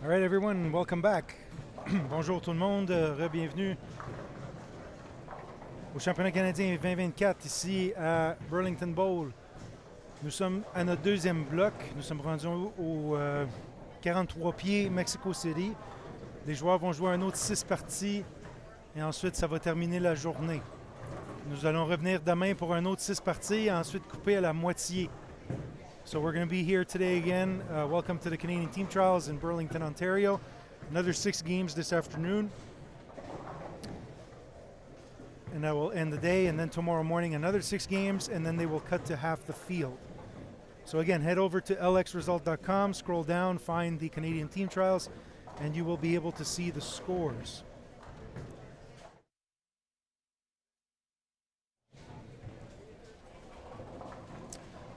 All right, everyone, welcome back. Bonjour tout le monde, re-bienvenue au championnat canadien 2024 ici à Burlington Bowl. Nous sommes à notre deuxième bloc. Nous sommes rendus au 43 pieds Mexico City. Les joueurs vont jouer un autre 6 parties et ensuite ça va terminer la journée. Nous allons revenir demain pour un autre 6 parties et ensuite couper à la moitié. So we're going to be here today again. Welcome to the Canadian Team Trials in Burlington, Ontario. Another 6 games this afternoon. And that will end the day. And then tomorrow morning, another 6 games. And then they will cut to half the field. So again, head over to lxresult.com, scroll down, find the Canadian Team Trials, and you will be able to see the scores.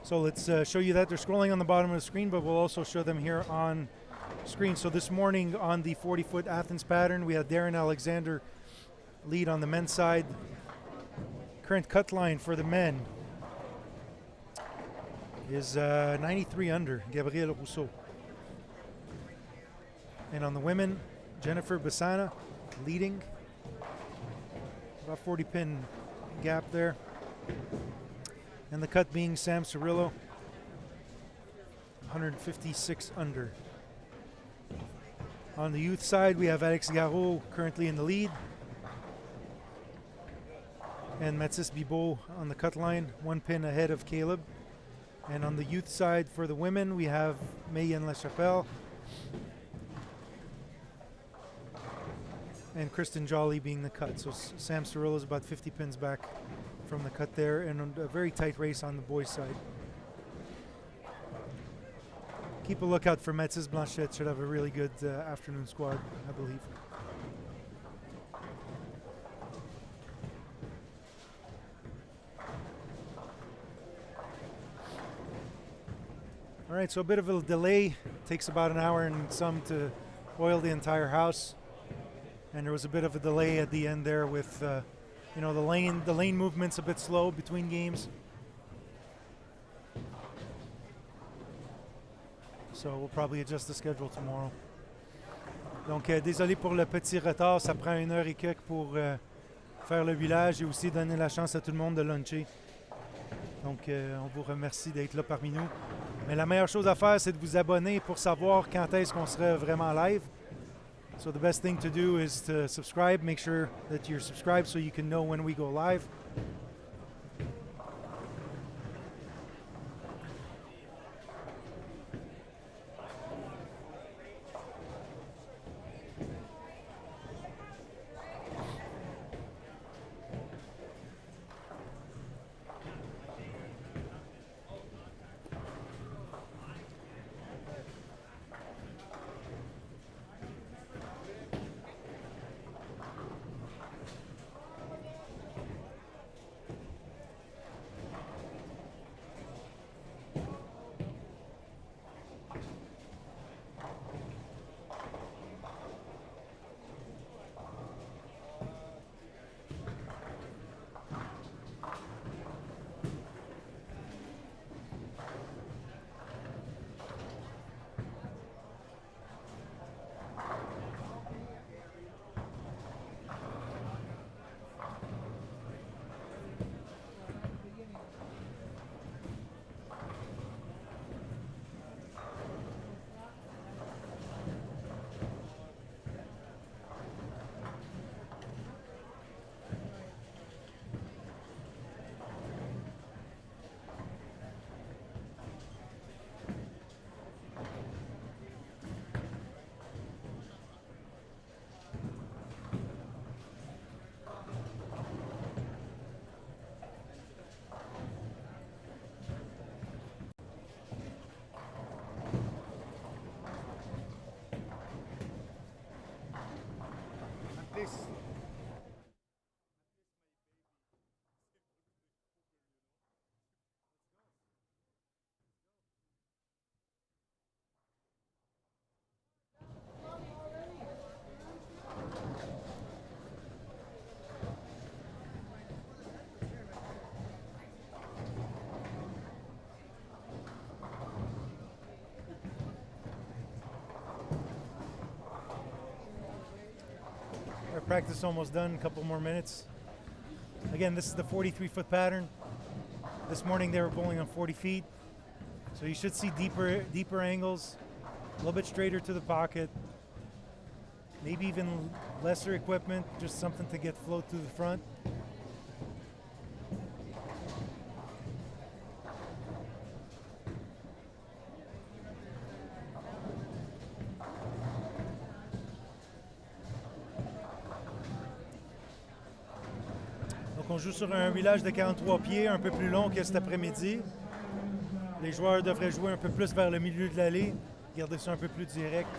So let's show you that. They're scrolling on the bottom of the screen, but we'll also show them here on screen. So this morning on the 40-foot Athens pattern, we had Darren Alexander lead on the men's side. Current cut line for the men is 93 under, Gabriel Rousseau. And on the women, Jennifer Bassana leading. About 40 pin gap there. And the cut being Sam Cirillo, 156 under. On the youth side, we have Alex Garot currently in the lead. And Mathis Bibeau on the cut line, 1 pin ahead of Caleb. And on the youth side for the women, we have Mayen Lachapelle and Kristen Jolly being the cut. So Sam Cirillo is about 50 pins back from the cut there, and a very tight race on the boys' side. Keep a lookout for Mathis Blanchette. Should have a really good afternoon squad, I believe. All right, so a bit of a delay. Takes about an hour and some to oil the entire house. And there was a bit of a delay at the end there with you know, the lane movement's a bit slow between games. So we'll probably adjust the schedule tomorrow. Donc désolé pour le petit retard, ça prend 1 heure et quelques pour faire le village et aussi donner la chance à tout le monde de luncher. Donc on vous remercie d'être là parmi nous. Mais la meilleure chose à faire, c'est de vous abonner pour savoir quand est-ce qu'on sera vraiment live. So the best thing to do is to subscribe. Make sure that you're subscribed so you can know when we go live. practice almost done, a couple more minutes. Again, this is the 43-foot pattern. This morning they were bowling on 40 feet. So you should see deeper angles, a little bit straighter to the pocket, maybe even lesser equipment, just something to get flow to the front. Donc on joue sur un village de 43 pieds, un peu plus long que cet après-midi. Les joueurs devraient jouer un peu plus vers le milieu de l'allée, garder ça un peu plus direct.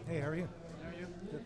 Hey, how are you? How are you? Good.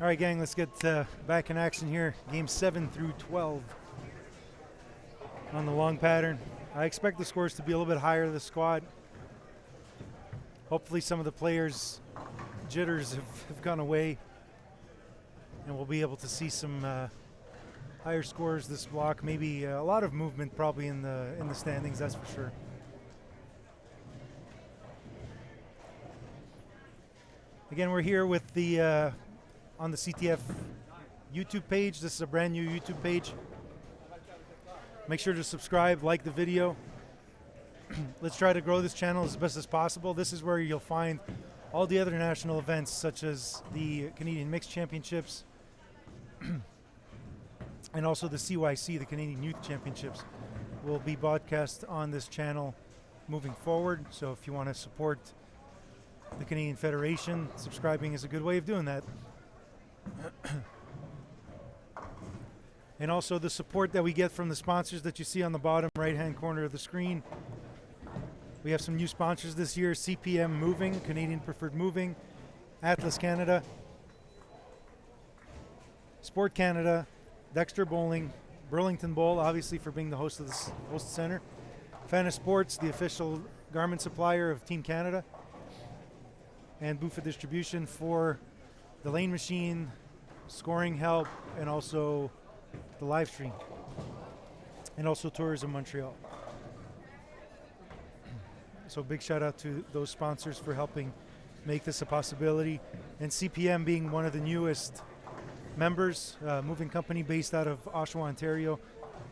All right, gang, let's get back in action here. Game 7 through 12 on the long pattern. I expect the scores to be a little bit higher of the squad. Hopefully some of the players' jitters have gone away and we'll be able to see some higher scores this block. Maybe a lot of movement probably in the standings, that's for sure. Again, we're here with the on the CTF YouTube page. This is a brand new YouTube page. Make sure to subscribe, like the video. Let's try to grow this channel as best as possible. This is where you'll find all the other national events, such as the Canadian Mixed Championships and also the CYC, the Canadian Youth Championships, will be broadcast on this channel moving forward. So if you want to support the Canadian Federation, subscribing is a good way of doing that. And also the support that we get from the sponsors that you see on the bottom right hand corner of the screen. We have some new sponsors this year: CPM Moving, Canadian Preferred Moving, Atlas Canada, Sport Canada, Dexter Bowling, Burlington Bowl, obviously for being the host of the host center, Fana Sports, the official garment supplier of Team Canada, and Bufa Distribution for the lane machine, scoring help, and also the live stream, and also Tourism Montreal. So big shout out to those sponsors for helping make this a possibility, and CPM being one of the newest members, moving company based out of Oshawa, Ontario.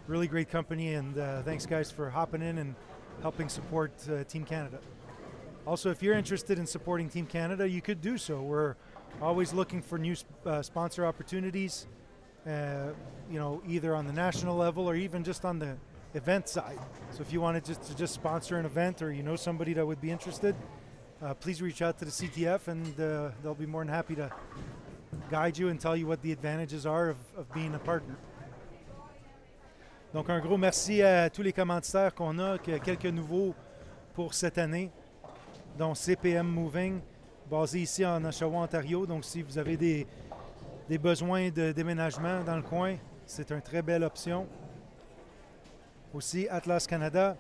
Really great company, and thanks guys for hopping in and helping support Team Canada. Also, if you're interested in supporting Team Canada, you could do so. We're always looking for new sponsor opportunities. either on the national level or even just on the event side. So if you wanted just sponsor an event, or you know somebody that would be interested, please reach out to the CTF, and they'll be more than happy to guide you and tell you what the advantages are of being a partner. Donc un gros merci à tous les commanditaires qu'on a, quelques nouveaux pour cette année, dont CPM Moving, basé ici en Oshawa, Ontario. Donc si vous avez des besoins de déménagement dans le coin, c'est une très belle option. Aussi Atlas Canada,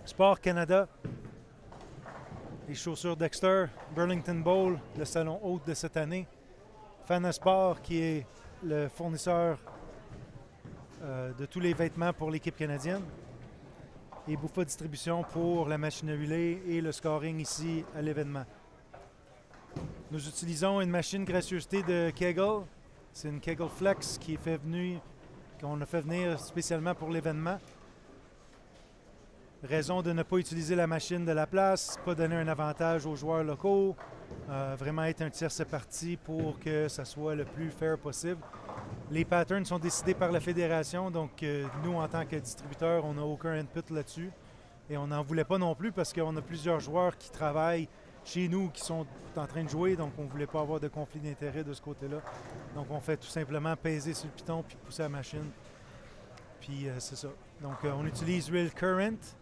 Sport Canada, les chaussures Dexter, Burlington Bowl, le salon hôte de cette année, Fanasport qui est le fournisseur de tous les vêtements pour l'équipe canadienne, et Buffa Distribution pour la machine à huiler et le scoring ici à l'événement. Nous utilisons une machine gracieuseté de Kegel. C'est une Kegel Flex qu'on a fait venir spécialement pour l'événement. Raison de ne pas utiliser la machine de la place, pas donner un avantage aux joueurs locaux, vraiment être un tierce parti pour que ça soit le plus fair possible. Les patterns sont décidés par la fédération, donc nous, en tant que distributeur, on n'a aucun input là-dessus. Et on n'en voulait pas non plus parce qu'on a plusieurs joueurs qui travaillent chez nous qui sont en train de jouer, donc on ne voulait pas avoir de conflit d'intérêt de ce côté-là. Donc on fait tout simplement peser sur le piton puis pousser la machine. Puis c'est ça. Donc on utilise l'huile Current.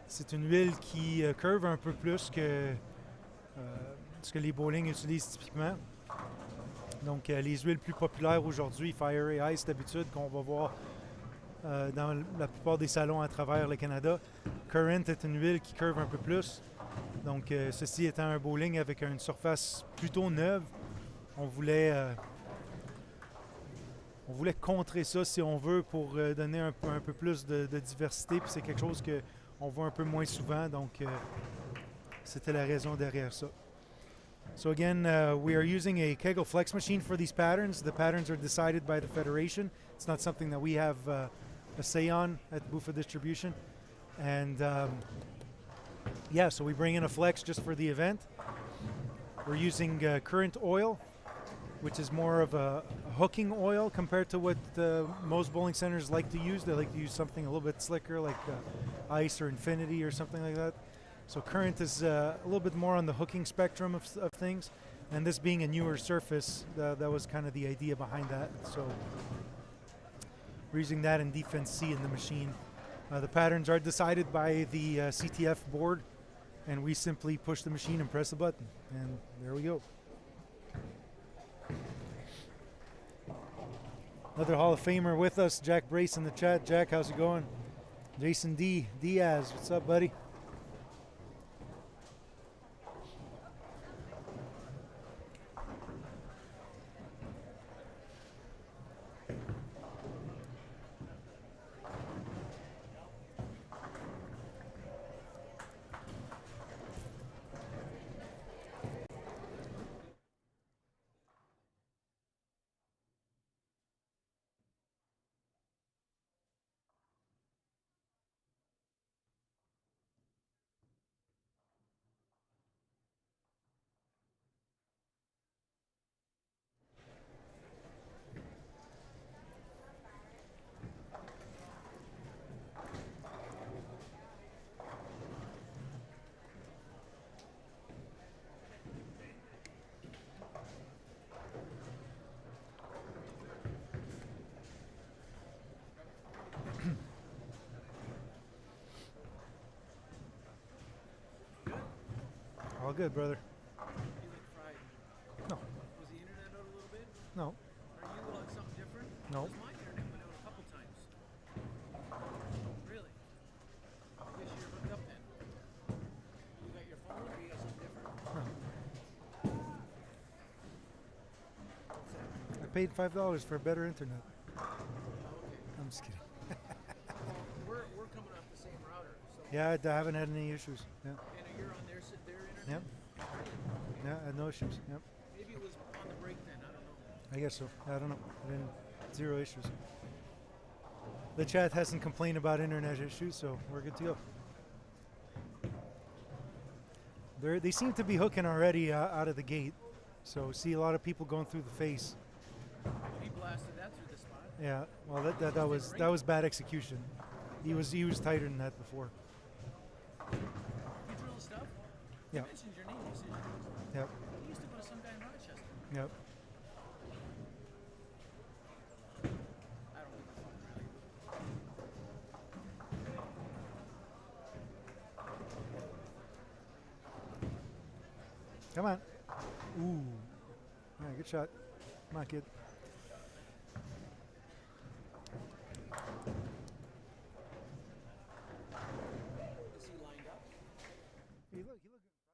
C'est une huile qui curve un peu plus que ce que les bowling utilisent typiquement. Donc les huiles plus populaires aujourd'hui, Fire et Ice d'habitude, qu'on va voir dans la plupart des salons à travers le Canada. Current est une huile qui curve un peu plus. Donc ceci étant un bowling avec une surface plutôt neuve, on voulait contrer ça si on veut pour donner un peu plus de diversité. Puis c'est quelque chose qu'on voit un peu moins souvent, donc c'était la raison derrière ça. So again, we are using a Kegel Flex machine for these patterns. The patterns are decided by the Federation. It's not something that we have a say on at Buffa Distribution. And yeah, so we bring in a flex just for the event. We're using current oil, which is more of a hooking oil compared to what most bowling centers like to use. They like to use something a little bit slicker like Ice or Infinity or something like that. So current is a little bit more on the hooking spectrum of things, and this being a newer surface, that was kind of the idea behind that. So we're using that in Defense C in the machine. The patterns are decided by the CTF board, and we simply push the machine and press the button, and there we go. Another Hall of Famer with us, Jack Brace in the chat. Jack, how's it going? Jason Diaz, what's up, buddy? All good, brother. You look fried. No. Was the internet out a little bit? No. Are you on something different? No. 'Cause my internet went out a couple times. Really? I guess you're hooked up then. You got your phone or you got something different? I paid $5 for better internet. Oh, okay. I'm just kidding. Well, we're coming off the same router. So Yeah, I haven't had any issues. Yeah. and you're on their internet? Yep. Yeah, I had no issues. Yep. Maybe it was on the break then, I don't know. I guess so. I don't know. Zero issues. The chat hasn't complained about internet issues, so we're good to go. They seem to be hooking already out of the gate. So see a lot of people going through the face. He blasted that Yeah. Well, that was bad execution. He was tighter than that before. You drill stuff? You Yeah. mentioned your name. You said Yep. you used to go to some guy in Rochester. Yep. I don't give a fuck, really. Come on. Ooh. Yeah, good shot. Come on, kid. Is he lined up? He looked good in practice.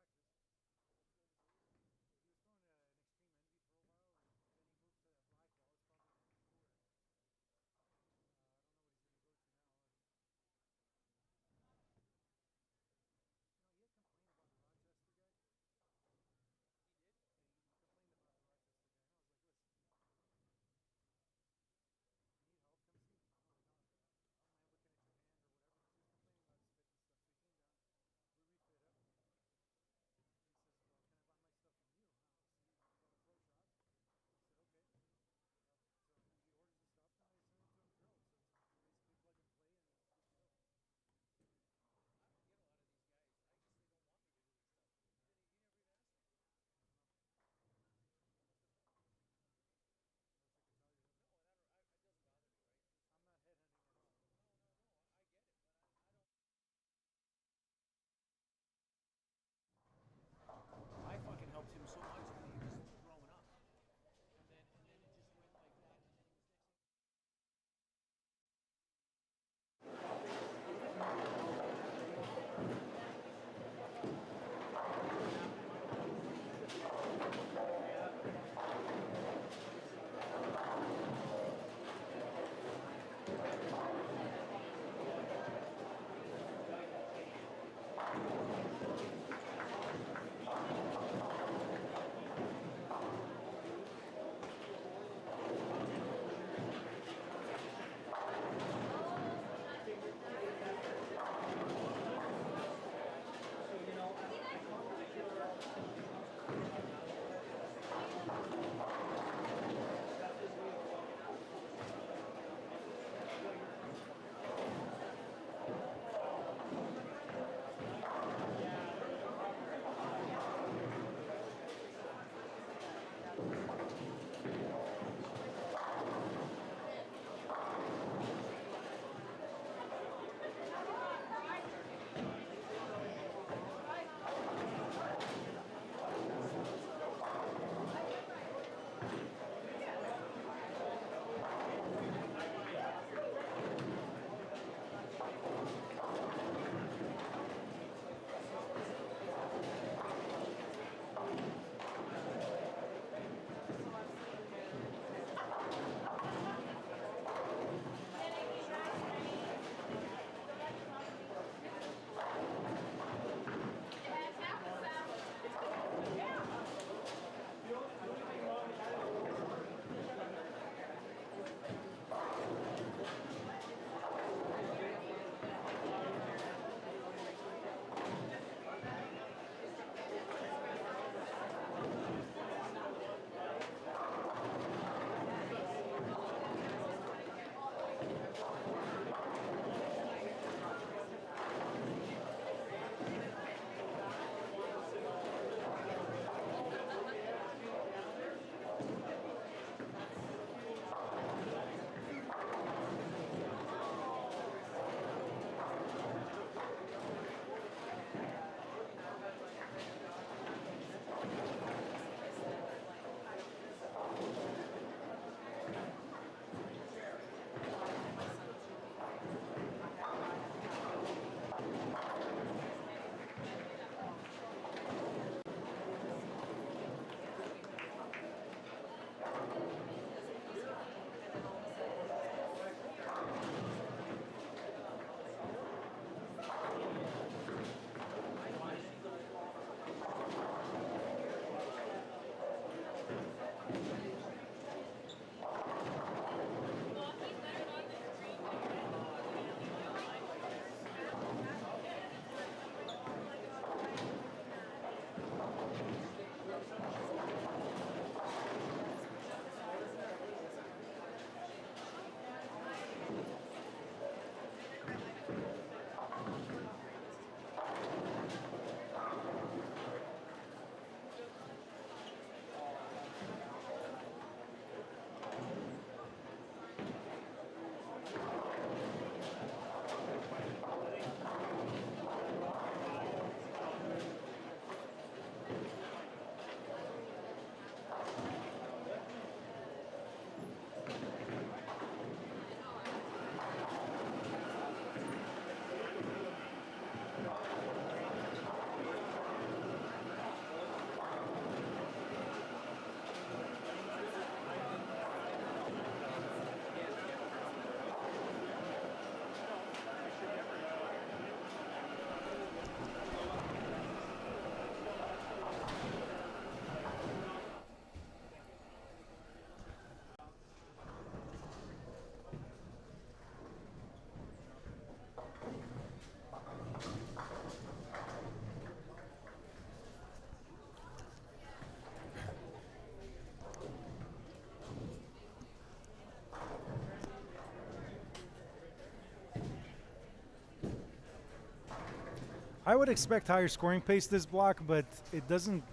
I would expect higher scoring pace this block, but it doesn't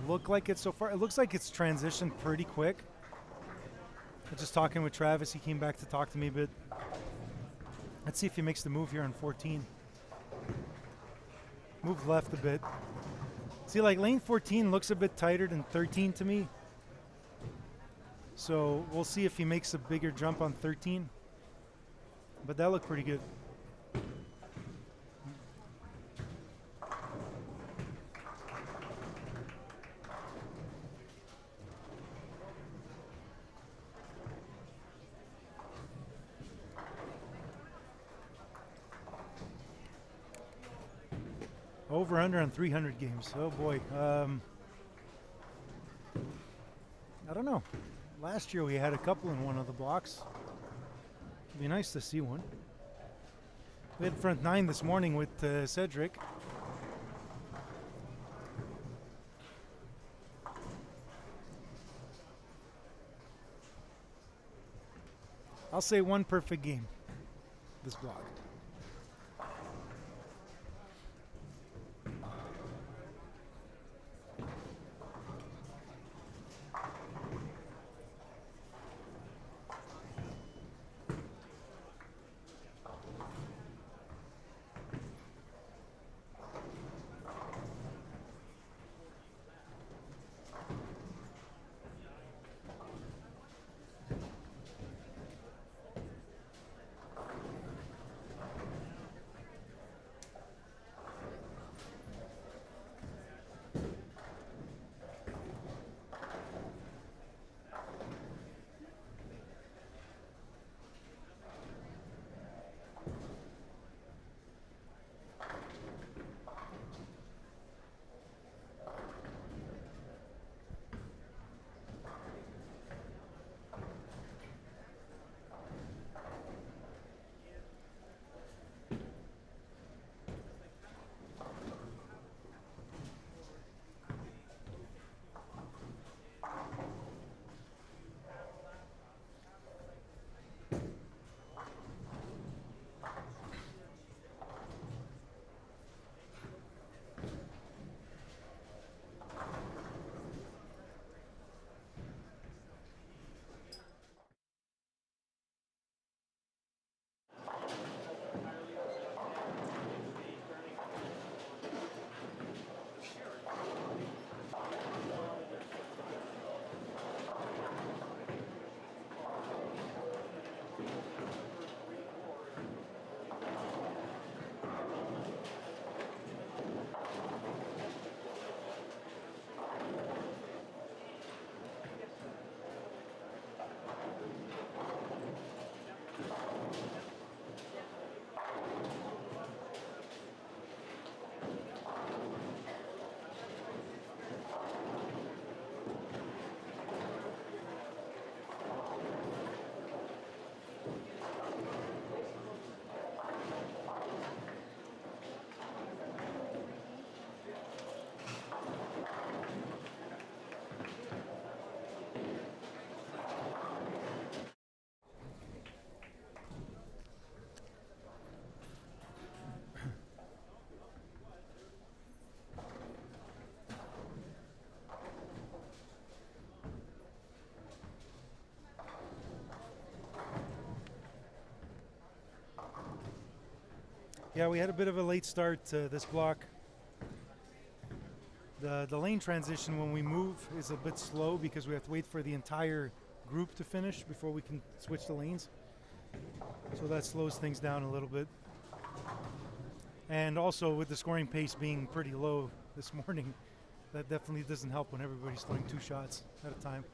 look like it so far. It looks like it's transitioned pretty quick. I'm just talking with Travis. He came back to talk to me, but let's see if he makes the move here on 14. Move left a bit. See, like lane 14 looks a bit tighter than 13 to me. So we'll see if he makes a bigger jump on 13. But that looked pretty good. Over under on 300 games. Oh boy. I don't know. Last year we had a couple in one of the blocks. It'd be nice to see one. We had front nine this morning with Cedric. I'll say one perfect game this block. Yeah, we had a bit of a late start to this block. The lane transition when we move is a bit slow because we have to wait for the entire group to finish before we can switch the lanes. So that slows things down a little bit. And also with the scoring pace being pretty low this morning, that definitely doesn't help when everybody's throwing 2 shots at a time.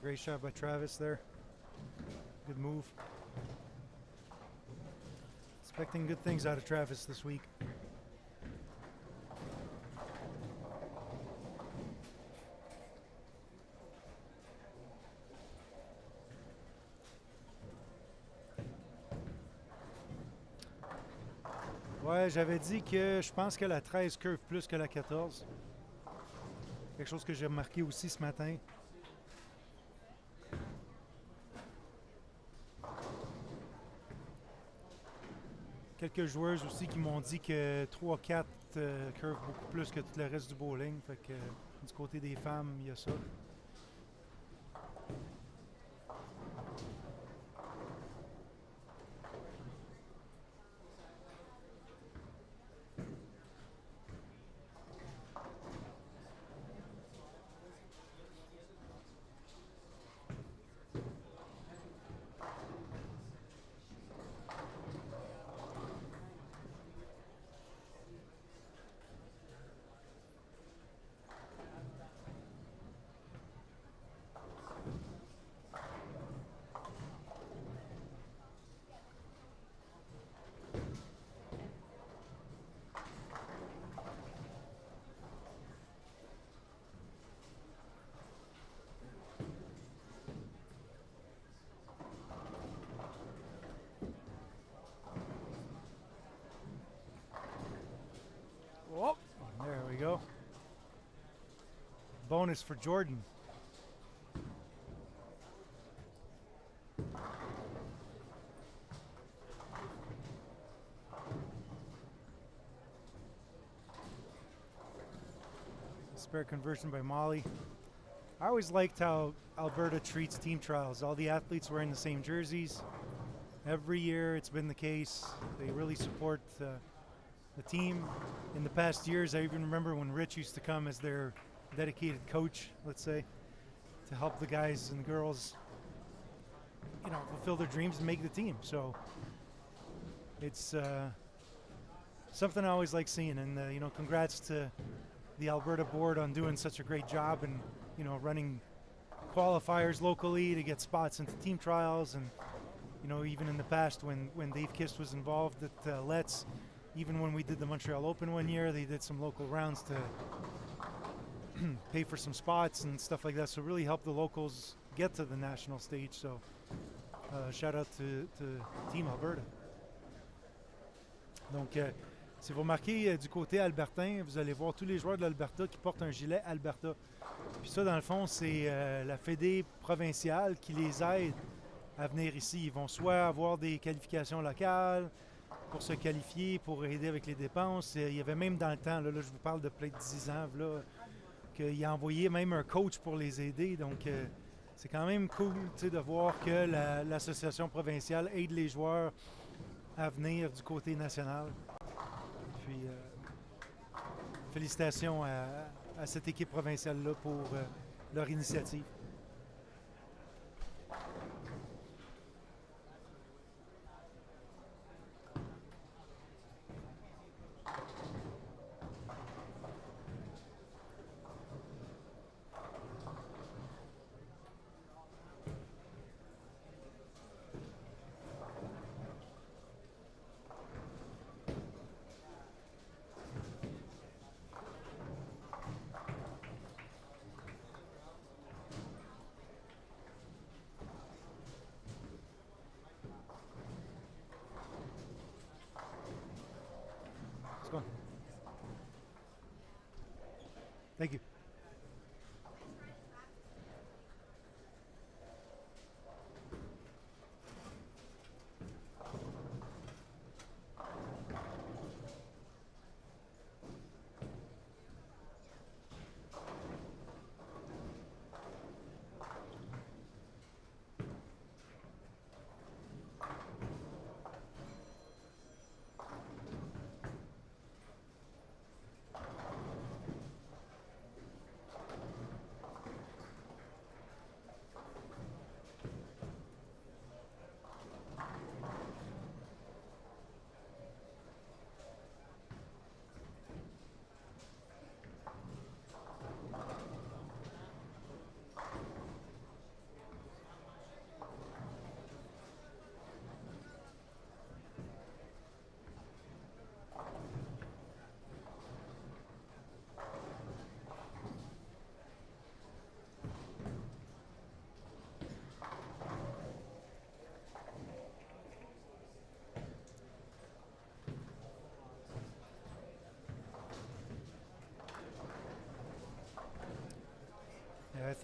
Great shot by Travis there. Good move. Expecting good things out of Travis this week. Ouais, j'avais dit que je pense que la 13 curve plus que la 14. Quelque chose que j'ai remarqué aussi ce matin. Quelques joueuses aussi qui m'ont dit que 3-4 curve beaucoup plus que tout le reste du bowling. Fait que du côté des femmes, il y a ça. Oh, there we go. Bonus for Jordan. Spare conversion by Molly. I always liked how Alberta treats team trials. All the athletes wearing the same jerseys. Every year it's been the case. They really support the team. In the past years, I even remember when Rich used to come as their dedicated coach, let's say, to help the guys and the girls, you know, fulfill their dreams and make the team. So it's something I always like seeing. And, you know, congrats to the Alberta board on doing such a great job and, you know, running qualifiers locally to get spots into team trials. And, you know, even in the past when Dave Kist was involved at Let's, even when we did the Montreal Open one year, they did some local rounds to pay for some spots and stuff like that. So really helped the locals get to the national stage. So shout out to Team Alberta. Donc, si vous remarquez du côté albertain, vous allez voir tous les joueurs de l'Alberta qui portent un gilet Alberta. Puis ça, dans le fond, c'est la fédé provinciale qui les aide à venir ici. Ils vont soit avoir des qualifications locales pour se qualifier, pour aider avec les dépenses. Il y avait même dans le temps, là je vous parle de peut-être 10 ans, là, qu'il a envoyé même un coach pour les aider. Donc, c'est quand même cool de voir que l'association provinciale aide les joueurs à venir du côté national. Puis, félicitations à cette équipe provinciale-là pour leur initiative. Thank you.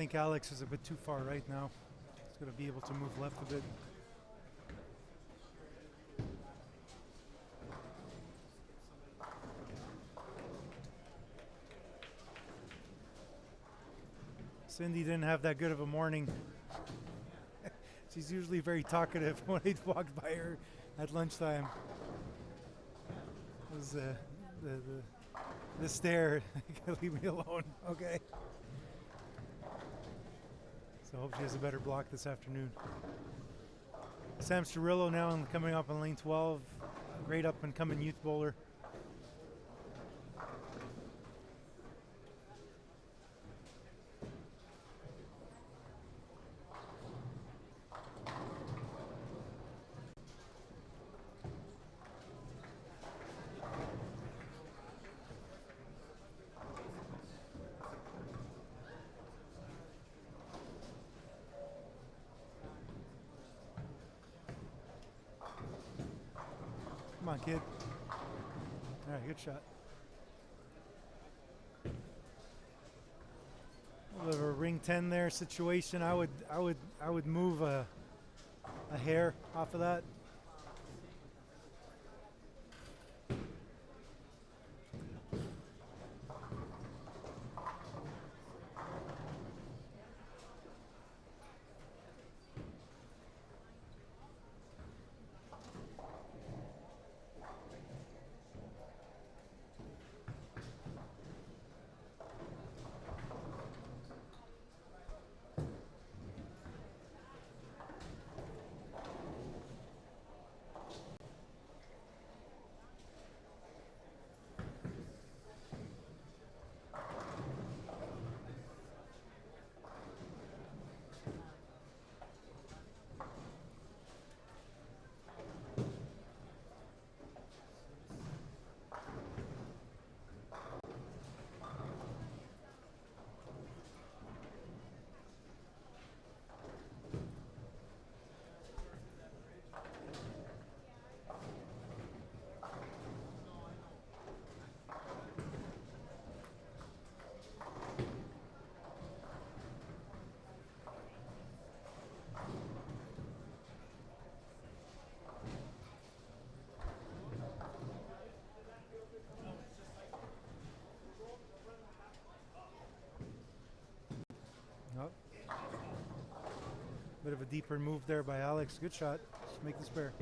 think Alex is a bit too far right now. He's going to be able to move left a bit. Cindy didn't have that good of a morning. She's usually very talkative when I walked by her at lunchtime. It was the stare. Leave me alone, okay? So I hope she has a better block this afternoon. Sam Cirillo now coming up on lane 12. Great up and coming youth bowler. Come on, kid. All right, good shot. A little bit of a ring 10 there situation. I would move a hair off of that. Oh. Bit of a deeper move there by Alex. Good shot. Just make the spare.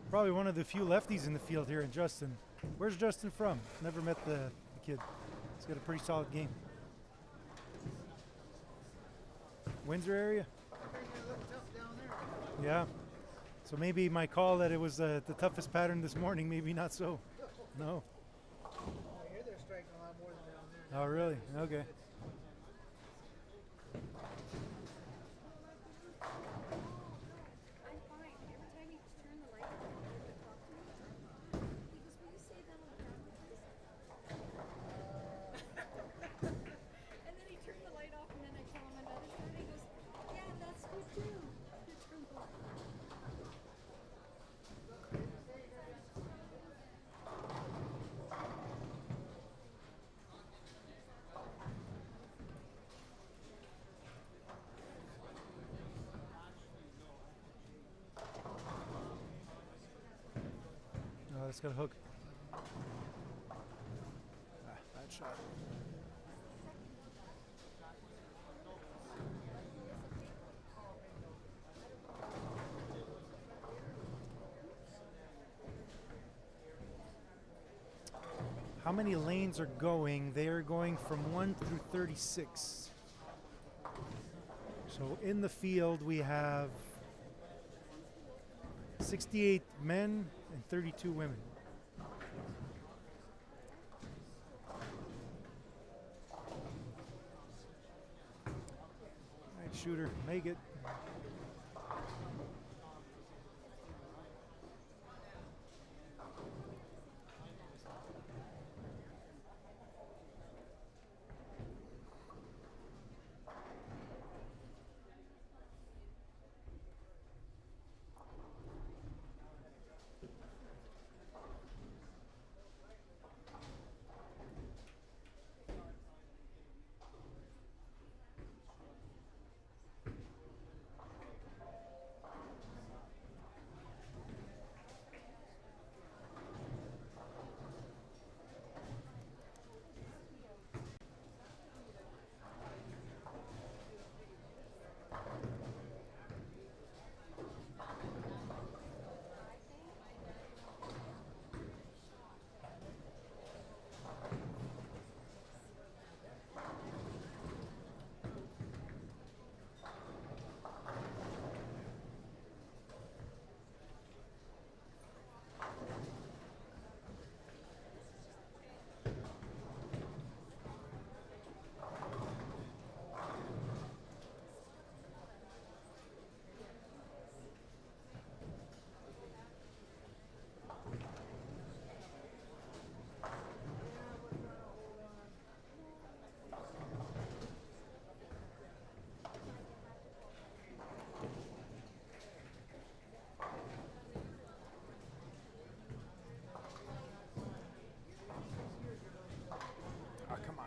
Probably one of the few lefties in the field here in Justin. Where's Justin from? Never met the kid. He's got a pretty solid game. Windsor area? Yeah. So maybe my call that it was the toughest pattern this morning, maybe not so. No. Here they're striking a lot more than down there. Oh, really? Okay. I'm fine. Every time you turn the light on, you have to talk to me. He goes, will you say that on the camera, please? And then he turned the light off, and then I tell him another story. He goes, yeah, that's good too. You turn the light off. it's got a hook. Bad shot. How many lanes are going? They are going from 1 through 36. So in the field we have 68 men and 32 women. All right, shooter, make it.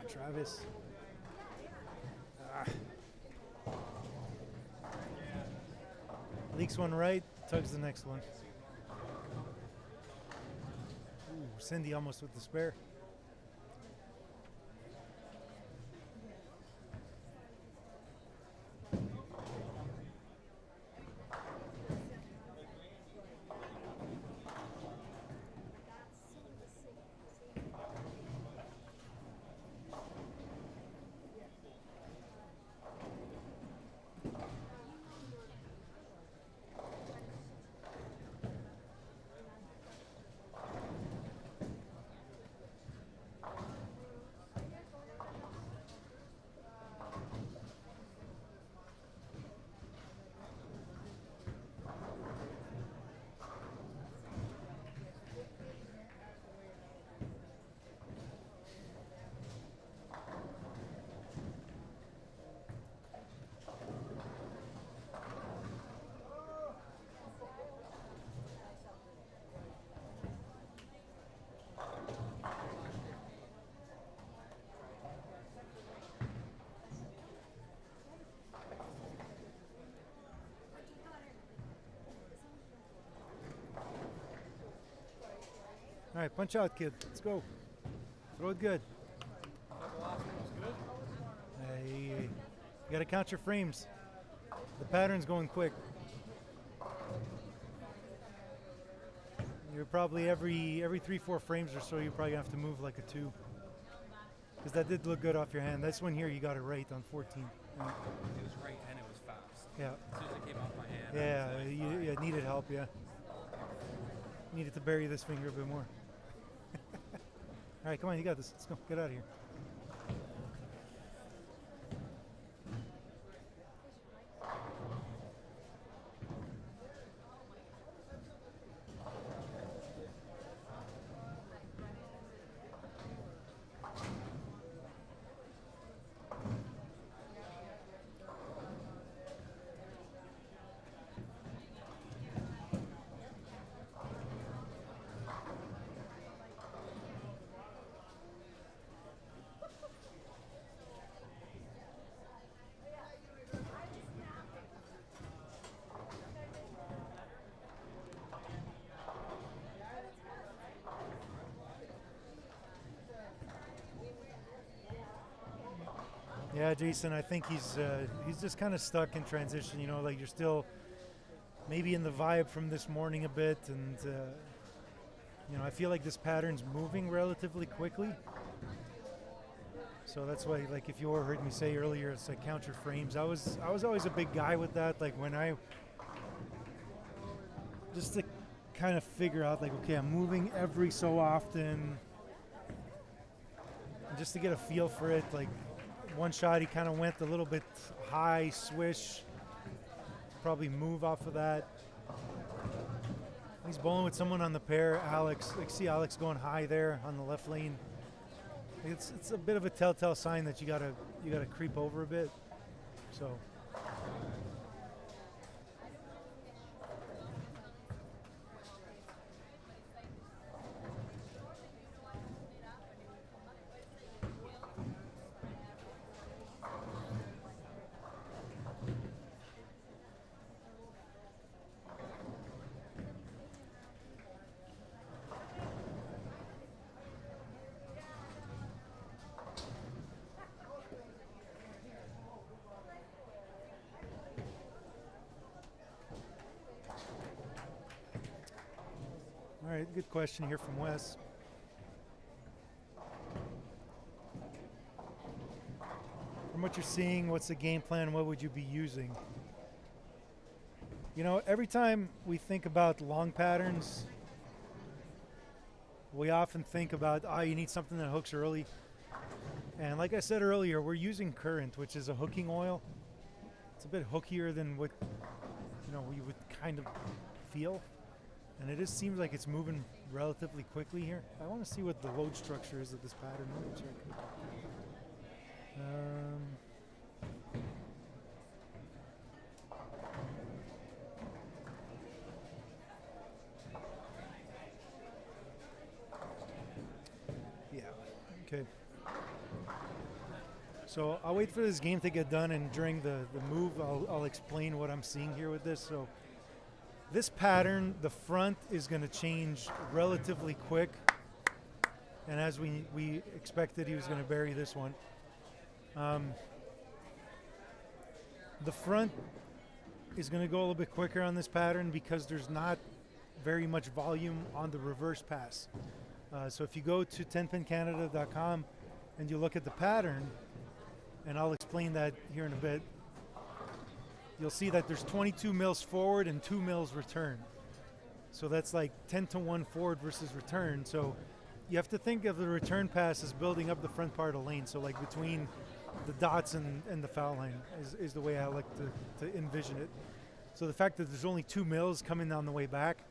Travis. Leaks one right, tugs the next one. Ooh, Cindy almost with the spare. All right, punch out, kid. Let's go. Throw it good. Hey, you got to count your frames. The pattern's going quick. You're probably every 3-4 frames or so, you're probably gonna have to move like a 2. Because that did look good off your hand. This one here, you got it right on 14. It was right and it was fast. Yeah. As soon as it came off my hand. Yeah, you needed help, yeah. Needed to bury this finger a bit more. All right, come on, you got this. Let's go. Get out of here. Yeah, Jason, I think he's just kind of stuck in transition. You know, like you're still maybe in the vibe from this morning a bit, and you know, I feel like this pattern's moving relatively quickly. So that's why, like, if you heard me say earlier, it's like count your frames. I was always a big guy with that. Like when I just to kind of figure out, like, okay, I'm moving every so often, and just to get a feel for it. Like one shot, he kind of went a little bit high, swish. Probably move off of that. He's bowling with someone on the pair, Alex. Like, see Alex going high there on the left lane. It's a bit of a telltale sign that you gotta creep over a bit. So. All right, good question here from Wes. From what you're seeing, what's the game plan? What would you be using? You know, every time we think about long patterns, we often think about, you need something that hooks early. And like I said earlier, we're using Current, which is a hooking oil. It's a bit hookier than what, you know, we would kind of feel. And it just seems like it's moving relatively quickly here. I want to see what the load structure is of this pattern. Let me check. Yeah, okay. So I'll wait for this game to get done, and during the move, I'll explain what I'm seeing here with this. So this pattern, the front is going to change relatively quick. And as we expected, he was going to bury this one. The front is going to go a little bit quicker on this pattern because there's not very much volume on the reverse pass. So if you go to 10pincanada.com and you look at the pattern, and I'll explain that here in a bit, you'll see that there's 22 mils forward and 2 mils return. So that's like 10-1 forward versus return. So you have to think of the return pass as building up the front part of the lane. So like between the dots and the foul line is the way I like to envision it. So the fact that there's only 2 mils coming down the way back,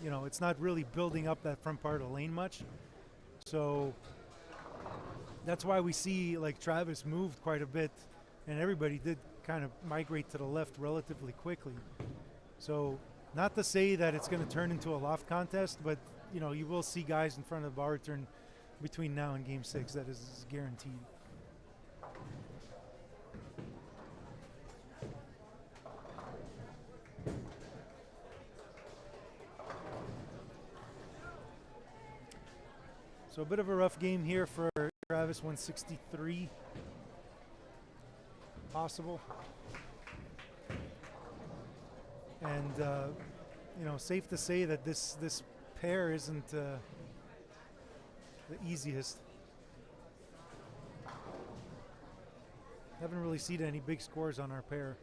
you know, it's not really building up that front part of the lane much. So that's why we see like Travis moved quite a bit, and everybody did kind of migrate to the left relatively quickly. So not to say that it's going to turn into a loft contest, but you know, you will see guys in front of the bar return between now and game 6. That is guaranteed. So a bit of a rough game here for Travis, 163 possible. And you know, safe to say that this pair isn't the easiest. Haven't really seen any big scores on our pair.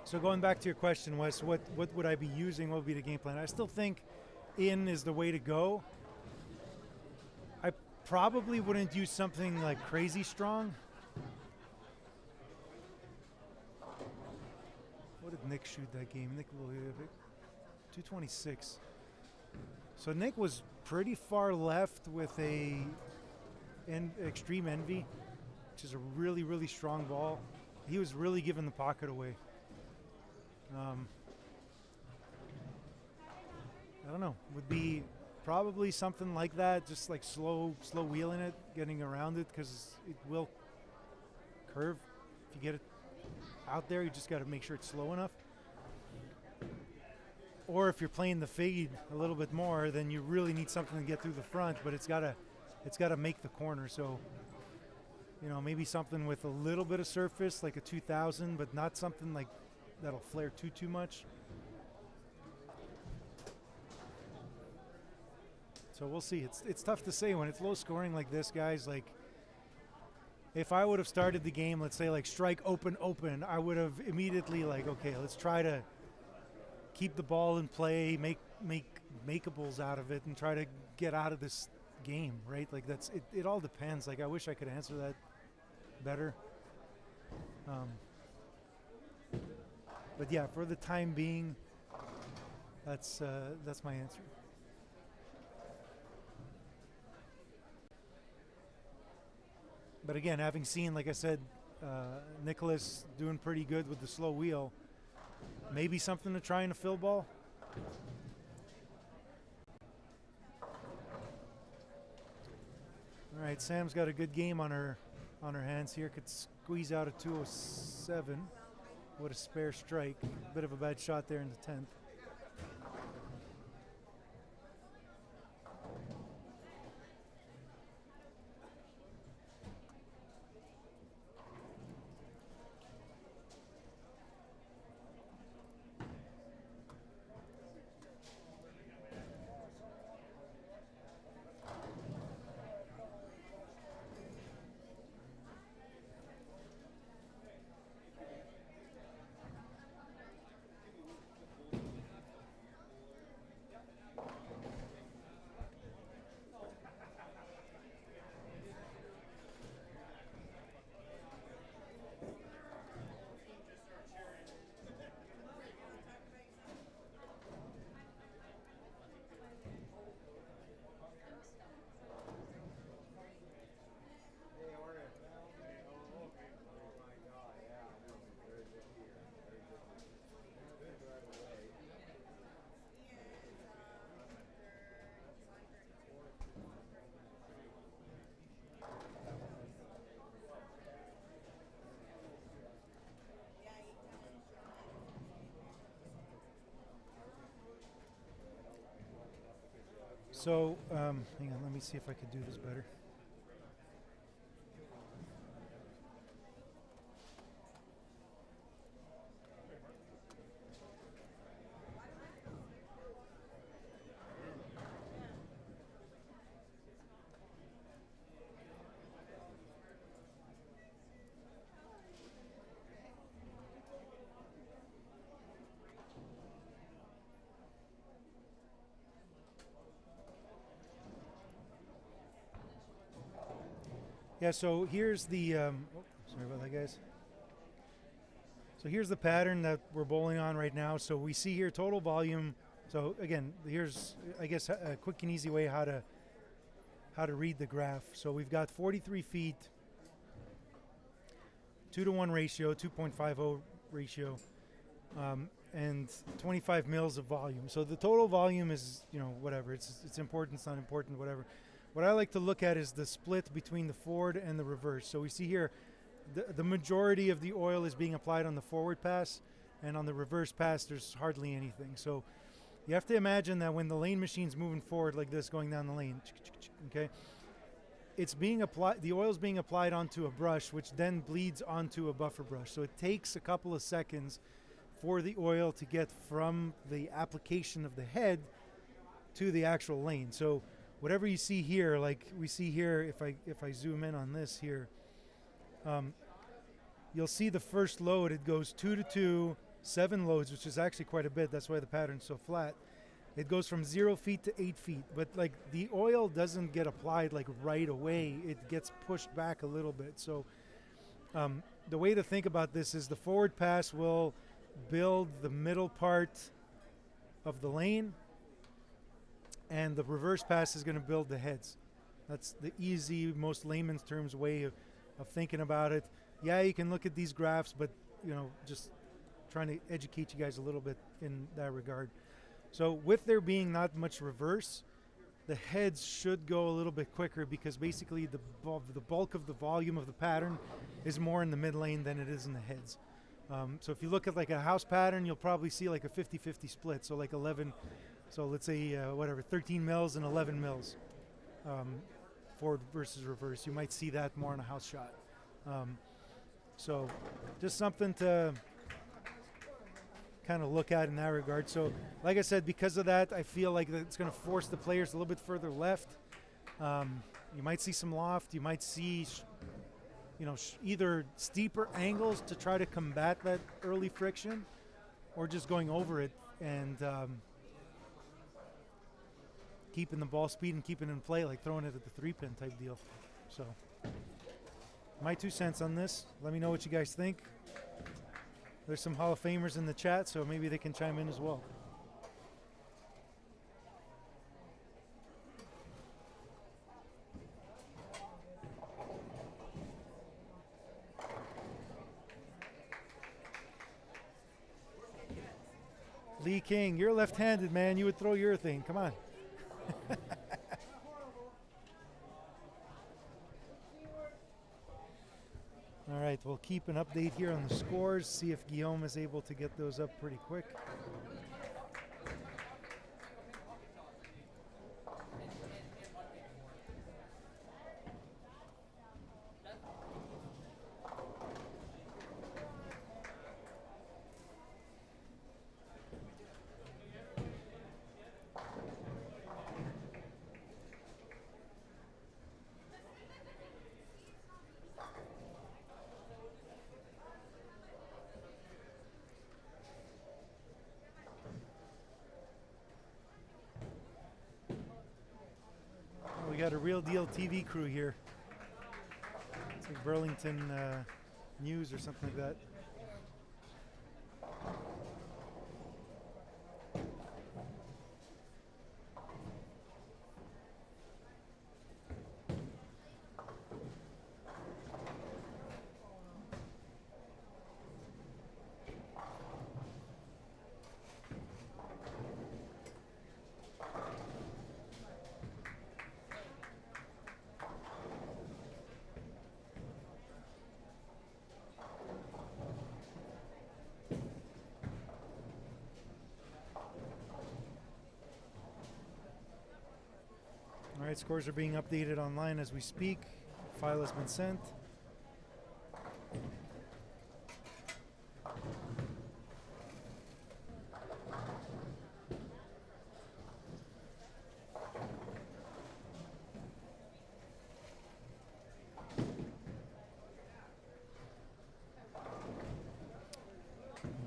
So going back to your question, Wes, what would I be using? What would be the game plan? I still think in is the way to go. I probably wouldn't use something like crazy strong. What did Nick shoot that game? Nick 226. So Nick was pretty far left with a extreme envy, which is a really, really strong ball. He was really giving the pocket away. I don't know. Would be probably something like that, just like slow wheeling it, getting around it, because it will curve. If you get it out there, you just got to make sure it's slow enough. Or if you're playing the fade a little bit more, then you really need something to get through the front, but it's got to make the corner. So, you know, maybe something with a little bit of surface, like a 2000, but not something like that'll flare too much. So we'll see. It's tough to say when it's low scoring like this, guys. Like, if I would have started the game, let's say like strike open, I would have immediately like, okay, let's try to keep the ball in play, make makeables out of it, and try to get out of this game, right? Like that's it. It all depends. Like I wish I could answer that better. But yeah, for the time being, that's my answer. But again, having seen, like I said, Nicholas doing pretty good with the slow wheel, maybe something to try in a fill ball. All right, Sam's got a good game on her hands here. Could squeeze out a 207 with a spare strike. Bit of a bad shot there in the 10th. So, hang on, let me see if I could do this better. Yeah, so here's the, sorry about that, guys. So here's the pattern that we're bowling on right now. So we see here total volume. So again, here's, I guess, a quick and easy way how to read the graph. So we've got 43 feet, 2-to-1 ratio, 2.50 ratio, and 25 mils of volume. So the total volume is, you know, whatever. It's important, it's not important, whatever. What I like to look at is the split between the forward and the reverse. So we see here the majority of the oil is being applied on the forward pass, and on the reverse pass there's hardly anything. So you have to imagine that when the lane machine's moving forward like this, going down the lane, okay, it's being applied, the oil's being applied onto a brush, which then bleeds onto a buffer brush. So it takes a couple of seconds for the oil to get from the application of the head to the actual lane. So whatever you see here, like we see here, if I zoom in on this here, you'll see the first load, it goes 2 to 2, 7 loads, which is actually quite a bit. That's why the pattern's so flat. It goes from 0 feet to 8 feet, but like the oil doesn't get applied like right away. It gets pushed back a little bit. So the way to think about this is the forward pass will build the middle part of the lane, and the reverse pass is going to build the heads. That's the easy, most layman's terms way of thinking about it. Yeah, you can look at these graphs, but just trying to educate you guys a little bit in that regard. So with there being not much reverse, the heads should go a little bit quicker because basically the bulk of the volume of the pattern is more in the mid lane than it is in the heads. So if you look at like a house pattern, you'll probably see like a 50-50 split. So like 11, so let's say 13 mils and 11 mils, forward versus reverse. You might see that more in a house shot. So just something to kind of look at in that regard. So like I said, because of that, I feel like it's going to force the players a little bit further left. You might see some loft. You might see either steeper angles to try to combat that early friction, or just going over it and keeping the ball speed and keeping it in play, like throwing it at the 3-pin type deal. So my 2 cents on this. Let me know what you guys think. There's some Hall of Famers in the chat, so maybe they can chime in as well. Lee King, you're left-handed, man. You would throw your thing. Come on. All right, we'll keep an update here on the scores, see if Guillaume is able to get those up pretty quick. We got a real deal TV crew here. It's like Burlington News or something like that. All right, scores are being updated online as we speak. File has been sent.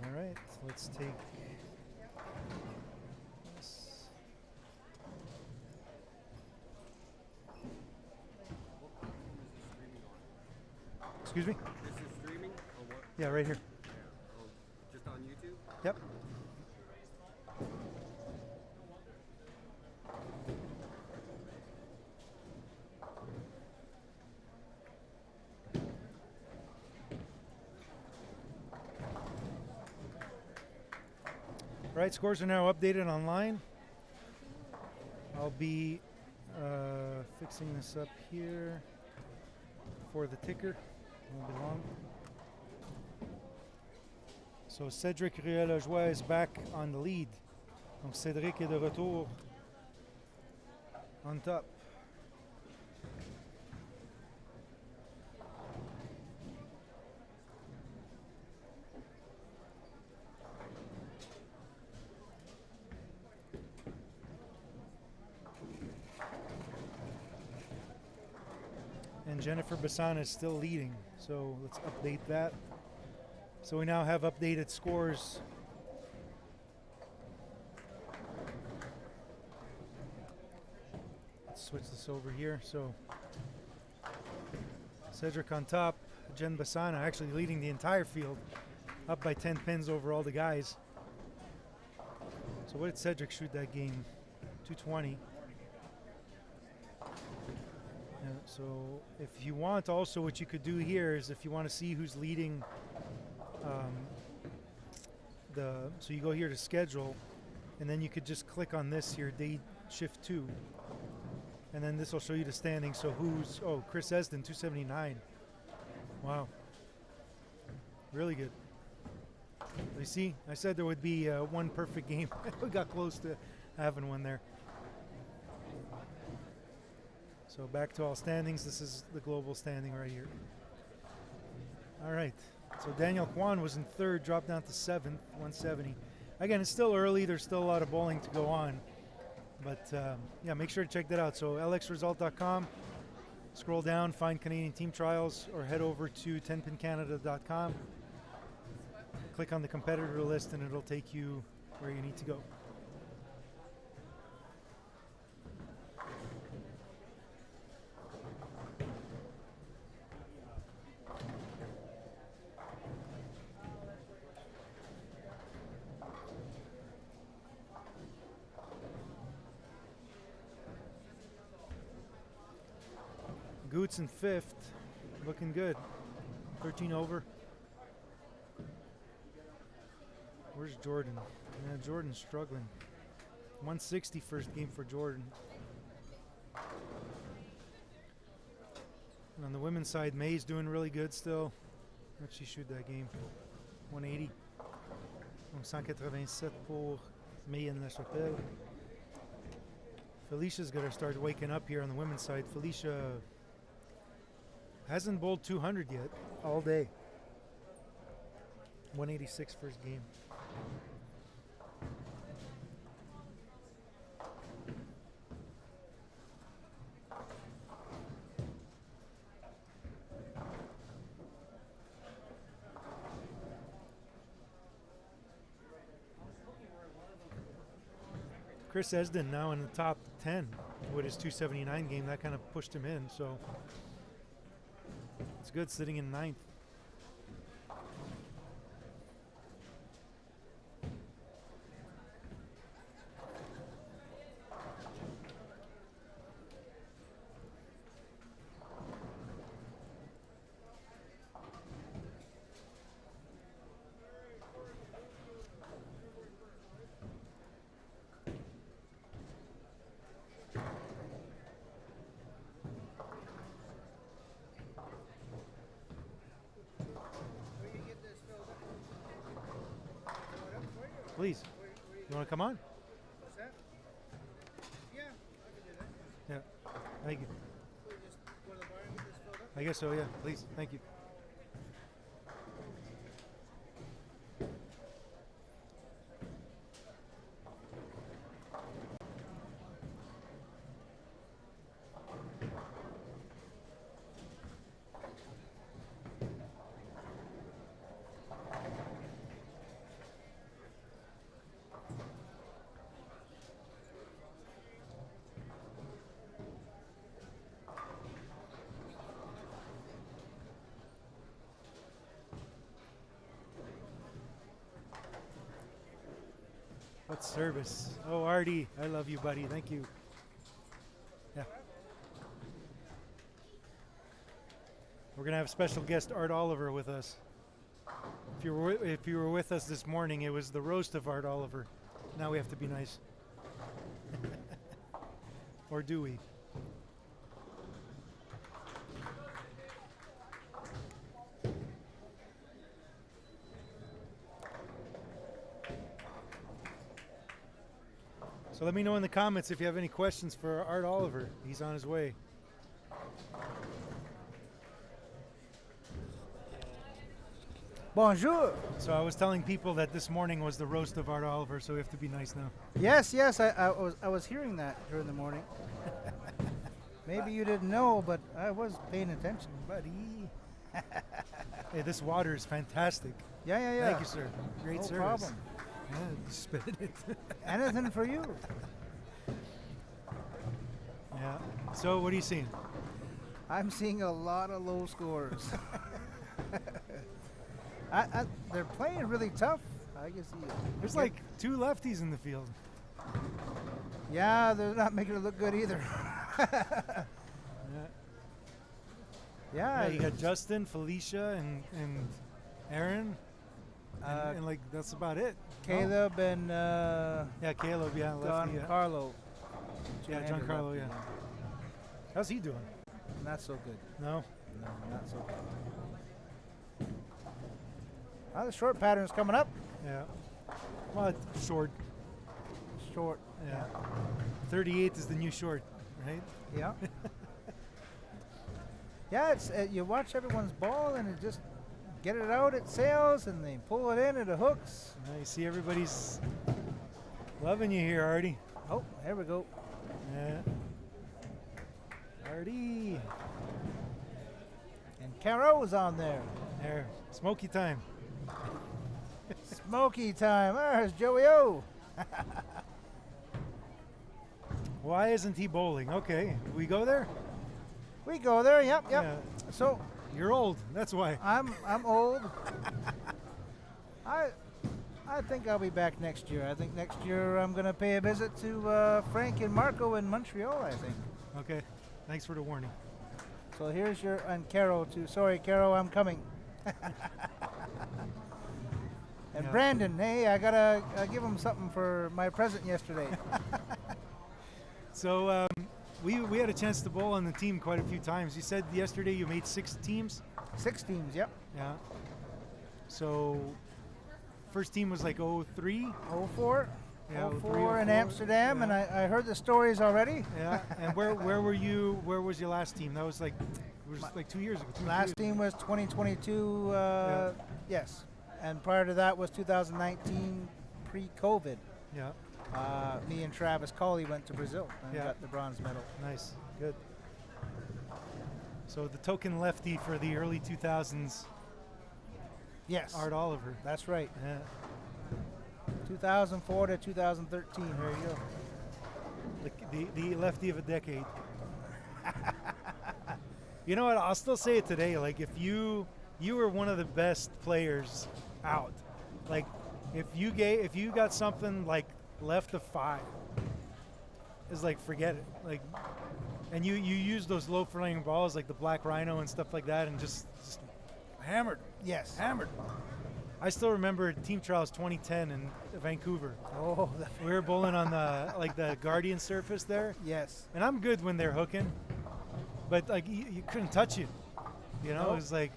All right, let's take this. Excuse me? This is streaming or what? Yeah, right here. Yeah. Oh, just on YouTube? Yep. All right, scores are now updated online. I'll be fixing this up here for the ticker. Won't be long. So Cédric Ruel-Lajoie is back on the lead. Donc Cédric est de retour on top. And Jennifer Bassan is still leading, so let's update that. So we now have updated scores. Let's switch this over here. So Cedric on top, Jen Bassana actually leading the entire field, up by 10 pins over all the guys. So what did Cedric shoot that game? 220. Yeah, so if you want, also what you could do here is if you want to see who's leading so you go here to schedule, and then you could just click on this here, day shift 2, and then this will show you the standings. So who's, oh, Chris Esden, 279. Wow, really good. You see, I said there would be one perfect game. We got close to having one there. So back to all standings. This is the global standing right here. All right. So Daniel Kwan was in third, dropped down to 7th, 170. Again, it's still early. There's still a lot of bowling to go on. But yeah, make sure to check that out. So lxresult.com. Scroll down, find Canadian Team Trials, or head over to 10pincanada.com. Click on the competitor list, and it'll take you where you need to go. Goots in 5th, looking good. 13 over. Where's Jordan? Yeah, Jordan's struggling. 160 first game for Jordan. And on the women's side, May's doing really good still. How'd she shoot that game? 180. Donc 187 pour May and La Chapelle. Felicia's got to start waking up here on the women's side. Felicia hasn't bowled 200 yet all day. 186 first game. Chris Esden now in the top 10 with his 279 game. That kind of pushed him in, so it's good sitting in 9th. Please. You want to come on? What's that? Yeah, I can do that. Yeah. Thank you. So we just go to the bar and get this filled up? I guess so, yeah. Please. Thank you. What service? Oh, Artie, I love you, buddy. Thank you. Yeah. We're gonna have special guest Art Oliver with us. If you were with us this morning, it was the roast of Art Oliver. Now we have to be nice. Or do we? So let me know in the comments if you have any questions for Art Oliver. He's on his way. Bonjour. So I was telling people that this morning was the roast of Art Oliver, so we have to be nice now. Yes, I was hearing that during the morning. Maybe you didn't know, but I was paying attention. Buddy. Hey, this water is fantastic. Yeah, yeah, yeah. Thank you, sir. Great No service. problem. Yeah, spit it. Anything for you. Yeah. So what are you seeing? I'm seeing a lot of low scores. They're playing really tough. I guess. There's like 2 lefties in the field. Yeah, they're not making it look good either. Yeah. Yeah, You got Justin, Felicia, and Aaron. And like that's about it. Caleb and Yeah, Caleb. Yeah, lefty. Yeah, Giancarlo. yeah, Giancarlo. Yeah. How's he doing? Not so good. No. No, not so good. The short pattern's coming up. Yeah. Well, it's short. Short. Yeah. 38 is the new short, right? Yeah. Yeah, it's you watch everyone's ball and it just get it out, it sails, and they pull it in, and it hooks. You see everybody's loving you here, Artie. Oh, there we go. Yeah. Artie. And Caro's on there. There. Smoky time. Smoky time. There's Joey O. Why isn't he bowling? Okay. We go there? We go there. Yep, yep. Yeah. So You're old. That's why. I'm old. I think I'll be back next year. I think next year I'm gonna pay a visit to Frank and Marco in Montreal. I think. Okay. Thanks for the warning. So here's your and Caro too. Sorry, Caro, I'm coming. And Yeah. Brandon, hey, I gotta give him something for my present yesterday. So we had a chance to bowl on the team quite a few times. You said yesterday you made 6 teams. 6 teams, yep. Yeah. So first team was like 03. 04. Yeah, 04 in 04, Amsterdam, and yeah. I heard the stories already. Yeah. And where were you? Where was your last team? That was like 2 years ago. Last team was 2022. Yes, and prior to that was 2019, pre-COVID. Yeah. Me and Travis Colley went to Brazil and Yeah. got the bronze medal. Nice. Good. So the token lefty for the early 2000s, Yes, Art Oliver. that's right. Yeah. 2004 to 2013. There you go. The lefty of a decade. You know what? I'll still say it today. Like if you were one of the best players out, like if you got something like left of 5, it's like forget it. Like, and you use those low flying balls like the Black Rhino and stuff like that, and just hammered, Yes. hammered. I still remember Team Trials 2010 in Vancouver. Oh, We were bowling on the Guardian surface there, yes. and I'm good when they're hooking, but like you couldn't touch it. You know, Nope. it was like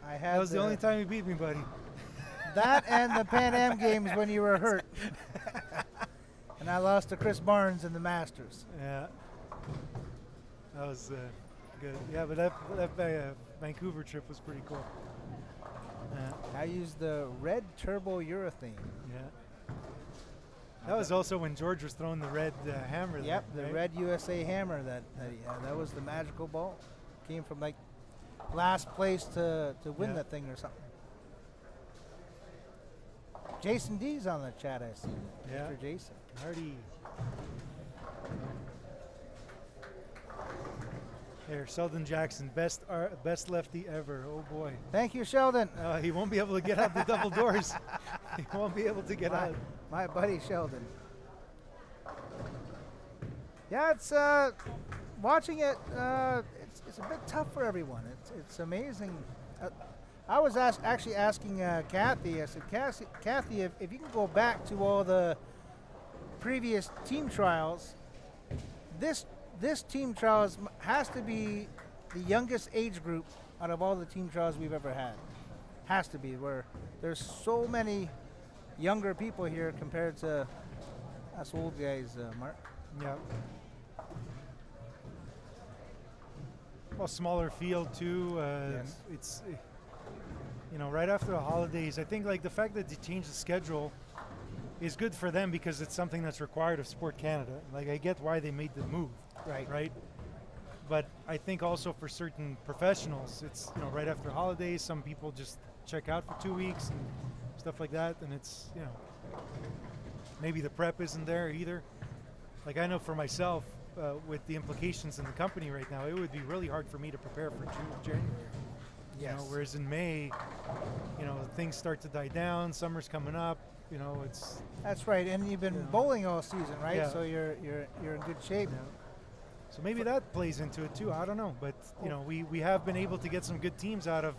I had that was the only time you beat me, buddy. that and the Pan Am games when you were hurt. And I lost to Chris Barnes in the Masters. Yeah, that was good. Yeah, but that Vancouver trip was pretty cool. Yeah, I used the red turbo urethane. yeah. That was also when George was throwing the red hammer. there, Yep, the right? red USA hammer. That was the magical ball. Came from like last place to win Yeah. that thing or something. Jason D's on the chat. I see. Yeah. Mr. Jason. Hardy. There, Sheldon Jackson, best lefty ever. Oh boy. Thank you, Sheldon. He won't be able to get out the double doors. He won't be able to get out. My buddy Sheldon. Yeah, it's watching it. It's a bit tough for everyone. It's amazing. I was actually asking Kathy. I said, Kathy, if you can go back to all the previous team trials, this team trials has to be the youngest age group out of all the team trials we've ever had. Has to be, where there's so many younger people here compared to us old guys, Mark. Yeah. Well, smaller field too. Yes. It's right after the holidays. I think like the fact that they changed the schedule is good for them because it's something that's required of Sport Canada. Like I get why they made the move, right? But I think also for certain professionals, it's right after holidays. Some people just check out for 2 weeks and stuff like that. And it's, maybe the prep isn't there either. Like I know for myself, with the implications in the company right now, it would be really hard for me to prepare for January. Yes. Whereas in May, things start to die down. Summer's coming up. It's. That's right, and you've been bowling all season, right? Yeah. So you're in good shape. So maybe that plays into it too. I don't know, but we have been able to get some good teams out of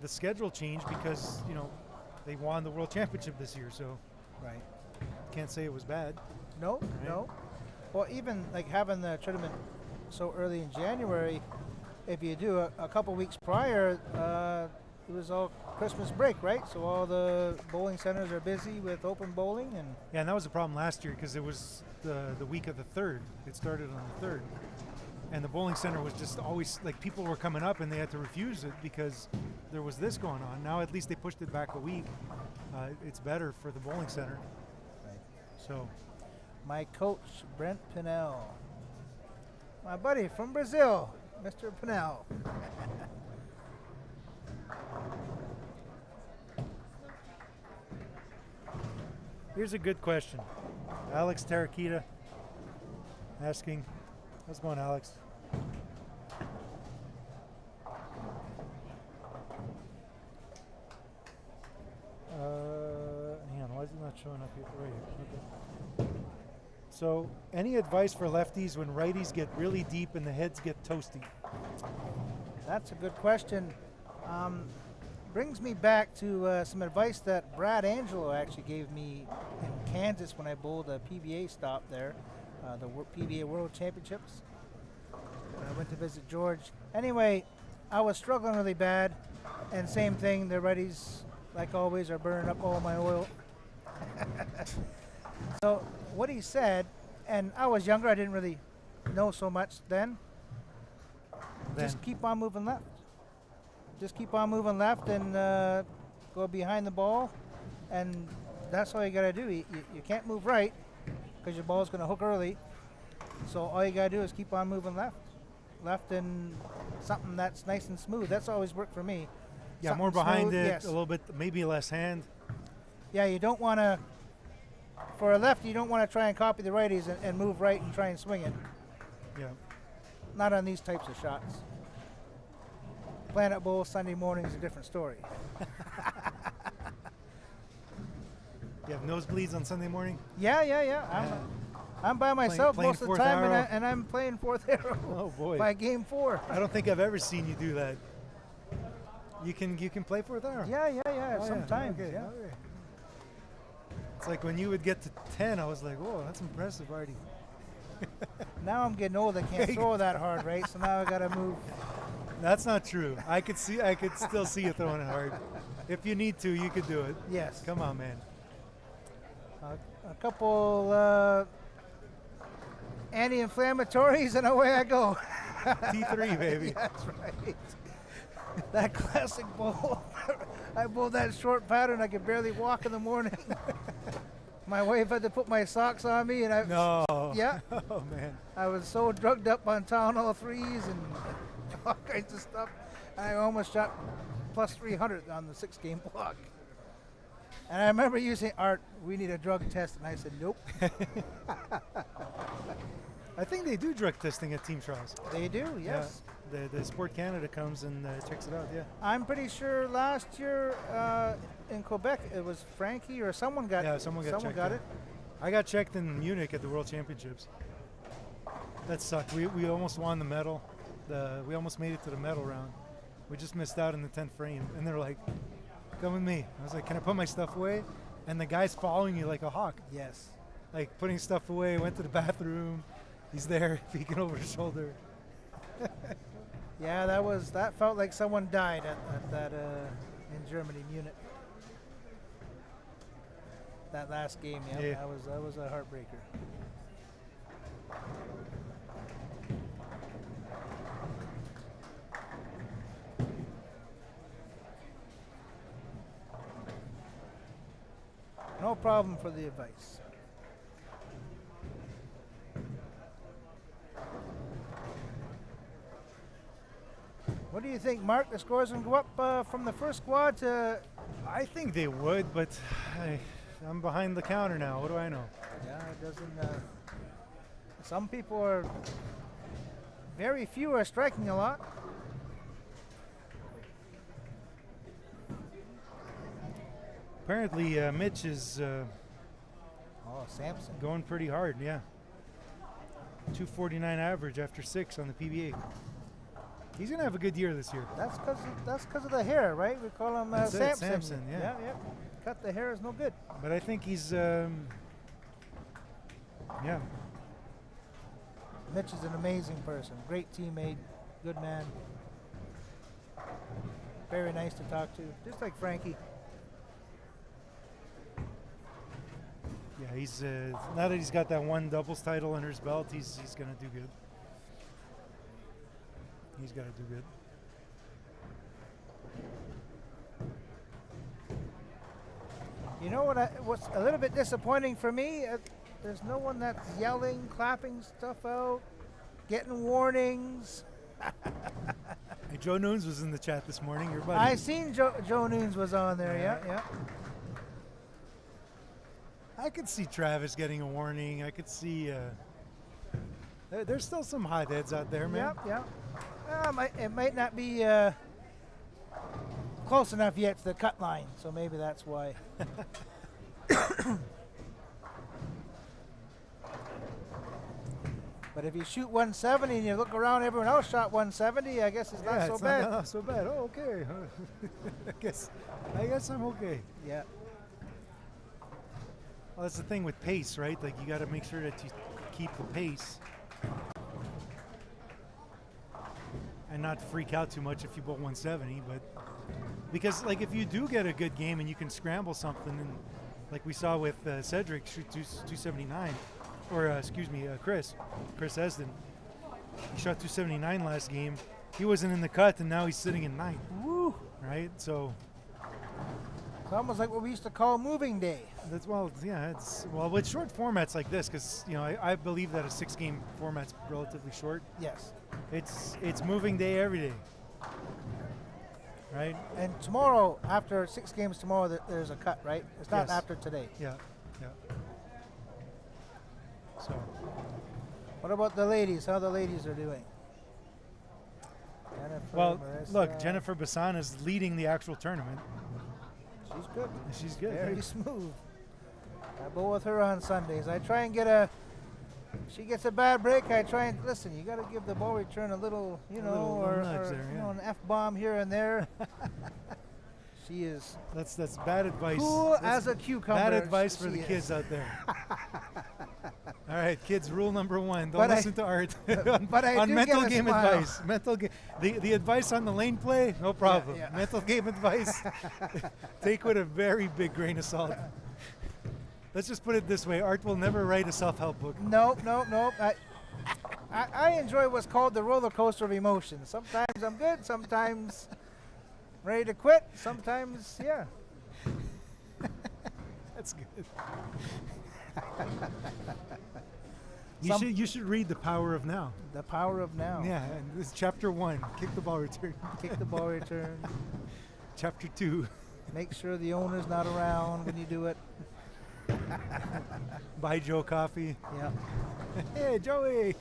the schedule change because they won the World Championship this year. So Right. can't say it was bad. No, Right. no. Well, even like having the tournament so early in January, if you do a couple weeks prior, it was all Christmas break, right? So all the bowling centers are busy with open bowling, and Yeah, and that was the problem last year because it was the week of the 3rd. It started on the 3rd. And the bowling center was just always, like, people were coming up and they had to refuse it because there was this going on. Now at least they pushed it back a week. It's better for the bowling center. Right. So, my coach, Brent Pinnell. My buddy from Brazil, Mr. Pinnell. here's a good question. Alex Tarakita asking, how's it going, Alex? Hang on, why is it not showing up here? Right here. Okay. So, any advice for lefties when righties get really deep and the heads get toasty? That's a good question. Brings me back to some advice that Brad Angelo actually gave me in Kansas when I bowled a PBA stop there, the PBA World Championships. When I went to visit George. Anyway, I was struggling really bad, and same thing, the righties, like always, are burning up all my oil. So what he said, and I was younger, I didn't really know so much then. Just keep on moving left. Just keep on moving left and go behind the ball, and that's all you got to do. You can't move right because your ball's going to hook early. So all you got to do is keep on moving left. Left and something that's nice and smooth. That's always worked for me. Yeah, Something more behind smooth, it, yes. a little bit, maybe less hand. Yeah, you don't want to, for a lefty, you don't want to try and copy the righties and move right and try and swing it. Yeah. Not on these types of shots. Planet Bowl Sunday morning is a different story. You have nosebleeds on Sunday morning? Yeah. I'm by myself playing most of the fourth time, arrow. and I'm playing fourth arrow Oh boy. by game 4. I don't think I've ever seen you do that. You can play fourth arrow? Yeah. Oh, yeah. Sometimes, Okay, yeah. okay. It's like when you would get to 10, I was like, whoa, that's impressive, Artie. Now I'm getting old. I can't throw that hard, right? So now I got to move. That's not true. I could still see you throwing it hard. If you need to, you could do it. Yes. Come on, man. A couple anti-inflammatories, and away I go. T3, baby. That's right. That classic bowl. I bowled that short pattern. I could barely walk in the morning. My wife had to put my socks on me, and I. No. Yeah. Oh, man. I was so drugged up on Tylenol 3s and all kinds of stuff. I almost shot plus 300 on the 6-game block. And I remember you saying, Art, we need a drug test. And I said, nope. I think they do drug testing at team trials. They do, yes. Yeah. The Sport Canada comes and checks it out, yeah. I'm pretty sure last year in Quebec, it was Frankie or someone got Yeah, someone got checked, got yeah. it. I got checked in Munich at the World Championships. That sucked. We almost won the medal. We almost made it to the medal round. We just missed out in the 10th frame. And they're like, come with me. I was like, can I put my stuff away? And the guy's following you like a hawk. Yes. Like putting stuff away, went to the bathroom. He's there peeking over his shoulder. Yeah, that felt like someone died at that in Germany, Munich. That last game, yeah. That was a heartbreaker. No problem for the advice. What What do you think, Mark? The scores will go up from the first squad to. I think they would, but I'm behind the counter now. What do I know? Yeah, it doesn't. Some people are. Very few are striking a lot. Apparently, Mitch is Oh, Sampson. going pretty hard. Yeah, 249 average after 6 on the PBA. He's gonna have a good year this year. That's because of the hair, right? We call him That's it, Sampson. Sampson, yeah. Yeah. Cut the hair is no good. But I think he's yeah. Mitch is an amazing person. Great teammate. Good man. Very nice to talk to. Just like Frankie. Yeah, he's now that he's got that one doubles title under his belt, he's gonna do good. He's got to do good. You know what's a little bit disappointing for me? There's no one that's yelling, clapping stuff out, getting warnings. Hey, Joe Nunes was in the chat this morning. Your buddy. I seen Joe Nunes was on there. Yeah. I could see Travis getting a warning. I could see. There's still some hotheads out there, man. Yep. It might not be close enough yet to the cut line, so maybe that's why. But if you shoot 170 and you look around, everyone else shot 170, I guess it's not so bad. Not so bad. Oh, okay. I guess I'm okay. Yeah. Well, that's the thing with pace, right? Like, you got to make sure that you keep the pace and not freak out too much if you bowl 170. But because, like, if you do get a good game and you can scramble something, and like we saw with Cedric shoot 279, or Chris Esden, he shot 279 last game. He wasn't in the cut, and now he's sitting in 9th. Woo! Right? So it's almost like what we used to call moving day. that's with short formats like this, because I believe that a 6-game format's relatively short. Yes. It's moving day every day, right? And tomorrow, after 6 games tomorrow, there's a cut, right? It's not Yes. after today. Yeah. So What about the ladies? How the ladies are doing? Jennifer, well, Marissa. look, Jennifer Bassan is leading the actual tournament. She's good. She's good. Very smooth. I bowl with her on Sundays. I try and get she gets a bad break. I try and listen. You got to give the ball return a little, little nudge there, yeah. an F-bomb here and there. She is That's bad advice. cool That's as a cucumber. bad advice for She the is. kids out there. All right, kids. Rule number 1: don't But listen to Art but I on do mental get a game smile. advice. The advice on the lane play, no problem. yeah. Mental game advice, take with a very big grain of salt. Let's just put it this way: Art will never write a self-help book. Nope. I enjoy what's called the roller coaster of emotions. Sometimes I'm good. Sometimes ready to quit. Sometimes, yeah. That's good. You should read The Power of Now. The power of now. Yeah, and this is chapter 1. Kick the ball return. Kick the ball return. Chapter 2. Make sure the owner's not around when you do it. Buy Joe coffee. Yeah. Hey, Joey.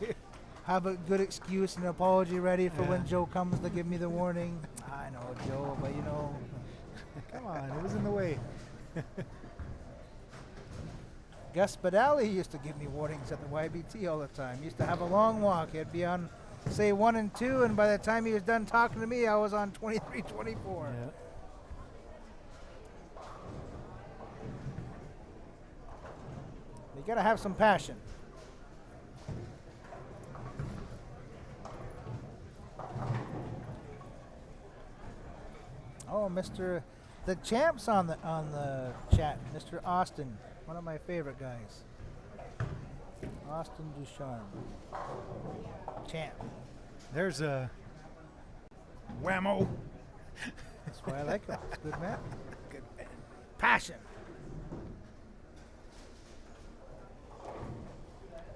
Have a good excuse and apology ready for when Yeah. Joe comes to give me the warning. I know, Joe, but Come on, it was in the way. Gus Badali used to give me warnings at the YBT all the time. He used to have a long walk. He'd be on, say, 1 and 2, and by the time he was done talking to me, I was on 23, 24. Yeah. You got to have some passion. Oh, the champ's on the chat, Mr. Austin, one of my favorite guys. Austin Ducharme. Champ. There's a whammo. That's why I like him. He's a good man. Good man. Passion.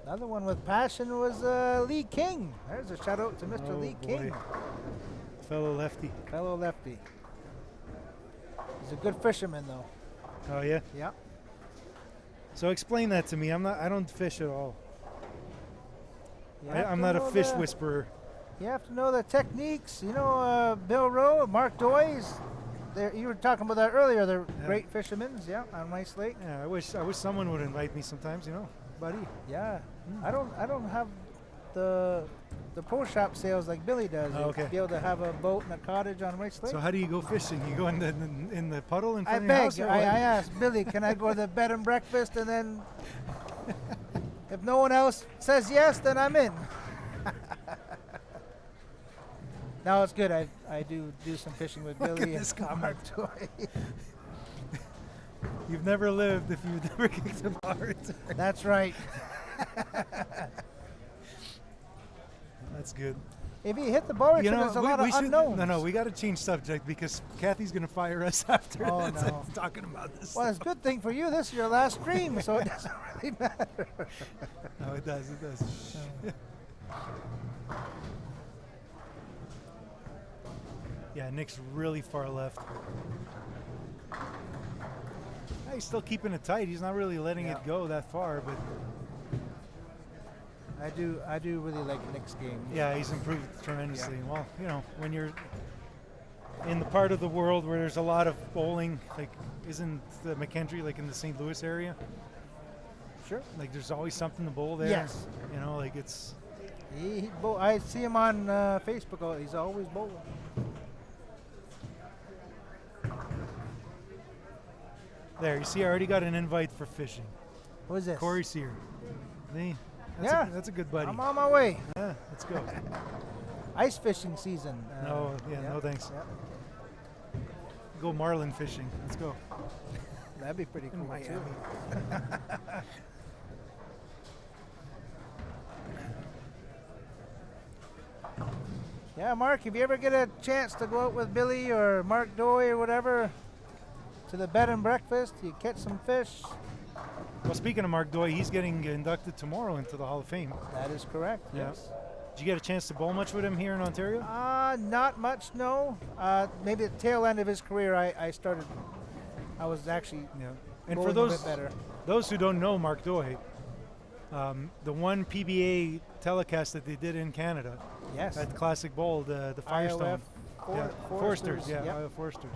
Another one with passion was Lee King. There's a shout out to Mr. Oh, Lee boy. King. fellow lefty. Fellow lefty. He's a good fisherman, though. Oh yeah. Yeah. So explain that to me. I don't fish at all. You have I'm to not a know fish the- whisperer. You have to know the techniques. You know, Bill Rowe, Mark Doyes. You were talking about that earlier. They're Yeah. great fishermen. Yeah, on Rice Lake. Yeah, I wish someone would invite me sometimes. Buddy. Yeah. I don't have the pro shop sales like Billy does. Oh, You okay. Be able to have a boat and a cottage on Rice Lake. So how do you go fishing? You go in the puddle in I front of your beg. house? Or I what? asked Billy, can I go to the bed and breakfast, and then if no one else says yes, then I'm in. No, it's good. I do some fishing with Look at Billy this and comment. Mark Doy. You've never lived if you've never kicked a bar. That's right. That's good. If you hit the bar, there's a lot of unknowns. No, we got to change subject because Kathy's going to fire us after Oh, this, no. talking about this. Well, it's a good thing for you. This is your last stream, so it doesn't really matter. No, it does. It does. Yeah, Nick's really far left. He's still keeping it tight. He's not really letting it go that far, but I do really like Nick's game. yeah, he's improved tremendously. Well, when you're in the part of the world where there's a lot of bowling, like isn't the McKendree like in the St. Louis area? Sure. Like there's always something to bowl there. Yes. Like it's I see him on Facebook. He's always bowling. there. You see, I already got an invite for fishing. Who is this? Corey Sear. See? That's a good buddy. I'm on my way. Yeah, let's go. Ice fishing season. No thanks. Yeah. Go marlin fishing. Let's go. That'd be pretty cool In Miami. too. Yeah, Mark, if you ever get a chance to go out with Billy or Mark Doy or whatever to the bed and breakfast, you catch some fish. Well, speaking of Mark Doy, he's getting inducted tomorrow into the Hall of Fame. That is correct. Yeah. Yes. Did you get a chance to bowl much with him here in Ontario? Not much, no. Maybe at the tail end of his career, I was actually Yeah. And bowling for a bit better. those who don't know Mark Doy, the one PBA telecast that they did in Canada Yes. at Classic Bowl, the Firestone. IOF Foresters. Yeah, Yep. IOF Foresters.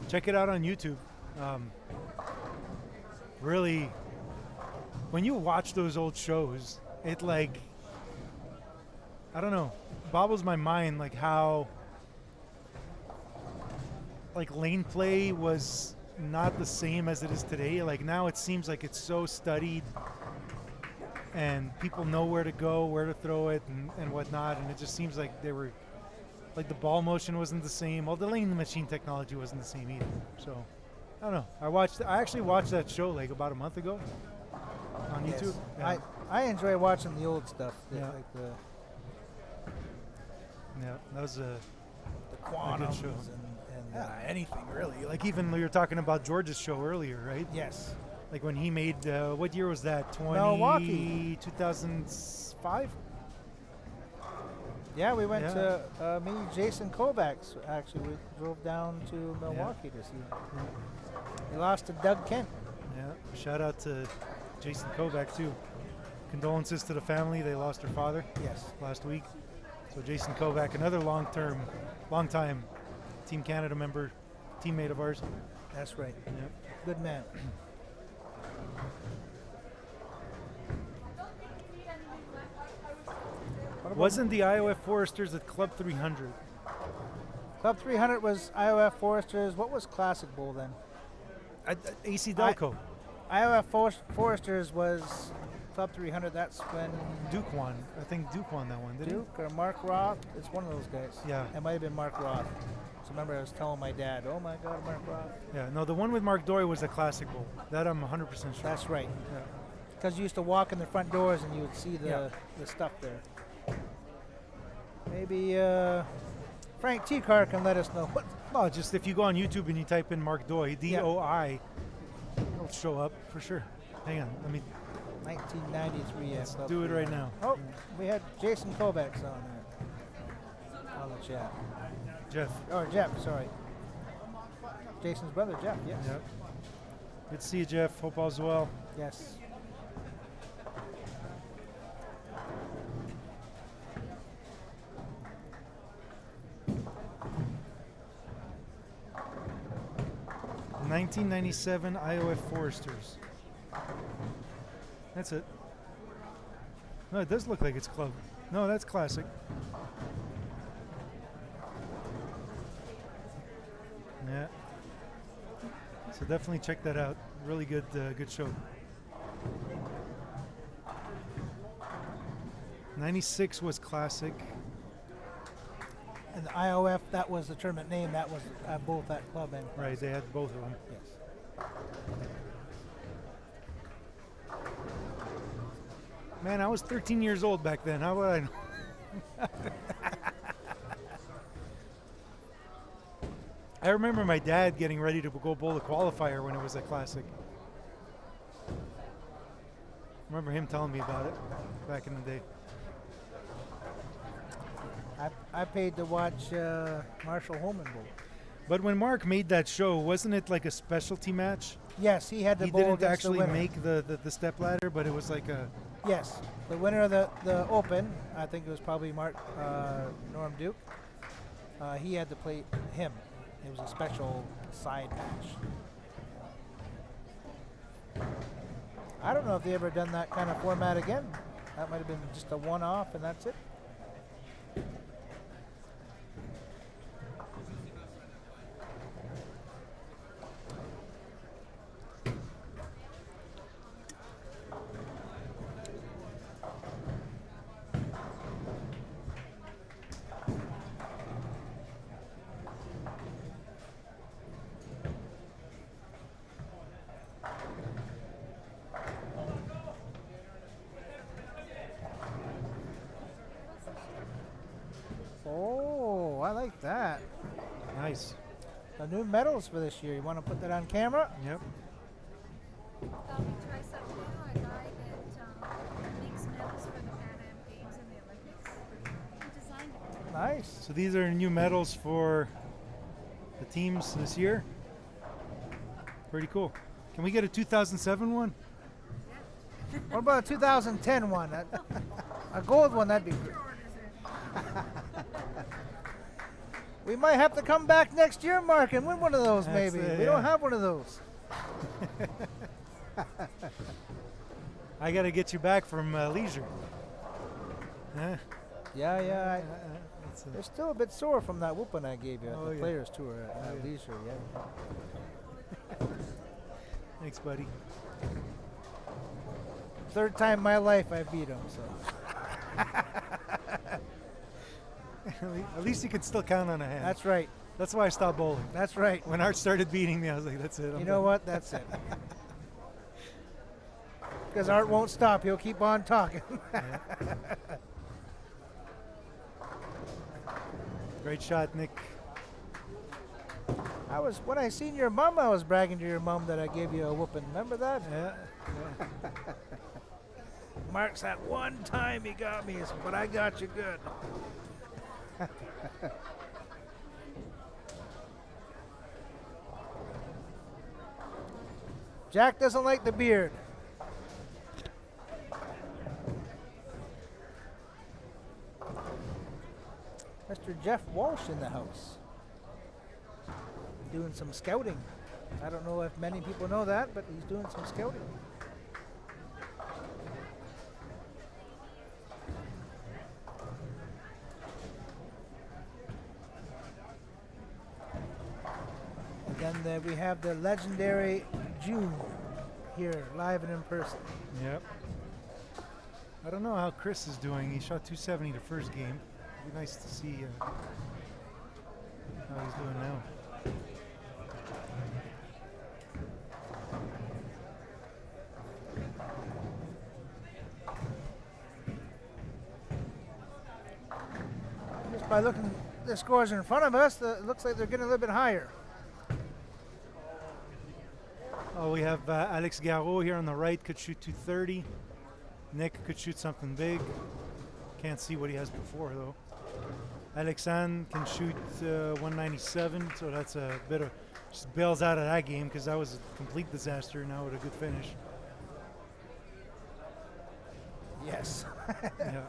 Check it out on YouTube. Really, when you watch those old shows, it I don't know, bobbles my mind like how lane play was not the same as it is today. Like now it seems like it's so studied and people know where to go, where to throw it and whatnot, and it just seems like they were the ball motion wasn't the same. Well, the lane machine technology wasn't the same either. So I don't know. I actually watched that show about a month ago on Yes. YouTube. Yeah. I enjoy watching the old stuff. Yeah. Like the Yeah, that was a quantums show. and anything really. Like even we were talking about George's show earlier, right? yes. Like when he made, what year was that? Milwaukee. 2005? Yeah, we went Yeah. to me, Jason Kovacs. Actually, we drove down to Milwaukee to see him. He lost to Doug Kent. Yeah, shout out to Jason Kovac too. Condolences to the family. They lost their father Yes. last week. So Jason Kovac, another long-time Team Canada member, teammate of ours. That's right. Yeah. Good man. What about Wasn't the IOF Foresters at Club 300? Club 300 was IOF Foresters. What was Classic Bowl then? At AC Delco. IOF Foresters was Club 300. That's when Duke won. I think Duke won that one, didn't Duke or Mark Roth. It's one of those guys. Yeah. It might have been Mark Roth. So remember, I was telling my dad, "Oh my God, Mark Roth." he? Yeah, no, the one with Mark Doy was a Classic Bowl. That I'm 100% sure. That's right. Yeah. Because you used to walk in the front doors and you would see the Yeah. stuff there. Maybe Frank T-Car can let us know what. Well, just if you go on YouTube and you type in Mark Doy, D-O-I, it'll show up for sure. Hang on, let me 1993. let's Club do it right 300. now. Oh, we had Jason Kovacs on there on the chat. Jeff. Or Jeff, sorry. Jason's brother, Jeff, yes. Yep. Good to see you, Jeff. Hope all's well. Yes. '97 IOF Foresters. That's it. No, it does look like it's club. No, that's classic. Yeah. So definitely check that out. Really good, good show. '96 was classic. And the IOF, that was the tournament name. That was both at club and Right, they had both of them. yes. Man, I was 13 years old back then. How would I know? I remember my dad getting ready to go bowl the qualifier when it was a classic. Remember him telling me about it back in the day. I paid to watch Marshall Holman bowl. But when Mark made that show, wasn't it like a specialty match? Yes, he had to He bowl didn't against actually the winner. make the step ladder, but it was like a... Yes, the winner of the Open, I think it was probably Norm Duke. He had to play him. It was a special side match. I don't know if they ever done that kind of format again. That might have been just a one-off, and that's it. Oh, I like that. Nice. The new medals for this year. You want to put that on camera? Yep. Thought we'd try something new. A guy that makes medals for the Pan Am Games and the Olympics. He designed it. Nice. So these are new medals for the teams this year. Pretty cool. Can we get a 2007 one? What about a 2010 one? A gold one, that'd be great. We might have to come back next year, Mark, and win one of those, That's maybe. it, We don't yeah. have one of those. I got to get you back from leisure. Huh? Yeah. That's They're still a bit sore from that whooping I gave you at Oh, the yeah. Players Tour at Oh, yeah. Leisure, yeah. Thanks, buddy. Third time in my life I beat him, so. At least you can still count on a hand. That's right. That's why I stopped bowling. That's right. When Art started beating me, I was like, that's it. I'm You know done. what? That's it. Because Art won't stop. He'll keep on talking. Great shot, Nick. When I seen your mom, I was bragging to your mom that I gave you a whooping. Remember that? Yeah. Mark's that one time he got me, but I got you good. Jack doesn't like the beard. Mr. Jeff Walsh in the house. Doing some scouting. I don't know if many people know that, but he's doing some scouting. And then we have the legendary June here, live and in person. Yep. I don't know how Chris is doing. He shot 270 the first game. It'd be nice to see how he's doing now. Just by looking at the scores in front of us, it looks like they're getting a little bit higher. Oh, we have Alex Garreau here on the right, could shoot 230. Nick could shoot something big. Can't see what he has before, though. Alexandre can shoot 197, so that's a bit of just bails out of that game because that was a complete disaster. Now with a good finish. Yes. Yeah.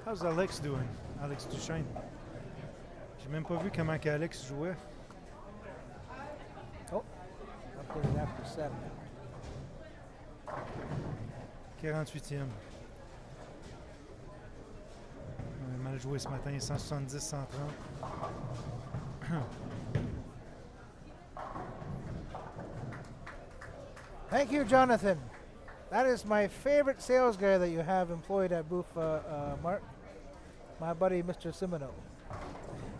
How's Alex doing? Alex Duchesne. J'ai même pas vu comment Alex jouait. Oh, updated after 7. 48e. On a mal joué ce matin, 170-130. Thank you, Jonathan. That is my favorite sales guy that you have employed at Booth, Mark. My buddy, Mr. Simino.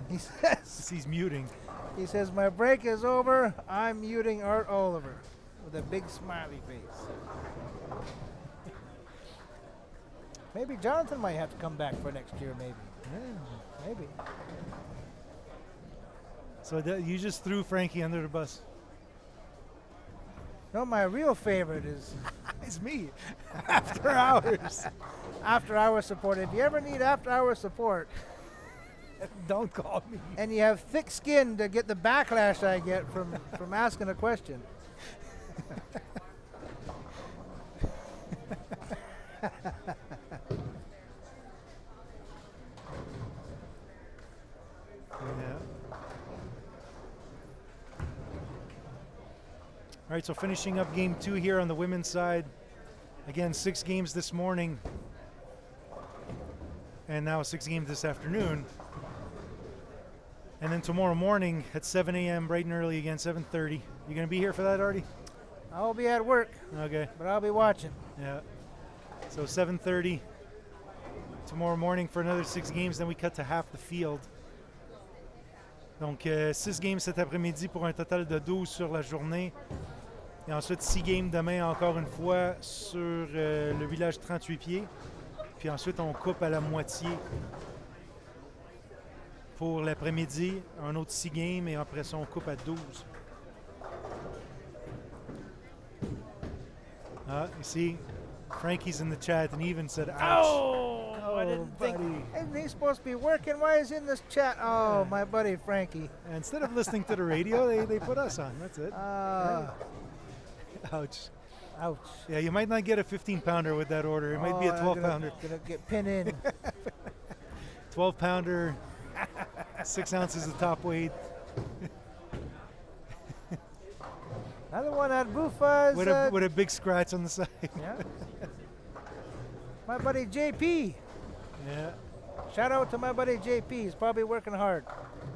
He says, He's muting. he says, my break is over. I'm muting Art Oliver with a big smiley face. Maybe Jonathan might have to come back for next year, maybe. Yeah. Maybe. So you just threw Frankie under the bus. No, my real favorite is It's me. After hours. after hour support. If you ever need after hour support Don't call me. and you have thick skin to get the backlash I get from asking a question. Yeah. All right, so finishing up game 2 here on the women's side. Again, 6 games this morning. And now 6 games this afternoon. And then tomorrow morning at 7 a.m. bright and early again, 7:30. You going to be here for that, Artie? I'll be at work, Okay. but I'll be watching. Yeah. So 7:30 tomorrow morning for another 6 games. Then we cut to half the field. Donc 6 games cet après-midi pour un total de 12 sur la journée. Et ensuite 6 games demain encore une fois sur le village 38 pieds. Puis ensuite on coupe à la moitié pour l'après-midi. Un autre 6 games et après ça on coupe à 12. Ici, Frankie's in the chat and even said, ouch. Oh, I didn't think. buddy. Isn't he supposed to be working? Why is he in this chat? Oh, Yeah. my buddy Frankie. And instead of listening to the radio, they put us on. That's it. Ouch. Ouch. Yeah, you might not get a 15-pounder with that order. It might be a I'm 12-pounder. Gonna get pinned in. 12-pounder, 6 ounces of top weight. Another one at Bufa's. With a big scratch on the side. Yeah. My buddy JP. Yeah. Shout out to my buddy JP. He's probably working hard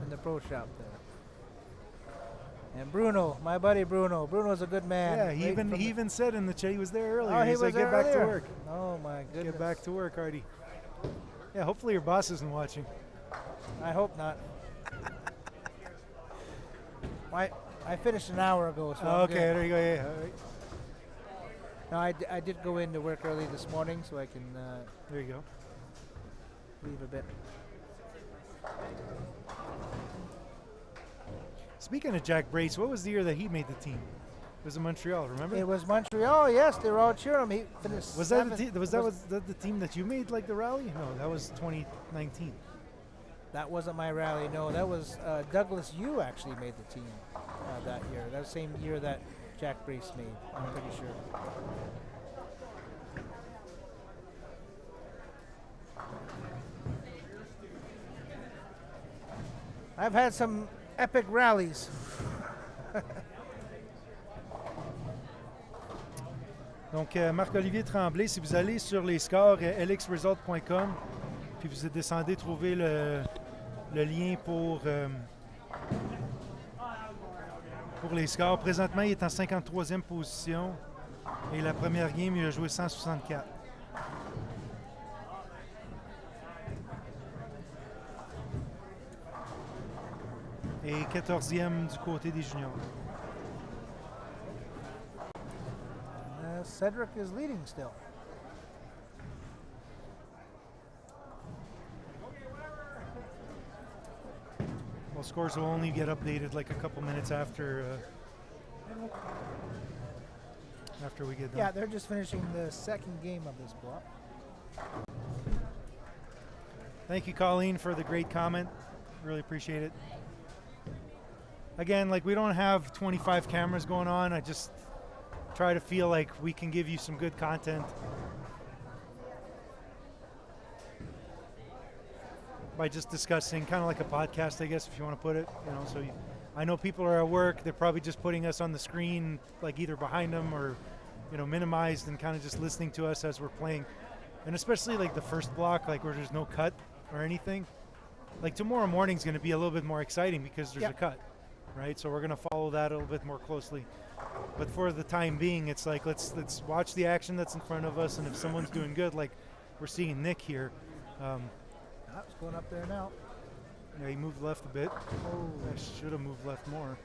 in the pro shop there. And Bruno, my buddy Bruno. Bruno's a good man. Yeah, he Right even from he the- even said in the chat, he was there earlier. Oh, he he was said, there get back to earlier? work. Oh my goodness. Get back to work, Artie. Yeah, hopefully your boss isn't watching. I hope not. I finished an hour ago, so I'm Okay, good. there you go. Yeah, all right. No, I did go in to work early this morning, so I can There you go. leave a bit. Speaking of Jack Brace, what was the year that he made the team? It was in Montreal, remember? It was Montreal. Yes, they were all cheering him. He finished. Was that the seventh. was that the team that you made like the rally? No, that was 2019. That wasn't my rally. No, that was Douglas Yu actually made the team that year. That was the same year that Jack Brace made. I'm pretty sure. I've had some epic rallies. Donc, Marc-Olivier Tremblay, si vous allez sur les scores lxresult.com, puis vous descendez trouver le lien pour les scores. Présentement, il est en 53e position. Et la première game, il a joué 164. Et 14e du côté des juniors. Cedric is leading still. Well, scores will only get updated like a couple minutes after we get done. Yeah, they're just finishing the second game of this block. Thank you, Colleen, for the great comment. Really appreciate it. Again, like, we don't have 25 cameras going on. I just try to feel like we can give you some good content by just discussing, kind of like a podcast, I guess, if you want to put it. You know, so I know people are at work. They're probably just putting us on the screen, like either behind them or, you know, minimized, and kind of just listening to us as we're playing. And especially like the first block, like where there's no cut or anything. Like tomorrow morning's going to be a little bit more exciting because there's a cut, right? So we're going to follow that a little bit more closely. But for the time being, it's like let's watch the action that's in front of us, and if someone's doing good, like we're seeing Nick here. It's going up there now. Yeah, he moved left a bit. Oh, I should have moved left more.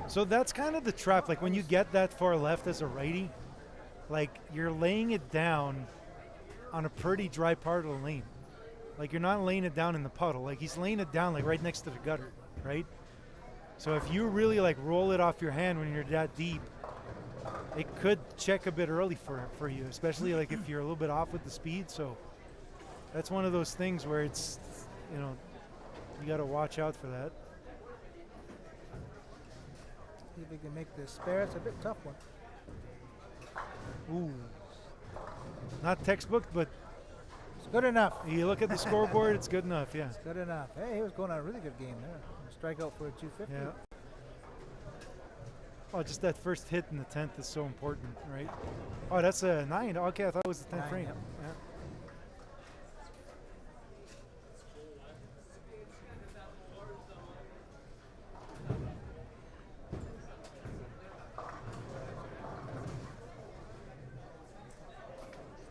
So that's kind of the trap. Like when you get that far left as a righty, like you're laying it down on a pretty dry part of the lane. Like you're not laying it down in the puddle. Like he's laying it down like right next to the gutter, right? So if you really like roll it off your hand when you're that deep, it could check a bit early for you, especially like if you're a little bit off with the speed. So that's one of those things where it's, you know, you got to watch out for that. See if we can make this spare. It's a bit tough one. Ooh. Not textbook, but it's good enough. You look at the scoreboard, it's good enough, yeah. It's good enough. Hey, he was going on a really good game there. Strikeout for a 250. Yeah. Oh, just that first hit in the 10th is so important, right? Oh, that's a 9. Okay, I thought it was the 10th frame. Yep. Yeah.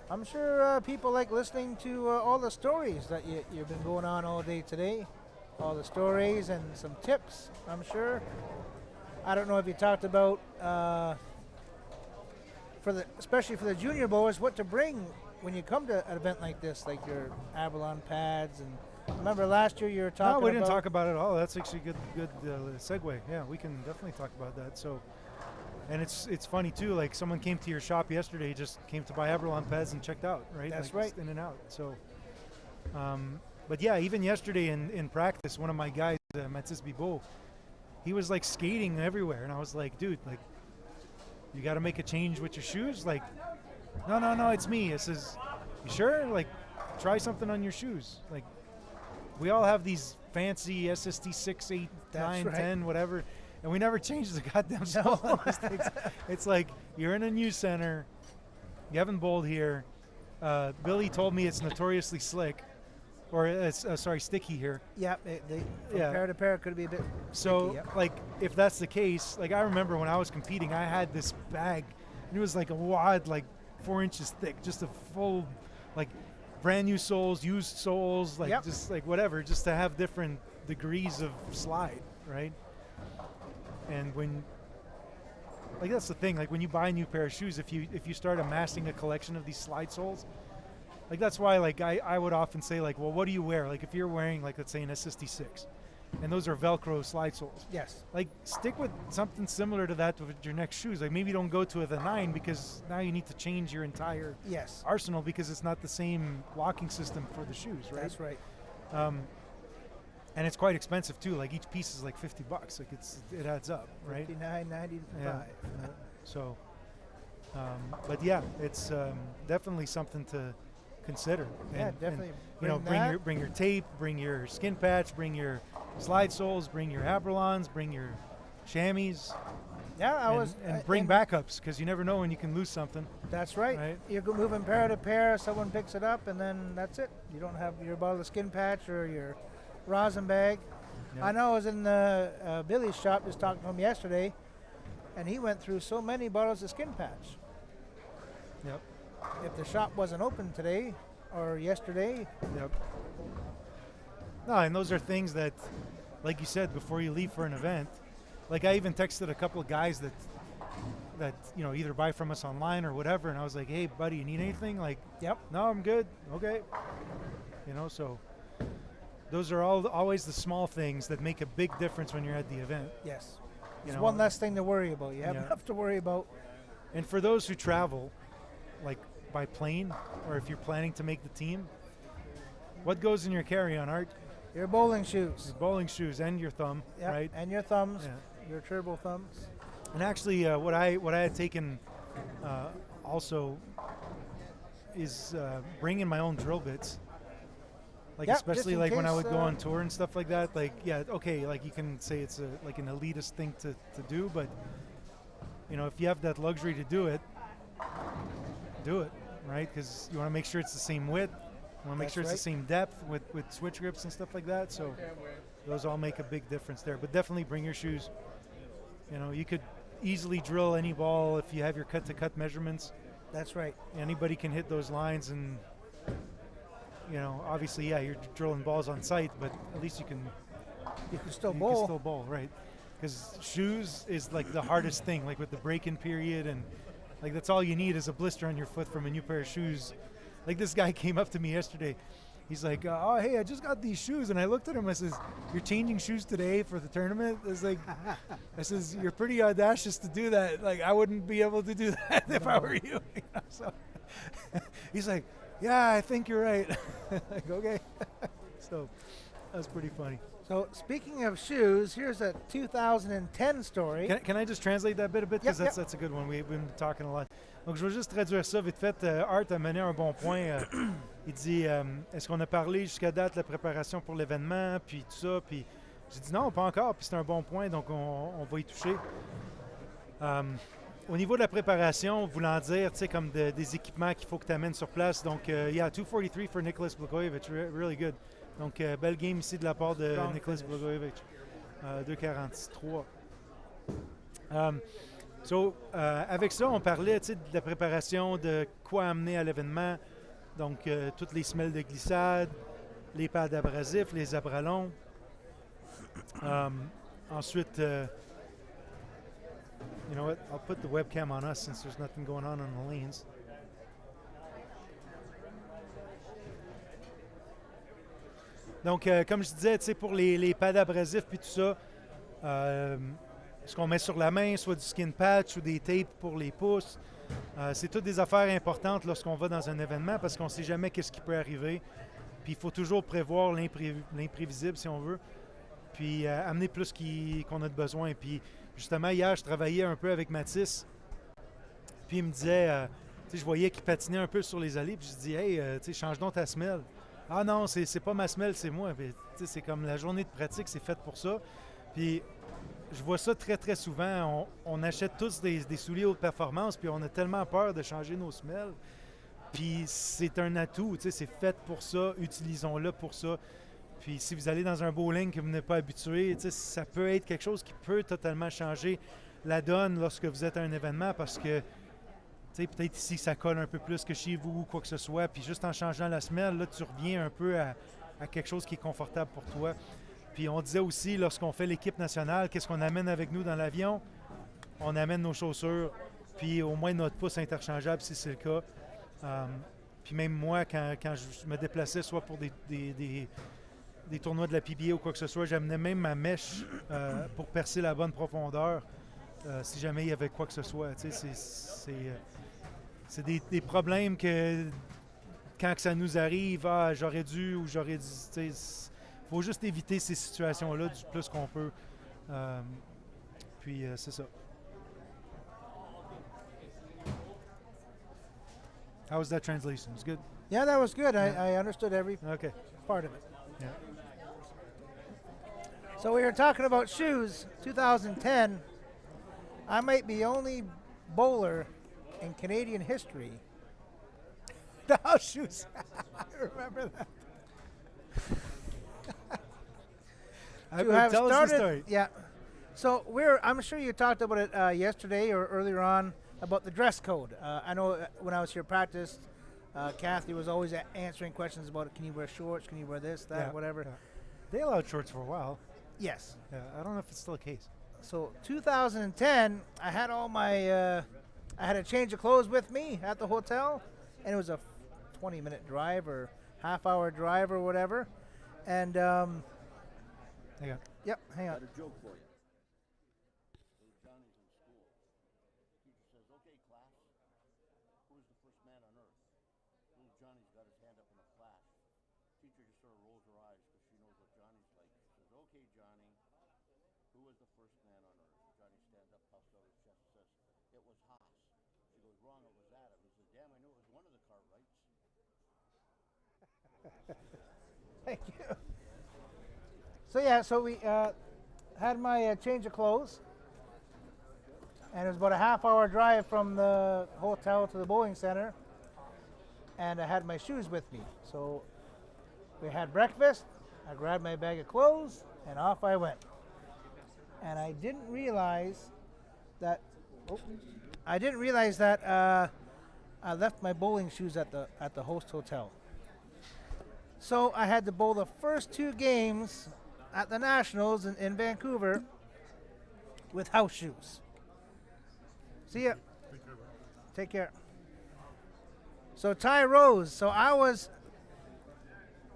I'm sure people like listening to all the stories that you've been going on all day today. All the stories and some tips, I'm sure. I don't know if you talked about, especially for the junior bowlers, what to bring when you come to an event like this, like your Avalon pads. And remember last year you were talking about... No, we didn't talk about it at all. That's actually good segue. Yeah, we can definitely talk about that. So, and it's funny too, like someone came to your shop yesterday, just came to buy Avalon pads and checked out, right? That's like right. In and out. So, but yeah, even yesterday in practice, one of my guys, Mathis Bibot, he was like skating everywhere, and I was like, dude, like, you got to make a change with your shoes? Like, no, it's me. It says, you sure? Like, try something on your shoes. Like, we all have these fancy SST 6, 8, 9, right. 10, whatever, and we never change the goddamn sole on those things. It's like, you're in a new center, you haven't bowled here. Billy told me it's notoriously slick. Or it's sticky here. Yeah, from pair to pair could be a bit so sticky, like if that's the case, like I remember when I was competing, I had this bag and it was like a wad, like 4 inches thick, just a full, like brand new soles, used soles, like just like whatever, just to have different degrees of slide, right? And when, like that's the thing, like when you buy a new pair of shoes, if you start amassing a collection of these slide soles, like that's why, like I would often say, like, well, what do you wear? Like if you're wearing, like let's say an SST 6, and those are Velcro slide soles. Yes. Like stick with something similar to that with your next shoes. Like maybe don't go to the 9 because now you need to change your entire arsenal because it's not the same locking system for the shoes, right? That's right. And it's quite expensive too. Like each piece is like $50. Like it adds up, right? $59.95. Yeah. So, but yeah, it's definitely something to consider. Yeah, definitely. And, bring your tape, bring your skin patch, bring your slide soles, bring your Abralons, bring your chamois. Yeah, bring backups because you never know when you can lose something. That's right. You're moving pair to pair, someone picks it up, and then that's it. You don't have your bottle of skin patch or your rosin bag. Yeah. I know I was in Billy's shop just talking to him yesterday, and he went through so many bottles of skin patch. Yep. If the shop wasn't open today or yesterday. Yep. No, and those are things that, like you said, before you leave for an event, like I even texted a couple of guys that, that either buy from us online or whatever, and I was like, hey buddy, you need anything? Like, Yep. no, I'm good. Okay. So those are always the small things that make a big difference when you're at the event. Yes. You It's know, one less thing to worry about. You have Yeah. enough to worry about. And for those who travel, like by plane, or if you're planning to make the team, what goes in your carry-on, Art? Your bowling shoes. Your bowling shoes and your thumb, Yep. right? And your thumbs. Yeah. Your turbo thumbs. And actually, what I had taken also is bringing my own drill bits. Like, Yep, especially just in like when I case, would go on tour and stuff like that. Like, yeah, okay, like you can say it's like an elitist thing to do, but if you have that luxury to do it, right? Because you want to make sure it's the same width. You want to make That's sure it's right. the same depth with switch grips and stuff like that. So those all make a big difference there. But definitely bring your shoes. You could easily drill any ball if you have your cut-to-cut measurements. That's right. Anybody can hit those lines, and obviously, yeah, you're drilling balls on site, but at least you can Still you bowl. can still bowl, right? Because shoes is like the hardest thing, like with the break-in period, and like that's all you need is a blister on your foot from a new pair of shoes. Like this guy came up to me yesterday. He's like, oh, hey, I just got these shoes. And I looked at him, I says, you're changing shoes today for the tournament? I says, you're pretty audacious to do that. Like, I wouldn't be able to do that if I were you. So he's like, yeah, I think you're right. Like, okay. So that was pretty funny. So speaking of shoes, here's a 2010 story. Can I just translate that bit a bit? Because Yep, that's a good one. We've been talking a lot. Donc, je vais juste traduire ça vite fait. Art a mené un bon point. Il dit, est-ce qu'on a parlé jusqu'à date de la préparation pour l'événement, puis tout ça? Puis j'ai dit non, pas encore, puis c'est un bon point, donc on va y toucher. Au niveau de la préparation, voulant dire, tu sais, comme des équipements qu'il faut que tu amènes sur place. Donc, yeah, 243 for Nicholas Blagojevic, really good. Donc, belle game ici de la part de Strong Nicholas finish. Blagojevic. 2,43. Avec ça, on parlait de la préparation, de quoi amener à l'événement. Donc, toutes les semelles de glissade, les pads abrasifs, les abralons. Ensuite, you know what? I'll put the webcam on us since there's nothing going on the lanes. Donc, comme je disais, tu sais, pour les pads abrasifs puis tout ça, ce qu'on met sur la main, soit du skin patch ou des tapes pour les pouces, c'est toutes des affaires importantes lorsqu'on va dans un événement parce qu'on ne sait jamais qu'est-ce qui peut arriver. Puis il faut toujours prévoir l'imprévisible, si on veut, puis amener plus qu'on a de besoin. Puis justement, hier, je travaillais un peu avec Mathis, puis il me disait, tu sais, je voyais qu'il patinait un peu sur les allées, puis je dis, hey, tu sais, change donc ta semelle. Ah non, c'est pas ma semelle, c'est moi. Puis, tu sais, c'est comme la journée de pratique, c'est fait pour ça. Puis je vois ça très, très souvent. On achète tous des souliers haute performance, puis on a tellement peur de changer nos semelles. Puis c'est un atout, tu sais, c'est fait pour ça, utilisons-le pour ça. Puis si vous allez dans un bowling que vous n'êtes pas habitué, tu sais, ça peut être quelque chose qui peut totalement changer la donne lorsque vous êtes à un événement parce que, tu sais, peut-être ici ça colle un peu plus que chez vous ou quoi que ce soit. Puis juste en changeant la semelle, là, tu reviens un peu à quelque chose qui est confortable pour toi. Puis on disait aussi, lorsqu'on fait l'équipe nationale, qu'est-ce qu'on amène avec nous dans l'avion? On amène nos chaussures, puis au moins notre pouce interchangeable si c'est le cas. Puis même moi, quand je me déplaçais, soit pour des tournois de la PBA ou quoi que ce soit, j'amenais même ma mèche pour percer la bonne profondeur si jamais il y avait quoi que ce soit. Tu sais, c'est des problèmes que quand que ça nous arrive, j'aurais dû ou j'aurais dû. Il faut juste éviter ces situations-là du plus qu'on peut. Puis c'est ça. How was that translation? It was good? Yeah, that was good. Yeah. I understood every Okay. part of it. Yeah. So we were talking about shoes, 2010. I might be the only bowler in Canadian history. The house shoes. I remember that. to have Tell us started, the story. Yeah. So I'm sure you talked about it yesterday or earlier on about the dress code. I know when I was here practice, Kathy was always answering questions about, can you wear shorts? Can you wear this, that, Yeah, whatever? yeah. They allowed shorts for a while. Yes. Yeah, I don't know if it's still the case. So 2010, I had all my, I had a change of clothes with me at the hotel, and it was a 20-minute drive or half-hour drive or whatever. And Hang on. yep, hang on. Got a joke for you. Johnny's in school. Teacher says, "Okay, class, who's the first man on earth?" Little Johnny's got his hand up in a flash. Teacher just sort of rolls her eyes because she knows what Johnny's like. She says, "Okay, Johnny, who was the first man on earth?" Johnny stands up, puffs out his chest, and says, "It was Haas." She goes, "Wrong, it was Adam." He says, "Damn, I knew it was one of the Cartwrights." Thank you. So yeah, so we had my change of clothes, and it was about a half-hour drive from the hotel to the bowling center, and I had my shoes with me. So we had breakfast, I grabbed my bag of clothes, and off I went. And I didn't realize that I left my bowling shoes at the host hotel. So I had to bowl the first 2 games at the Nationals in Vancouver with house shoes. See ya. Take care. So Ty Rose. So I was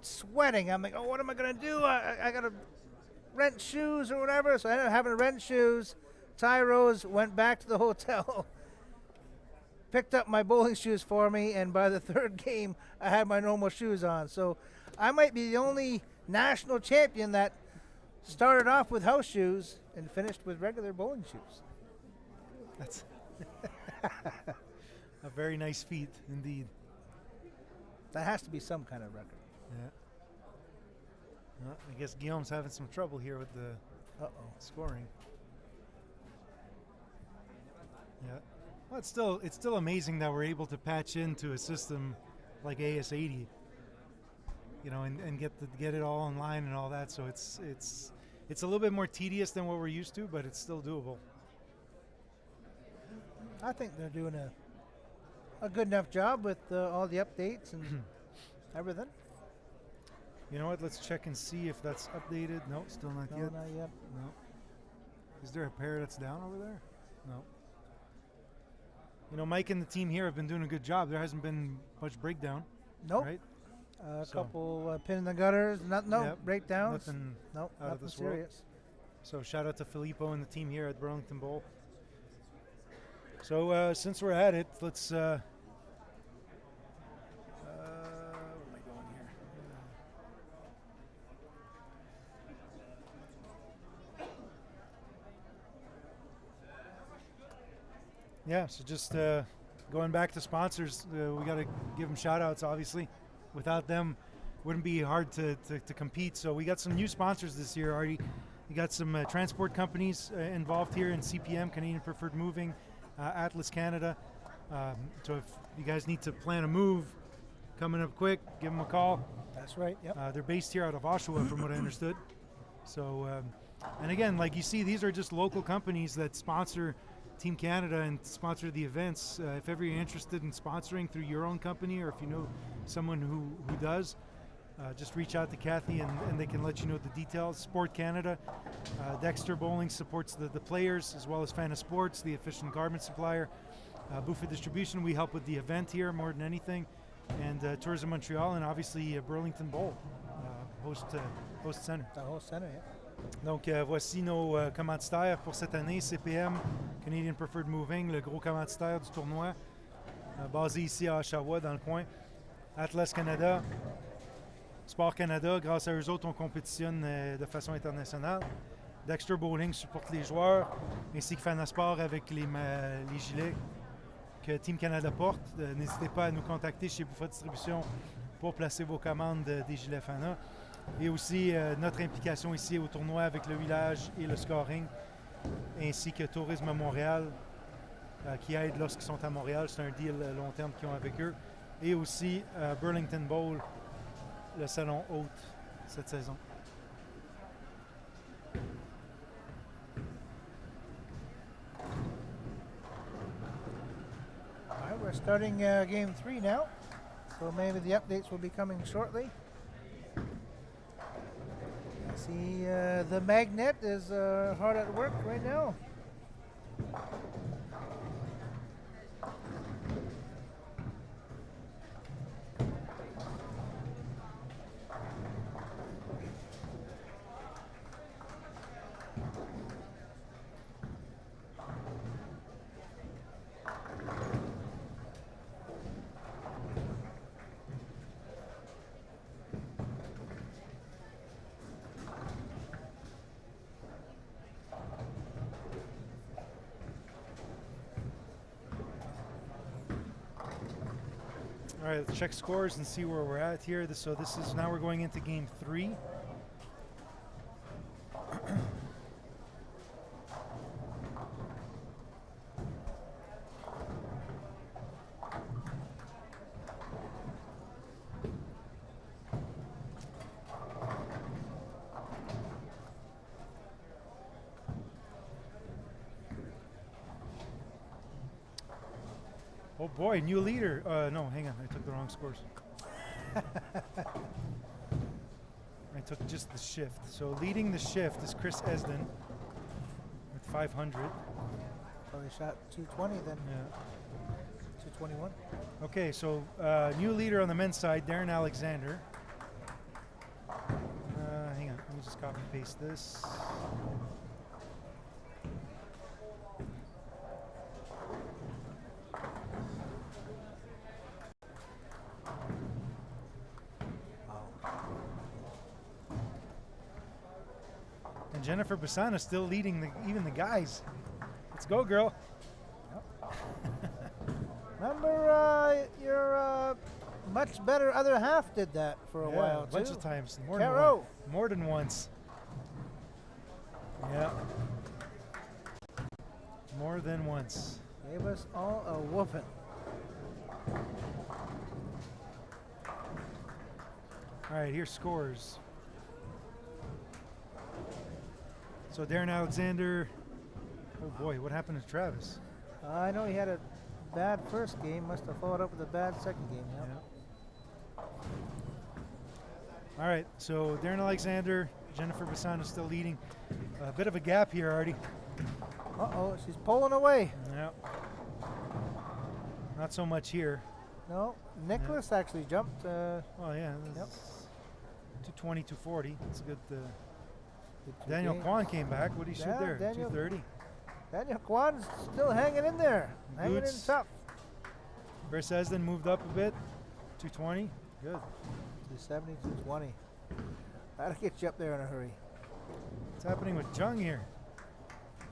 sweating. I'm like, oh, what am I gonna do? I gotta rent shoes or whatever. So I ended up having to rent shoes. Ty Rose went back to the hotel, picked up my bowling shoes for me, and by the 3rd game, I had my normal shoes on. So I might be the only national champion that started off with house shoes and finished with regular bowling shoes. That's a very nice feat indeed. That has to be some kind of record. Yeah. Well, I guess Guillaume's having some trouble here with the scoring. Yeah. Well, it's still amazing that we're able to patch into a system like AS80, you know, and get it all online and all that. So it's a little bit more tedious than what we're used to, but it's still doable. I think they're doing a good enough job with all the updates and everything. You know what? Let's check and see if that's updated. No, still not No, yet. not yet. No. Is there a pair that's down over there? No. You know, Mike and the team here have been doing a good job. There hasn't been much breakdown. Nope. Right? A So- couple pin in the gutters. Yep. Breakdowns. Nothing Nope. out of Nothing this world. serious. So shout out to Filippo and the team here at Burlington Bowl. So since we're at it, let's. Where am I going here? Yeah, so just going back to sponsors, we got to give them shout outs, obviously. Without them, wouldn't be hard to compete. So we got some new sponsors this year, Artie. You got some transport companies involved here in CPM, Canadian Preferred Moving, Atlas Canada. So if you guys need to plan a move coming up quick, give them a call. That's right. Yep. They're based here out of Oshawa, from what I understood. So, and again, like you see, these are just local companies that sponsor Team Canada and sponsor the events. If ever you're interested in sponsoring through your own company, or if you know someone who does, just reach out to Kathy and they can let you know the details. Sport Canada, Dexter Bowling supports the players, as well as Fana Sports, the efficient garment supplier. Buffet Distribution, we help with the event here more than anything. And Tourism Montreal, and obviously Burlington Bowl, host center. The whole center, yeah. Donc voici nos commanditaires pour cette année, CPM, Canadian Preferred Moving, le gros commanditaire du tournoi, basé ici à Oshawa, dans le coin. Atlas Canada, Sport Canada, grâce à eux autres, on compétitionne de façon internationale. Dexter Bowling supporte les joueurs, ainsi que Fanasport avec les gilets que Team Canada porte. N'hésitez pas à nous contacter chez Buffet Distribution pour placer vos commandes des gilets Fana. Et aussi notre implication ici au tournoi avec le village et le scoring, ainsi que Tourisme Montréal, qui aide lorsqu'ils sont à Montréal. C'est un deal long terme qu'ils ont avec eux. Et aussi Burlington Bowl, le salon hôte cette saison. All right, we're starting game 3 now, so maybe the updates will be coming shortly. See, the magnet is hard at work right now. All right, let's check scores and see where we're at here. So this is now we're going into game 3. Oh boy, new leader. No, hang on, I took the wrong scores. I took just the shift. So leading the shift is Chris Esden with 500. Probably shot 220 then. Yeah. 221. Okay, so new leader on the men's side, Darren Alexander. Hang on, let me just copy and paste this. And Jennifer Bassana still leading even the guys. Let's go, girl. Remember, your much better other half did that for a while, a bunch too. of times. Caro. More than once. Yeah. More than once. Gave us all a whooping. All right, here's scores. So Darren Alexander. Oh boy, what happened to Travis? I know he had a bad first game. Must have followed up with a bad second game. Yep. Yeah. All right, so Darren Alexander, Jennifer Bassano still leading. A bit of a gap here, Artie. Uh-oh, she's pulling away. Yeah. Not so much here. No, Nicholas actually jumped. Oh yeah. Yep. 220, 240. That's a good. Good Daniel game. Kwan came back. What did he shoot there? Daniel- 230. Daniel Kwan's still hanging in there. Hanging in Boots. tough. Chris Esden moved up a bit. 220. Good. 270, 220. That'll get you up there in a hurry. What's happening with Jung here?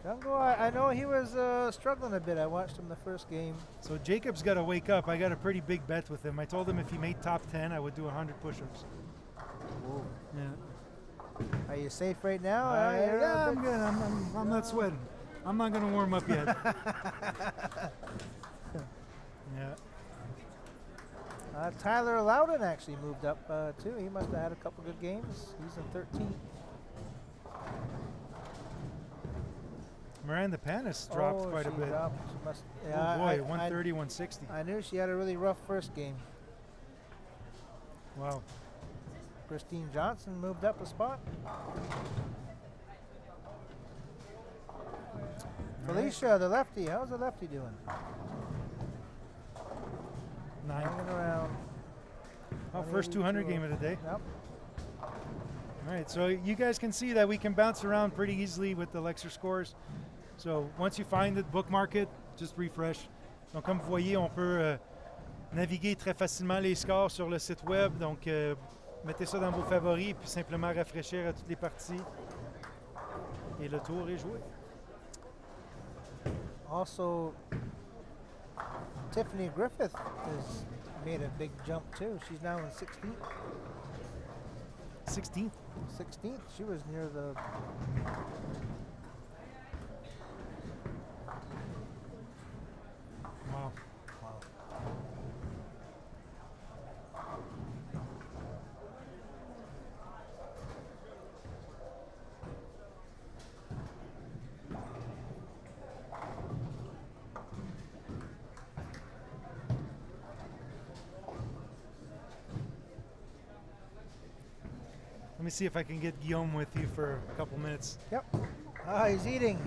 Jungle, I know he was struggling a bit. I watched him the first game. So Jacob's got to wake up. I got a pretty big bet with him. I told him if he made top 10, I would do 100 push-ups. Whoa. Yeah. Are you safe right now? You're yeah, a I'm bit- good. I'm not sweating. I'm not going to warm up yet. Yeah. Tyler Loudon actually moved up too. He must have had a couple good games. He's in 13th. Miranda Panis dropped quite a she bit. dropped. She must, Oh boy, 130, 160. I knew she had a really rough first game. Wow. Christine Johnson moved up a spot. Felicia, the lefty. How's the lefty doing? 9. Hanging around. Oh, first 200 game of the day. Yep. All right, so you guys can see that we can bounce around pretty easily with the Lexer scores. So once you find it, bookmark it, just refresh. Donc comme vous voyez, on peut naviguer très facilement les scores sur le site web. Donc mettez ça dans vos favoris puis simplement rafraîchir à toutes les parties. Et le tour est joué. Also, Tiffany Griffith has made a big jump too. She's now in 16th. 16th. 16th. She was near the. Wow. Wow. Let me me see if I can get Guillaume with you for a couple minutes. Yep. Ah, he's eating.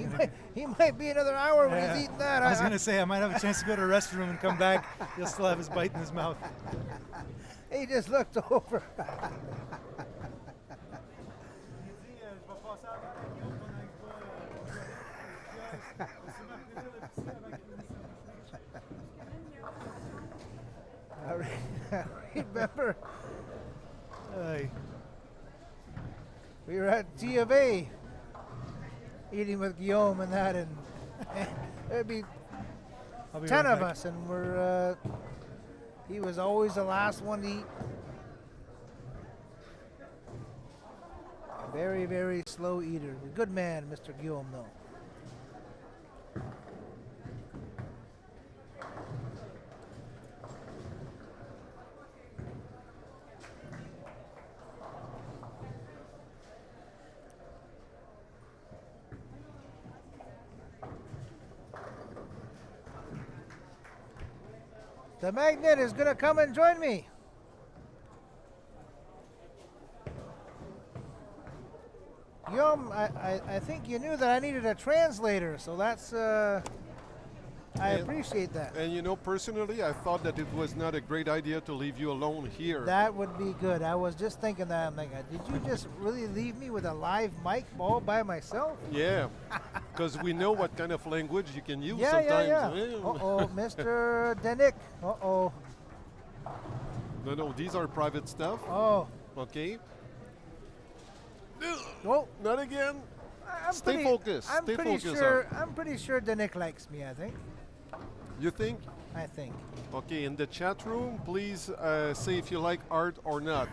He might be another hour when Yeah. he's eating that. I was going to say, I might have a chance to go to the restroom and come back. He'll still have his bite in his mouth. He just looked over. I remember Aye. we were at G of A eating with Guillaume and that, and there'd be I'll be 10 right of back. us, and he was always the last one to eat. Very, very slow eater. A good man, Mr. Guillaume, though. The magnet is going to come and join me. Guillaume, I think you knew that I needed a translator, so that's, I And- appreciate that. And you know, personally, I thought that it was not a great idea to leave you alone here. That would be good. I was just thinking that. I'm like, did you just really leave me with a live mic all by myself? Yeah, because we know what kind of language you can use Yeah, sometimes. yeah. Eh? Uh-oh, Mr. Denick. Uh-oh. No, these are private stuff. Oh. Okay. Oh. Not again. I'm Stay pretty, focused. I'm Stay pretty focused, sure. I'm pretty sure Denick likes me. I think. You think? I think. Okay, in the chat room, please say if you like art or not.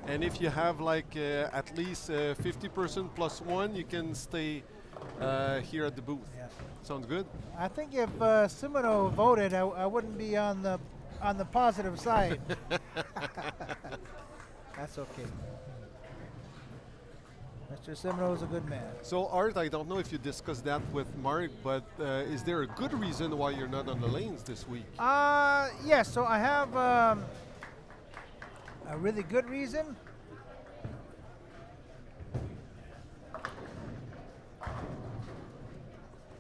And if you have like at least 50% plus one, you can stay here at the booth. Yeah. Sounds good? I think if Simoneau voted, I wouldn't be on the positive side. That's okay. Mr. Simoneau is a good man. So Art, I don't know if you discussed that with Mark, but is there a good reason why you're not on the lanes this week? Yes. So I have a really good reason.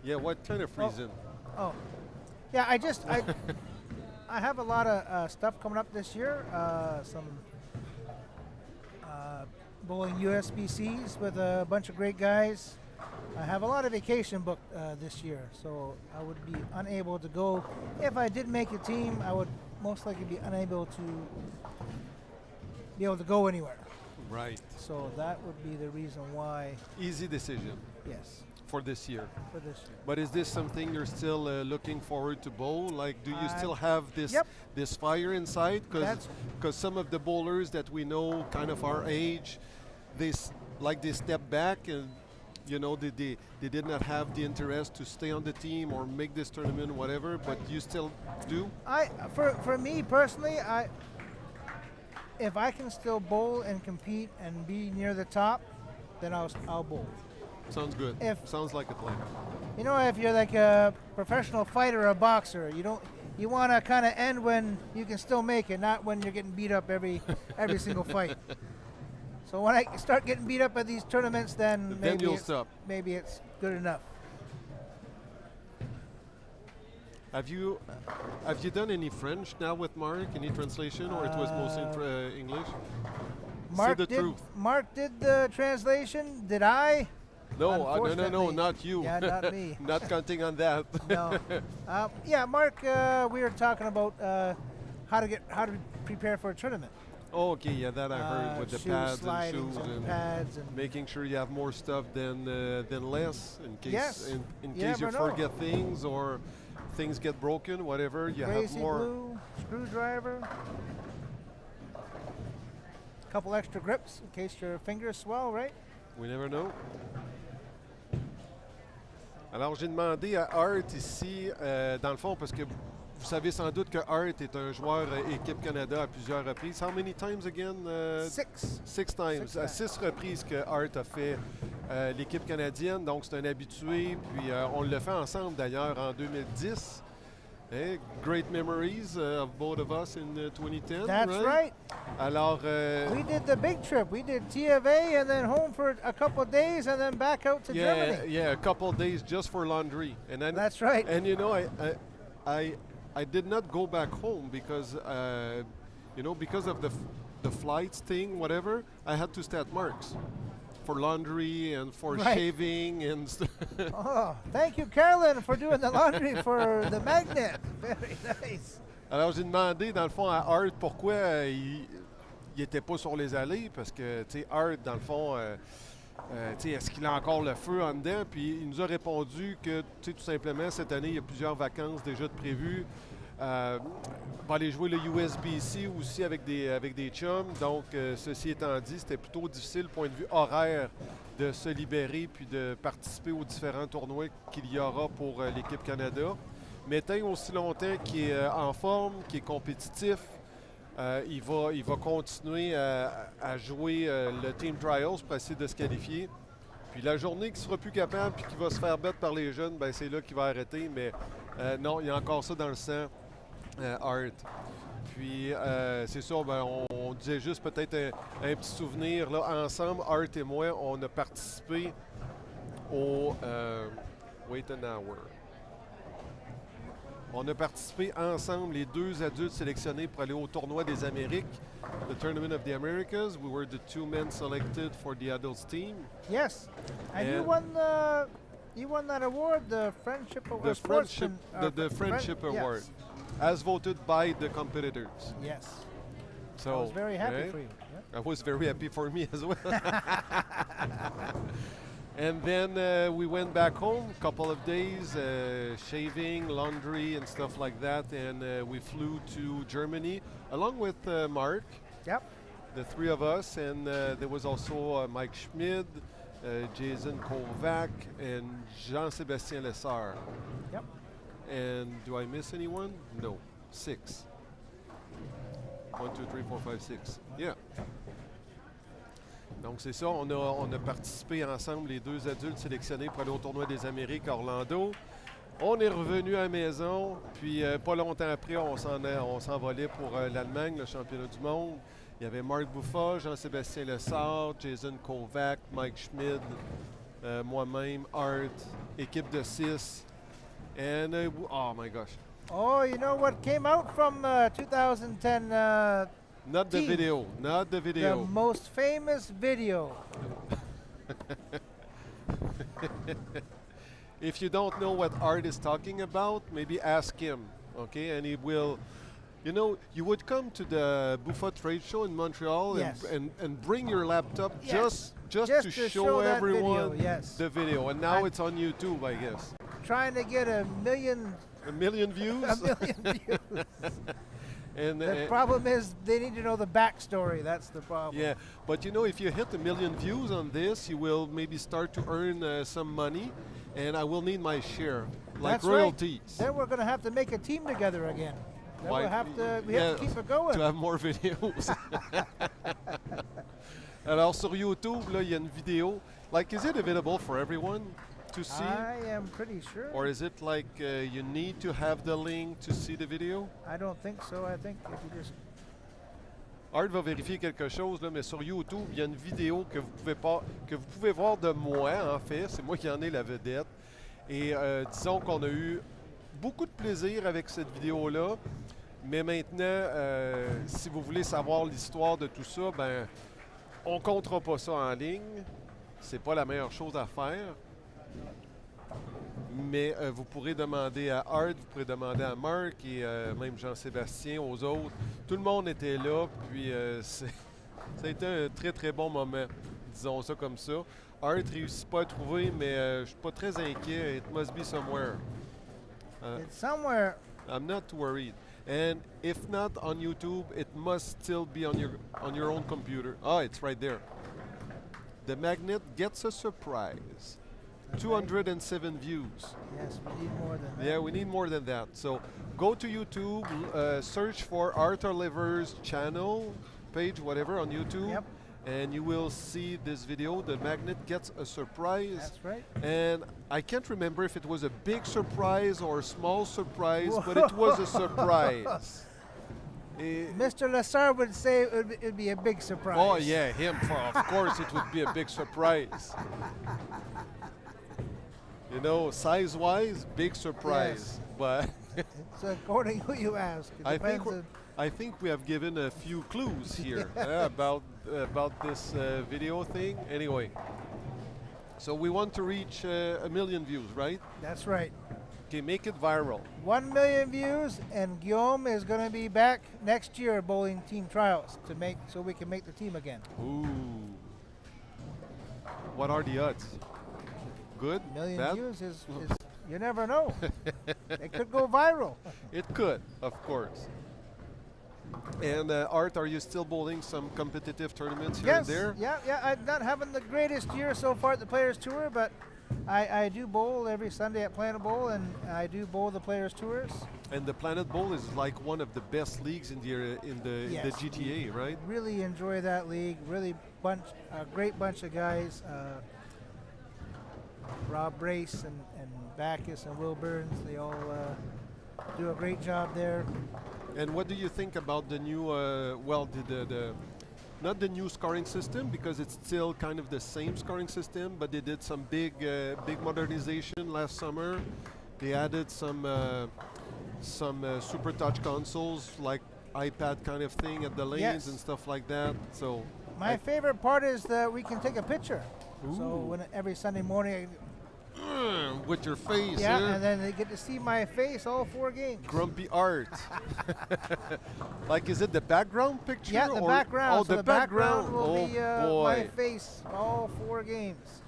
Yeah, what kind of reason? Oh, yeah. I have a lot of stuff coming up this year. Some bowling USBCs with a bunch of great guys. I have a lot of vacation booked this year, so I would be unable to go. If I did make a team, I would most likely be unable to be able to go anywhere. Right. So that would be the reason why. Easy decision Yes, for this year. for this year. But is this something you're still looking forward to bowl? Like, do you Uh, still have this yep. this fire inside? That's- Because some of the bowlers that we know, kind of our age, they step back and you know they did not have the interest to stay on the team or make this tournament, whatever. But you still do? For me personally, if I can still bowl and compete and be near the top, then I'll bowl. Sounds good. Sounds like a plan. You know, if you're like a professional fighter or a boxer, you want to kind of end when you can still make it, not when you're getting beat up every single fight. So when I start getting beat up at these tournaments, then you'll stop. Maybe it's good enough. Have you done any French now with Mark? Any translation, or it was mostly English? Mark Say the did, truth. Mark did the translation. Did I? No, no, Unfortunately. not you. Yeah, not me. Not counting on that. No. Yeah, Mark. We were talking about how to prepare for a tournament. Oh, okay, yeah, that I heard with the Shoe pads and slidings shoes and pads and making sure you have more stuff than less in case Yes. in You case you never know. forget things or things get broken, whatever. You have crazy more. glue, screwdriver, couple extra grips in case your fingers swell, right? We never know. Alors, j'ai demandé à Art ici, dans le fond, parce que vous savez sans doute que Art est un joueur équipe Canada à plusieurs reprises. How many times again? Six. Six times. À 6 reprises que Art a fait l'équipe canadienne, donc c'est un habitué. Puis on l'a fait ensemble d'ailleurs en 2010. Hey, great memories of both of us in 2010. That's right. Alors, We did the big trip. We did T of A and then home for a couple of days and then back out to Germany. yeah, a couple of days just for laundry, and then That's right. And you know, I did not go back home because because of the flights thing, whatever. I had to stay at Mark's for laundry and for Right. shaving and stuff. Oh, thank you, Carolyn, for doing the laundry for the magnet. Very nice. Alors, j'ai demandé, dans le fond, à Art pourquoi il n'était pas sur les allées, parce que, tu sais, Art, dans le fond, tu sais, est-ce qu'il a encore le feu en dedans? Puis il nous a répondu que, tu sais, tout simplement, cette année, il y a plusieurs vacances déjà de prévues. Va aller jouer le USBC aussi avec des chums. Donc, ceci étant dit, c'était plutôt difficile, point de vue horaire, de se libérer puis de participer aux différents tournois qu'il y aura pour l'équipe Canada. Mais tant aussi longtemps qu'il est en forme, qu'il est compétitif, il va continuer à jouer le Team Trials pour essayer de se qualifier. Puis la journée qu'il ne sera plus capable puis qu'il va se faire battre par les jeunes, ben c'est là qu'il va arrêter. Mais non, il y a encore ça dans le sang, Art. Puis c'est ça, ben, on disait juste peut-être un petit souvenir. Là, ensemble, Art et moi, on a participé au... wait an hour. On a participé ensemble, les deux adultes sélectionnés pour aller au tournoi des Amériques, the Tournament of the Americas. We were the two men selected for the adults team. Yes. And you won that award, the Friendship Award. The Friendship Award, Yes. as voted by the competitors. Yes. So I was very happy eh, for you. Yeah. I was very happy for me as well. And then we went back home, a couple of days, shaving, laundry, and stuff like that. And we flew to Germany along with Mark, Yep. the three of us. And there was also Mike Schmid, Jason Kovac, and Jean-Sébastien Lessard. Yep. And do I miss anyone? No. 6. 1, 2, 3, 4, 5, 6. Yeah. Donc c'est ça, on a participé ensemble, les deux adultes sélectionnés pour aller au tournoi des Amériques à Orlando. On est revenu à la maison, puis pas longtemps après, on s'envolait pour l'Allemagne, le championnat du monde. Il y avait Marc Bouffa, Jean-Sébastien Lessard, Jason Kovac, Mike Schmid, moi-même, Art, équipe de 6. And oh my gosh. Oh, you know what came out from 2010? Not the team. video, not the The video. most famous video. If you don't know what Art is talking about, maybe ask him, okay? And he will, you know, you would come to the Buffa trade show in Montreal Yes. and bring your laptop Yes. just to show that everyone video, yes. the video. And now And- it's on YouTube, I guess. Trying to get a million views. a million views. And The problem is they need to know the backstory. That's the problem. yeah, but you know, if you hit 1 million views on this, you will maybe start to earn some money, and I will need my share, like That's right. royalties. Then we're going to have to make a team together again. Then Why- we have to yeah, keep it going. To have more videos. Alors sur YouTube, là, il y a une vidéo. Like, is it available for everyone to see? I am pretty sure. Or is it like you need to have the link to see the video? I don't think so. I think if you just Art va vérifier quelque chose, là, mais sur YouTube, il y a une vidéo que vous pouvez voir de moi, en fait. C'est moi qui en ai la vedette. Et disons qu'on a eu beaucoup de plaisir avec cette vidéo-là. Mais maintenant, si vous voulez savoir l'histoire de tout ça, ben, on ne comptera pas ça en ligne. C'est pas la meilleure chose à faire. Mais vous pourrez demander à Art, vous pourrez demander à Marc et même Jean-Sébastien, aux autres. Tout le monde était là, puis ça a été un très très bon moment, disons ça comme ça. Art réussit pas à trouver, mais je suis pas très inquiet. It must be somewhere. it's somewhere. I'm not worried. And if not on YouTube, it must still be on your own computer. Ah, it's right there. The magnet gets a surprise. 207 views. Yes, we need more than that. Yeah, we need more than that. So go to YouTube, search for Art Oliver's channel, page, whatever, on YouTube. Yep. and you will see this video. The magnet gets a surprise. That's right. And I can't remember if it was a big surprise or a small surprise, but it was a surprise. Mr. Lessard would say it'd be a big surprise. Oh yeah, him. Of course, it would be a big surprise. You know, size-wise, big surprise. Yes. But It's according who you ask. It I think depends I think we have given a few clues here about this video thing. Anyway, so we want to reach 1 million views, right? That's right. Okay, make it viral. 1 million views, and Guillaume is going to be back next year at bowling team trials so we can make the team again. Ooh. What are the odds? Good? 1 million Bad? views is you never know. It could go viral. It could, of course. And Art, are you still bowling some competitive tournaments here and Yes, there? yeah. I'm not having the greatest year so far at the Players Tour, but I do bowl every Sunday at Planet Bowl, and I do bowl the Players Tours. And the Planet Bowl is like one of the best leagues in the Yes. GTA, right? Really enjoy that league. Really a great bunch of guys. Rob Brace and Backus and Will Burns, they all do a great job there. And what do you think about the new, not the new scoring system, because it's still kind of the same scoring system, but they did some big modernization last summer. They added some super touch consoles, like iPad kind of thing at the lanes Yes. and stuff like that. So My favorite part is that we can take a picture. So Ooh. every Sunday morning, with your face, and then they get to see my face all 4 games. Grumpy Art. Like, is it the background picture? Yeah, the or background. Oh, so the background will oh be boy. my face all 4 games.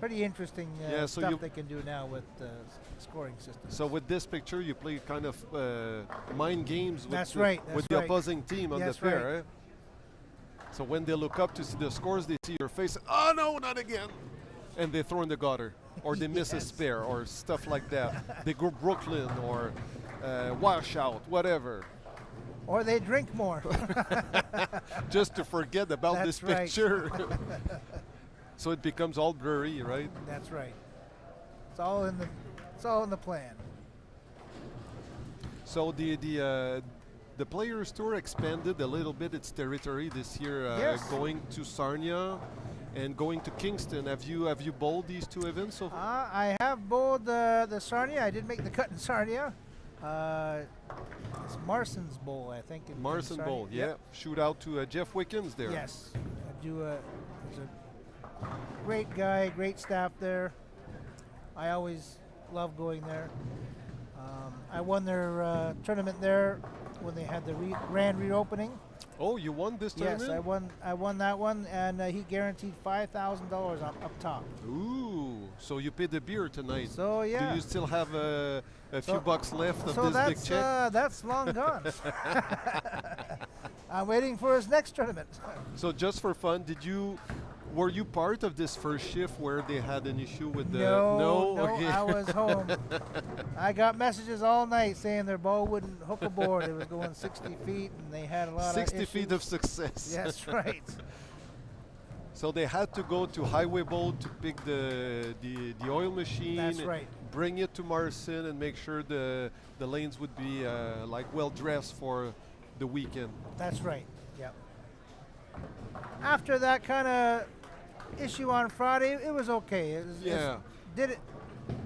Pretty interesting Yeah, so stuff you- they can do now with scoring systems. So with this picture, you play kind of mind games with, That's right, that's with the right. opposing team on That's the pair. right. Eh? So when they look up to see the scores, they see your face. Oh no, not again! And they throw in the gutter, or they miss a Yes. spare, or stuff like that. They go Brooklyn or washout, whatever, Or they drink more. just to forget about That's this right. picture. So it becomes all blurry, right? That's right. It's all in the plan. So the Players Tour expanded a little bit its territory this year, Yes. going to Sarnia and going to Kingston. Have you bowled these 2 events so far? I have bowled the Sarnia. I did make the cut in Sarnia. It's Marson's Bowl, I think. in Marson Sarnia. Bowl, yeah. Yep. Shoot out to Jeff Wickens there. Yes. He's a great guy, great staff there. I always love going there. I won their tournament there when they had the grand reopening. Oh, you won this tournament? Yes, I won that one, and he guaranteed $5,000 up top. Ooh, so you paid the beer tonight. So yeah. Do you still have a few bucks left of So this big check? that's long gone. I'm waiting for his next tournament. So just for fun, were you part of this first shift where they had an issue with the? No, Okay. I was home. I got messages all night saying their ball wouldn't hook aboard. It was going 60 feet, and they had a lot 60 of feet of success. That's right. So they had to go to Highway Bowl to pick the oil machine. That's right. Bring it to Marson and make sure the lanes would be like well dressed for the weekend. That's right. Yep. After that kind of issue on Friday, it was okay. Did it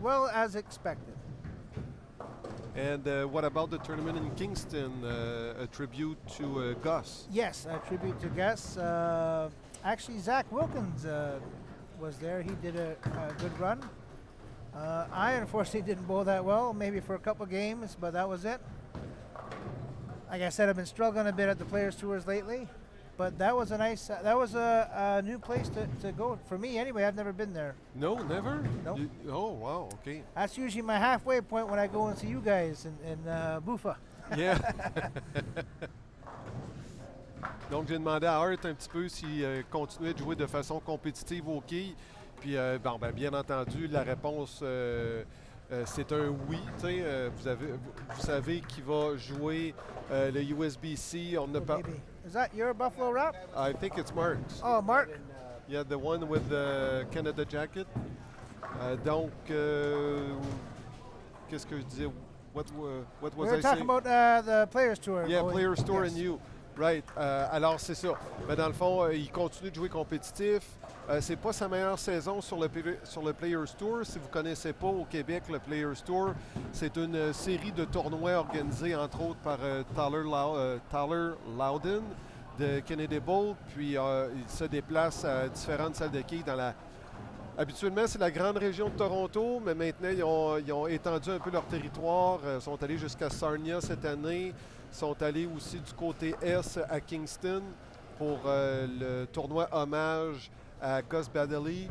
well as expected. And what about the tournament in Kingston? A tribute to Gus. Yes, a tribute to Gus. Actually, Zach Wilkins was there. He did a good run. I unfortunately didn't bowl that well, maybe for a couple games, but that was it. Like I said, I've been struggling a bit at the Players Tours lately, but that was a new place to go for me. Anyway, I've never been there. No, never. Nope. Oh wow, okay. That's usually my halfway point when I go and see you guys in Buffa. Yeah. Donc j'ai demandé à Art un petit peu s'il continuait de jouer de façon compétitive au quilles. Puis bien entendu, la réponse c'est un oui. Vous savez qu'il va jouer le USB-C. On a Oh, pas. baby. Is that your Buffalo Wrap? I think it's Mark's. Oh, Mark. Yeah, the one with the Canada jacket. Donc, qu'est-ce que je disais? What We was were I talking saying? about the Players Tour. Yeah, going- Player Store yes. and you. Right. Alors, c'est ça. Mais dans le fond, il continue de jouer compétitif. C'est pas sa meilleure saison sur le Players Tour. Si vous ne connaissez pas au Québec le Players Tour, c'est une série de tournois organisés entre autres par Tyler Loudon de Kennedy Bowl. Puis il se déplace à différentes salles de quilles dans la. Habituellement, c'est la grande région de Toronto, mais maintenant, ils ont étendu un peu leur territoire. Ils sont allés jusqu'à Sarnia cette année. Ils sont allés aussi du côté est à Kingston pour le tournoi hommage à Gus Baddeley,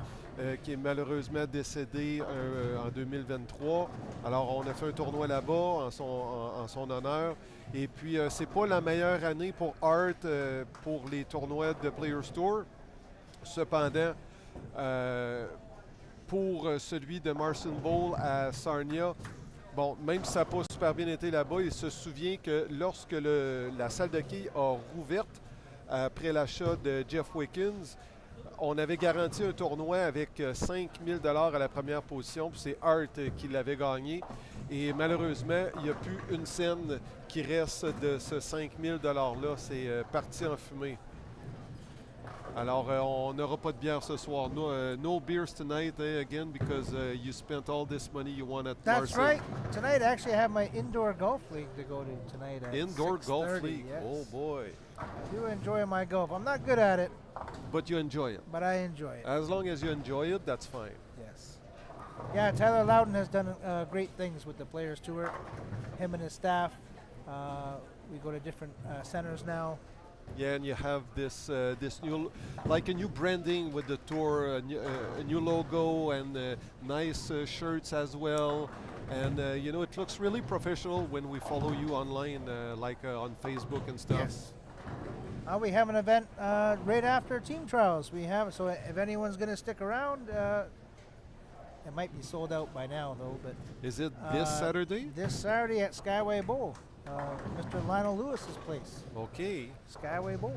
qui est malheureusement décédé en 2023. Alors, on a fait un tournoi là-bas en son honneur. Et puis, c'est pas la meilleure année pour Art pour les tournois de Players Tour. Cependant, pour celui de Marcin Bowl à Sarnia, bon, même si ça n'a pas super bien été là-bas, il se souvient que lorsque la salle de quilles a rouverte après l'achat de Jeff Wickens, on avait garanti un tournoi avec 5 000 $ à la première position, puis c'est Art qui l'avait gagné. Et malheureusement, il n'y a plus une scène qui reste de ce 5 000 $-là. C'est parti en fumée. Alors, on n'aura pas de bière ce soir. No beers tonight, again, because you spent all this money you won at That's Marcin. right. Tonight, actually, I have my indoor golf league to go to tonight at Indoor golf 6:30, league. yes. Oh, boy. I do enjoy my golf. I'm not good at it, But you enjoy it. but I enjoy it. As long as you enjoy it, that's fine. Yes. Yeah, Tyler Loudon has done great things with the Players Tour. Him and his staff. We go to different centers now. Yeah, and you have this new, like a new branding with the tour, a new logo, and nice shirts as well. And it looks really professional when we follow you online, like on Facebook and stuff. Yes. We have an event right after team trials. So if anyone's going to stick around, it might be sold out by now though. But Is it this Saturday? This Saturday at Skyway Bowl, Mr. Lionel Lewis's place. Okay. Skyway Bowl,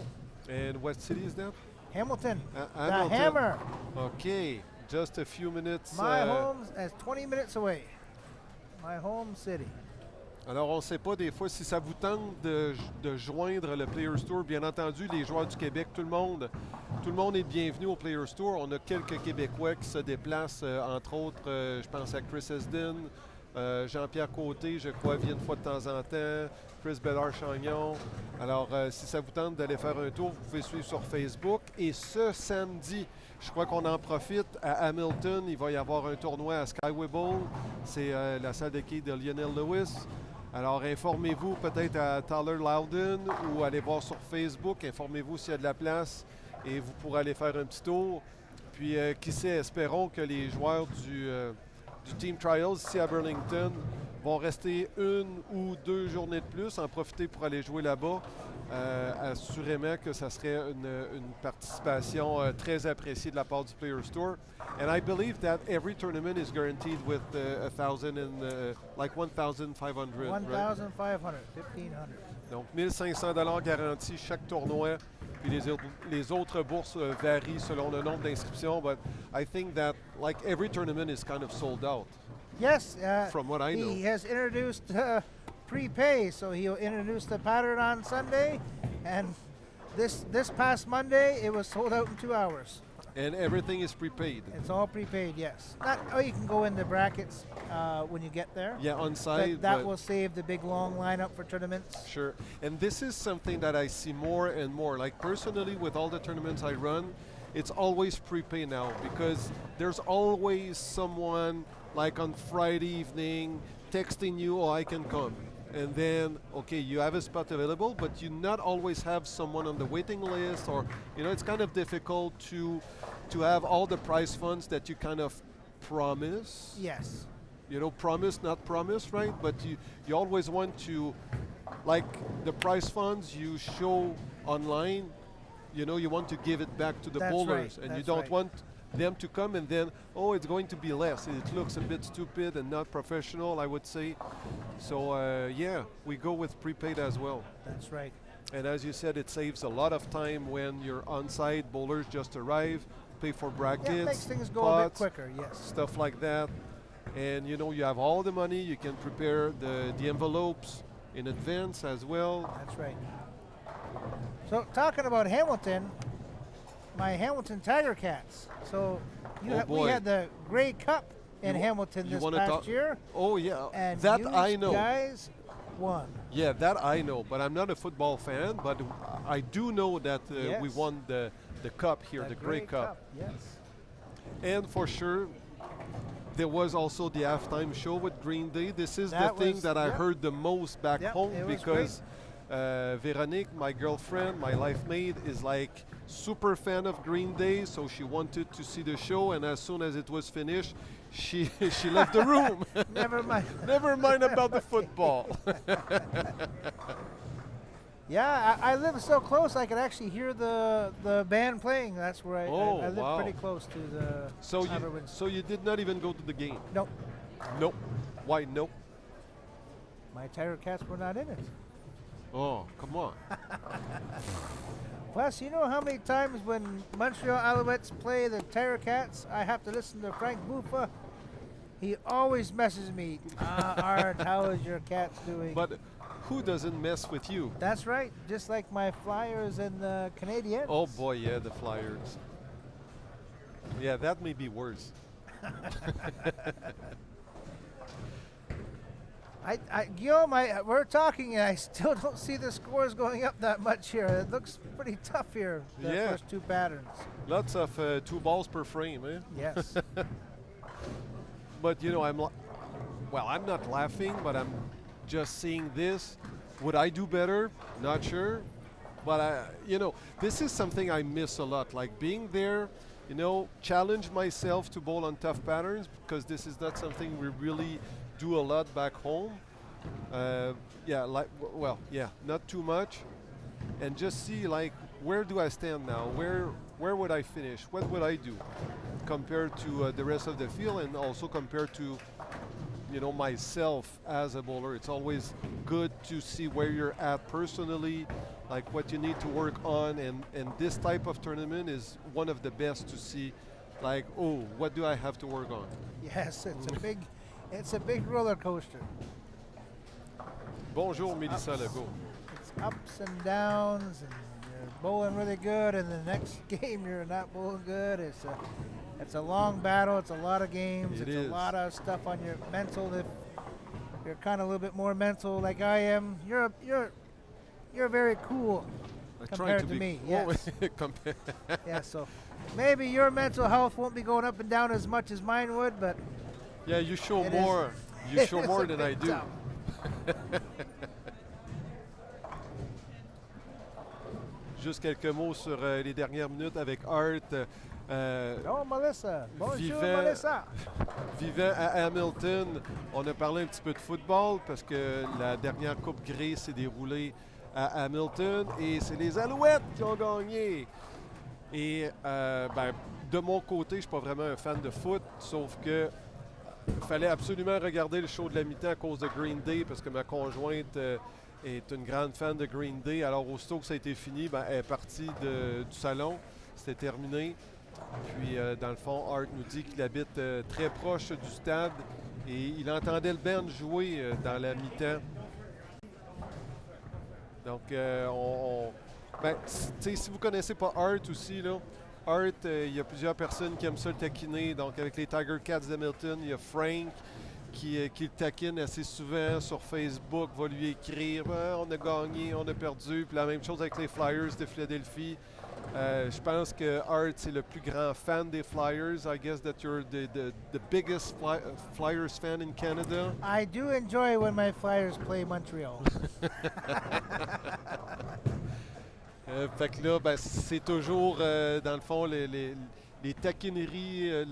And what city is that? Hamilton. The Hamilton. Hammer. Okay. Just a few minutes. My home is 20 minutes away. My home city. Alors, on ne sait pas des fois si ça vous tente de joindre le Players Tour. Bien entendu, les joueurs du Québec, tout le monde est bienvenu au Players Tour. On a quelques Québécois qui se déplacent, entre autres, je pense à Chris Esden, Jean-Pierre Côté, je crois, vient une fois de temps en temps, Chris Bédard-Chagnon. Alors, si ça vous tente d'aller faire un tour, vous pouvez suivre sur Facebook. Et ce samedi, je crois qu'on en profite à Hamilton. Il va y avoir un tournoi à Skyway Bowl. C'est la salle de quilles de Lionel Lewis. Alors, informez-vous peut-être à Tyler Loudon ou allez voir sur Facebook. Informez-vous s'il y a de la place et vous pourrez aller faire un petit tour. Puis, qui sait, espérons que les joueurs du Team Trials ici à Burlington vont rester 1 ou 2 journées de plus, en profiter pour aller jouer là-bas. Assurément que ça serait une participation très appréciée de la part du Players Tour. And I believe that every tournament is guaranteed with 1,000 and like 1,500. 1,500, 1,500. Donc 1 500 $ garantis chaque tournoi. Puis les autres bourses varient selon le nombre d'inscriptions. But I think that like every tournament is kind of sold out. Yes. From what I know. He has introduced prepay, so he'll introduce the pattern on Sunday, and this past Monday it was sold out in 2 hours. And everything is prepaid. It's all prepaid, yes. You can go in the brackets when you get there. Yeah, on site. That will save the big long lineup for tournaments. Sure. And this is something that I see more and more. Like personally, with all the tournaments I run, it's always prepay now because there's always someone like on Friday evening texting you, oh, I can come. And then, okay, you have a spot available, but you not always have someone on the waiting list, or it's kind of difficult to have all the prize funds that you kind of promise. Yes. Promise, not promise, right? But you always want to, like the prize funds you show online, you want to give it back to the That's bowlers, right, and you that's don't right. want them to come and then, oh, it's going to be less. It looks a bit stupid and not professional, I would say. So yeah, we go with prepaid as well. That's right. And as you said, it saves a lot of time when you're on-site, bowlers just arrive, pay for brackets, Yeah, it makes things go a bit pots, quicker, yes. stuff like that. And you have all the money, you can prepare the envelopes in advance as well. That's right. So talking about Hamilton, my Hamilton Tiger Cats. So Oh, we boy. had the Grey Cup in You- Hamilton you this wanna past talk- year, Oh yeah, and that you I know. guys won. Yeah, that I know, but I'm not a football fan, but I do know that we Yes. won the cup here, the Grey Cup. Yes. And for sure, there was also the halftime show with Green Day. This is That the thing was- that I yep. heard the most back Yep, home it was because Veronique, my girlfriend, my life mate, is like super fan of Green Day, so she wanted to see the show, and as soon as it was finished, she she left the room. Never mind. Never mind about the football. Yeah, I live so close I could actually hear the band playing. That's where Oh, I live wow. pretty close to the Everwood. So you did not even go to the game? Nope. Nope. Why nope? My Tiger Cats were not in it. Oh, come on. Plus, you know how many times when Montreal Alouettes play the Tiger Cats, I have to listen to Frank Buffa. He always messes me. Art, how is your Cats doing? But who doesn't mess with you? That's right. Just like my Flyers and the Canadiens. Oh boy, yeah, the Flyers. Yeah, that may be worse. Guillaume, we're talking, and I still don't see the scores going up that much here. It looks pretty tough here, the Yeah. first two patterns. Lots of 2 balls per frame, eh? Yes. But I'm not laughing, but I'm just seeing this. Would I do better? Not sure. But this is something I miss a lot, like being there, challenge myself to bowl on tough patterns, because this is not something we really do a lot back home. Not too much. And just see, like, where do I stand now? Where would I finish? What would I do compared to the rest of the field, and also compared to myself as a bowler? It's always good to see where you're at personally, like what you need to work on, and this type of tournament is one of the best to see, like, oh, what do I have to work on? Yes, it's a big roller coaster. Bonjour, Mélissa Legault. It's ups and downs, and you're bowling really good, and the next game you're not bowling good. It's a long battle. It's a lot of games. It It's is. a lot of stuff on your mental. If you're kind of a little bit more mental, like I am, you're very cool I try compared to to be- me. Oh, Yes. compare- Yeah. So maybe your mental health won't be going up and down as much as mine would, but Yeah, you show It is- more. You it show is more a than I bit do. tough. Juste quelques mots sur les dernières minutes avec Art. Oh, Melissa. Bonjour, Vivant- Melissa. Vivant à Hamilton, on a parlé un petit peu de football parce que la dernière Coupe Grey s'est déroulée à Hamilton et c'est les Alouettes qui ont gagné. Et de mon côté, je suis pas vraiment un fan de foot, sauf que fallait absolument regarder le show de la mi-temps à cause de Green Day parce que ma conjointe est une grande fan de Green Day. Alors aussitôt que ça a été fini, elle est partie du salon, c'était terminé. Puis dans le fond, Art nous dit qu'il habite très proche du stade et il entendait le band jouer dans la mi-temps. Donc si vous connaissez pas Art aussi, là, Art, il y a plusieurs personnes qui aiment ça le taquiner. Donc avec les Tiger Cats d'Hamilton, il y a Frank qui le taquine assez souvent sur Facebook, va lui écrire on a gagné, on a perdu. Puis la même chose avec les Flyers de Philadelphie. Je pense que Art, c'est le plus grand fan des Flyers. I guess that you're the biggest Flyers fan in Canada. I do enjoy when my Flyers play Montreal. Fait que là, c'est toujours, dans le fond, les taquineries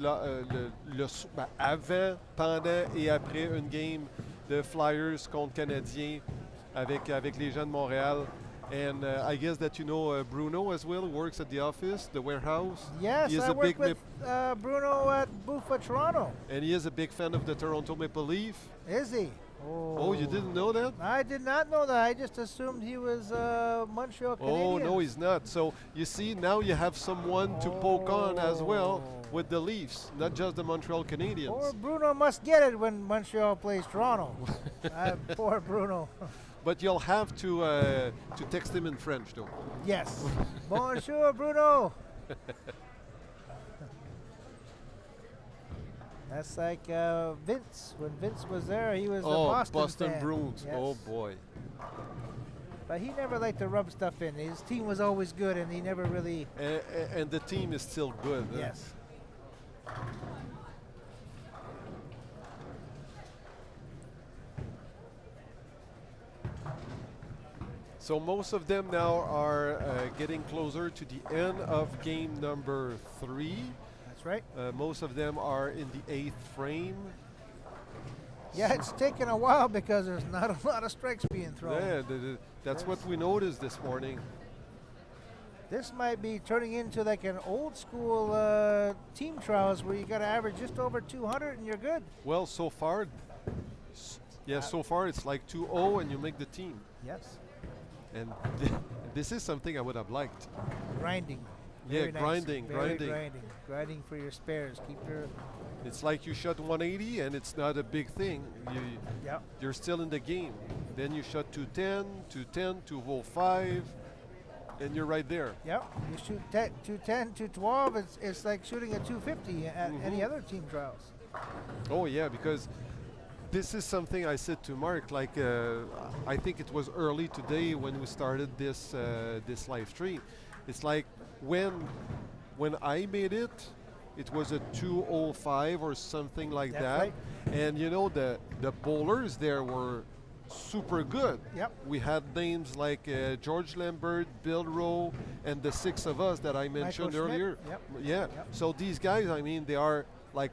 avant, pendant et après une game de Flyers contre Canadiens avec les gens de Montréal. And I guess that you know Bruno as well, who works at the office, the warehouse. Yes, He is I a work big with Bruno at Buffa, Toronto. and he is a big fan of the Toronto Maple Leaf. Is he? Oh, you didn't know that? I did not know that. I just assumed he was Montreal Canadiens. Oh, no, he's not. So you see, now you have someone to poke on as well with the Leafs, not just the Montreal Canadiens. Poor Bruno must get it when Montreal plays Toronto. Poor Bruno. But you'll have to text him in French, though. Yes. Bonjour, Bruno. That's like Vince. When Vince was there, he was a Boston fan. Bruins. Yes. Oh, boy. But he never liked to rub stuff in. His team was always good, and he never really... And the team is still good. Huh? Yes. So most of them now are getting closer to the end of game number 3. That's right. Most of them are in the 8th frame. Yeah, it's taken a while because there's not a lot of strikes being thrown. Yeah, that's what we noticed this morning. This might be turning into like an old school team trials where you got to average just over 200 and you're good. Well, so far, so far it's like 2-0 and you make the team. Yes. And this is something I would have liked. Grinding. Yeah, Very nice. grinding. Grinding for your spares. Keep your... It's like you shot 180 and it's not a big thing. You're still in the game. Then you shot 210, 210, 205, and you're right there. Yep. You shoot 210, 212. It's like shooting a 250 at any other team trials. Oh, yeah, because this is something I said to Mark, like I think it was early today when we started this live stream. It's like when I made it, it was a 205 or something like That's that. right. And you know, the bowlers there were super good. Yep. We had names like George Lambert, Bill Rowe, and the 6 of us that I mentioned Michael Schmidt. earlier. Yep. Yeah. Yep. So these guys, I mean, they are like,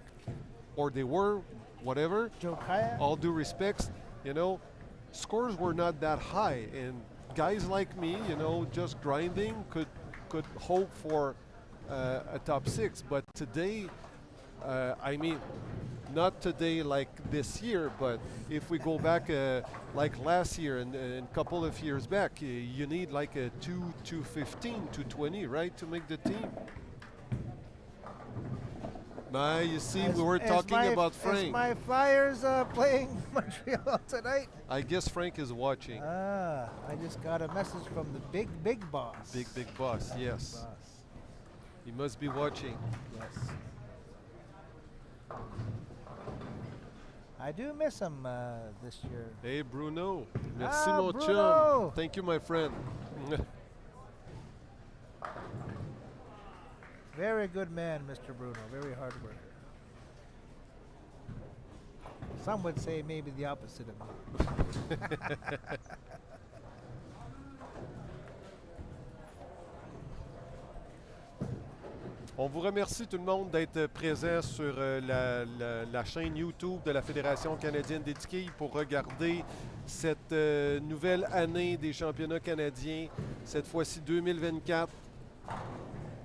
or they were, whatever. Joe Kaya. All due respects, you know, scores were not that high, and guys like me, you know, just grinding could hope for a top 6. But today, I mean, not today like this year, but if we go back like last year and a couple of years back, you need like a 215, 220, right, to make the team. You see, we were talking about Frank. Is my Flyers playing Montreal tonight? I guess Frank is watching. I just got a message from the big boss. Big boss, yes. Boss. He must be watching. Yes. I do miss him this year. Hey, Bruno. Merci, mon Bruno. chum. Thank you, my friend. Very good man, Mr. Bruno. Very hard worker. Some would say maybe the opposite of me. On vous remercie tout le monde d'être présent sur la chaîne YouTube de la Fédération canadienne des quilles pour regarder cette nouvelle année des championnats canadiens, cette fois-ci 2024.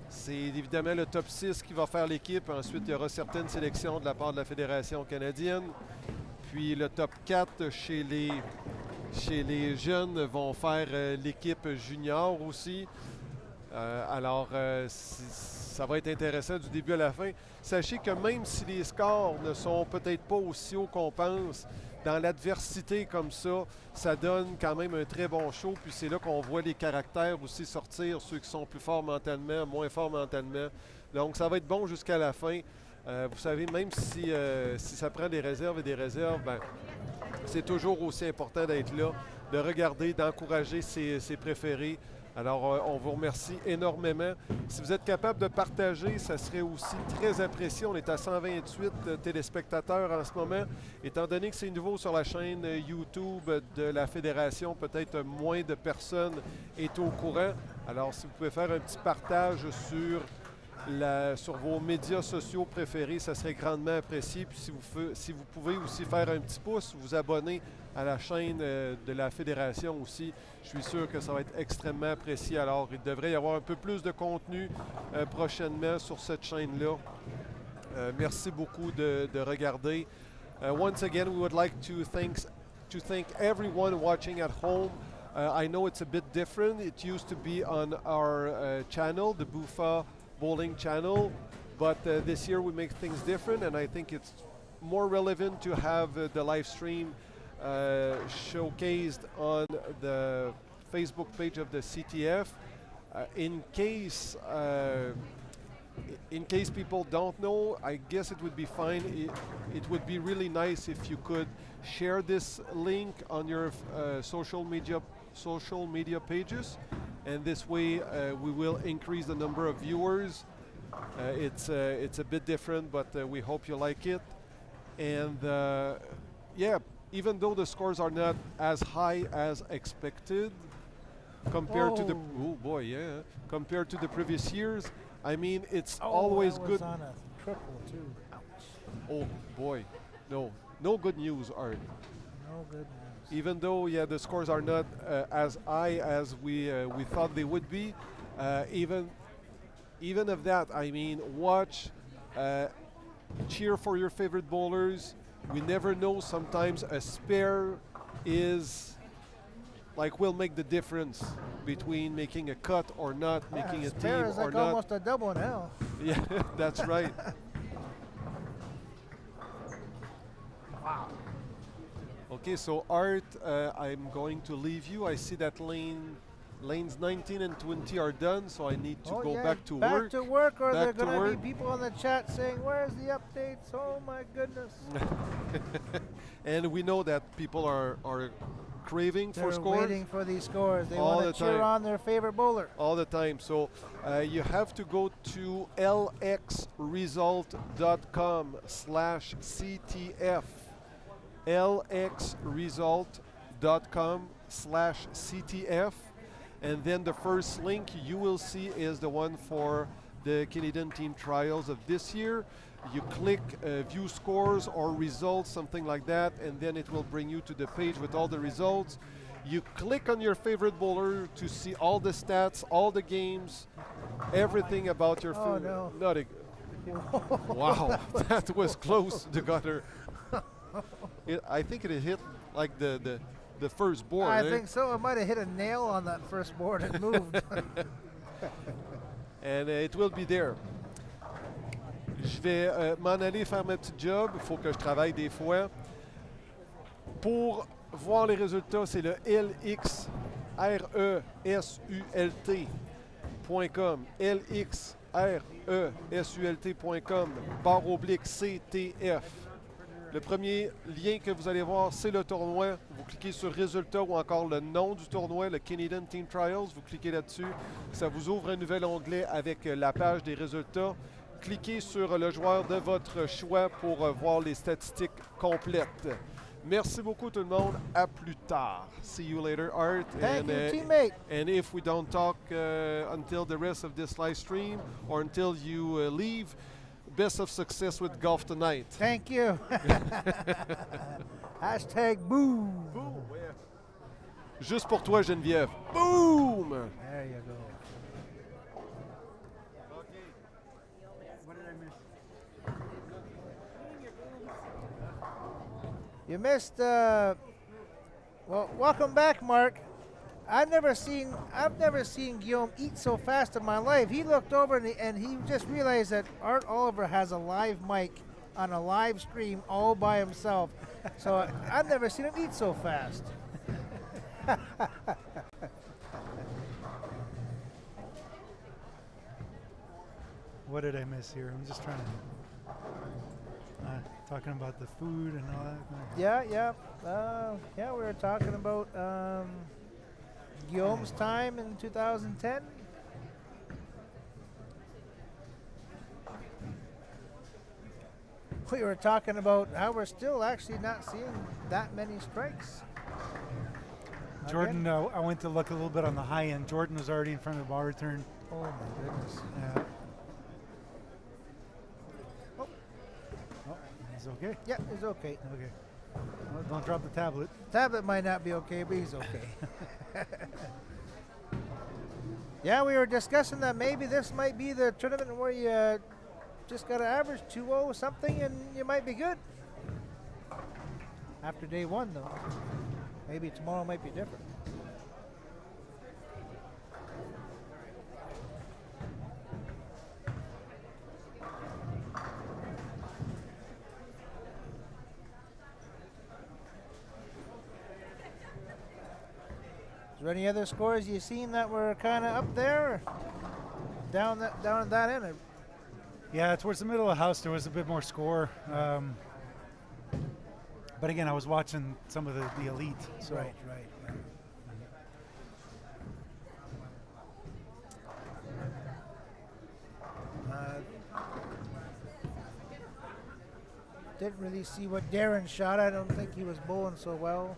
C'est évidemment le top 6 qui va faire l'équipe. Ensuite, il y aura certaines sélections de la part de la Fédération canadienne. Puis le top 4 chez les jeunes vont faire l'équipe junior aussi. Alors, ça va être intéressant du début à la fin. Sachez que même si les scores ne sont peut-être pas aussi hauts qu'on pense, dans l'adversité comme ça donne quand même un très bon show. Puis c'est là qu'on voit les caractères aussi sortir, ceux qui sont plus forts mentalement, moins forts mentalement. Donc ça va être bon jusqu'à la fin. Vous savez, même si ça prend des réserves et des réserves, ben, c'est toujours aussi important d'être là, de regarder, d'encourager ses préférés. Alors, on vous remercie énormément. Si vous êtes capable de partager, ça serait aussi très apprécié. On est à 128 téléspectateurs en ce moment. Étant donné que c'est nouveau sur la chaîne YouTube de la Fédération, peut-être moins de personnes est au courant. Alors, si vous pouvez faire un petit partage sur sur vos médias sociaux préférés, ça serait grandement apprécié. Puis si vous pouvez aussi faire un petit pouce, vous abonner à la chaîne de la Fédération aussi, je suis sûr que ça va être extrêmement apprécié. Alors, il devrait y avoir un peu plus de contenu prochainement sur cette chaîne-là. Merci beaucoup de regarder. Once again, we would like to thank everyone watching at home. I know it's a bit different. It used to be on our channel, the Bufa Bowling channel, but this year we make things different, and I think it's more relevant to have the live stream showcased on the Facebook page of the CTF. In case people don't know, I guess it would be fine. It would be really nice if you could share this link on your social media pages, and this way we will increase the number of viewers. It's a bit different, but we hope you like it. And yeah, even though the scores are not as high as expected compared to the compared to the previous years, I mean, it's always that good. was on a triple too. Ouch. Oh boy, no good news, Art. No good news. Even though, yeah, the scores are not as high as we thought they would be, even of that, I mean, watch, cheer for your favorite bowlers. We never know. Sometimes a spare will make the difference between making a cut or not, making a spare team is or like not. almost a double now. Yeah, that's right. Wow. Okay, so Art, I'm going to leave you. I see that lanes 19 and 20 are done, so I need to go back to work. Back to work, or Back to there are going to work. be people in the chat saying, "Where's the updates?" Oh my goodness. And we know that people are craving for They're scores waiting for these scores. They all want the to cheer time. on their favorite bowler. all the time. So you have to go to lxresult.com/CTF. lxresult.com/CTF. And then the first link you will see is the one for the Canadian team trials of this year. You click view scores or results, something like that, and then it will bring you to the page with all the results. You click on your favorite bowler to see all the stats, all the games, everything about your Oh, no. Wow, that was close to the gutter. I think it hit like the first board. I think so. It might have hit a nail on that first board and moved. And it will be there. Je vais m'en aller faire ma petite job. Il faut que je travaille des fois. Pour voir les résultats, c'est le lxresult.com. lxresult.com/CTF. Le premier lien que vous allez voir, c'est le tournoi. Vous cliquez sur résultats ou encore le nom du tournoi, le Canadian Team Trials. Vous cliquez là-dessus. Ça vous ouvre un nouvel onglet avec la page des résultats. Cliquez sur le joueur de votre choix pour voir les statistiques complètes. Merci beaucoup tout le monde. À plus tard. See you later, Art. Thank you, teammate. And if we don't talk until the rest of this live stream or until you leave, best of success with golf tonight. Thank you. Hashtag boom. Boom. Yeah. Juste pour toi, Geneviève. Boom! There you go. What did I miss? You missed. Well, welcome back, Mark. I've never seen Guillaume eat so fast in my life. He looked over and he just realized that Art Oliver has a live mic on a live stream all by himself. So I've never seen him eat so fast. What did I miss here? I'm just trying to talking about the food and all that. Yeah. We were talking about Guillaume's time in 2010. We were talking about how we're still actually not seeing that many strikes. Jordan, I went to look a little bit on the high end. Jordan was already in front of the bar return. Oh my goodness. okay? Yeah, he's okay. Okay. Well, don't drop the tablet. Tablet might not be okay, but he's okay. Yeah, we were discussing that maybe this might be the tournament where you just got to average 2-0 something and you might be good. After day one, though. Maybe tomorrow might be different. Is there any other scores you've seen that were kind of up there, or down at that end? Yeah, towards the middle of the house there was a bit more score. But again, I was watching some of the elite. So. Right. Didn't really see what Darren shot. I don't think he was bowling so well.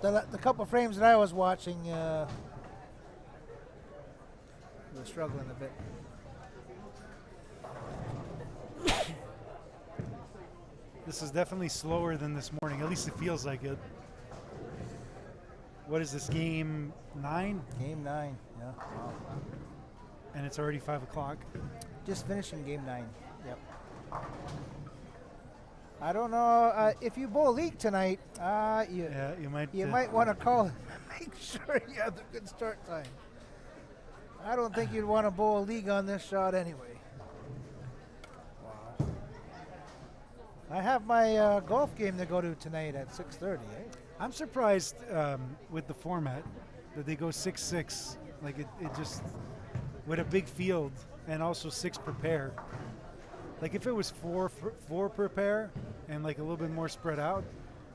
The couple frames that I was watching, were struggling a bit. This is definitely slower than this morning. At least it feels like it. What is this, game 9? Game 9, yeah. Wow. And it's already 5 o'clock. Just finishing game 9. Yep. I don't know if you bowl league tonight. You might want to call and make sure you have a good start time. I don't think you'd want to bowl a league on this shot anyway. Wow. I have my golf game to go to tonight at 6:30. I'm surprised with the format that they go 6-6. Like it just with a big field and also 6 per pair. Like if it was four per pair and like a little bit more spread out,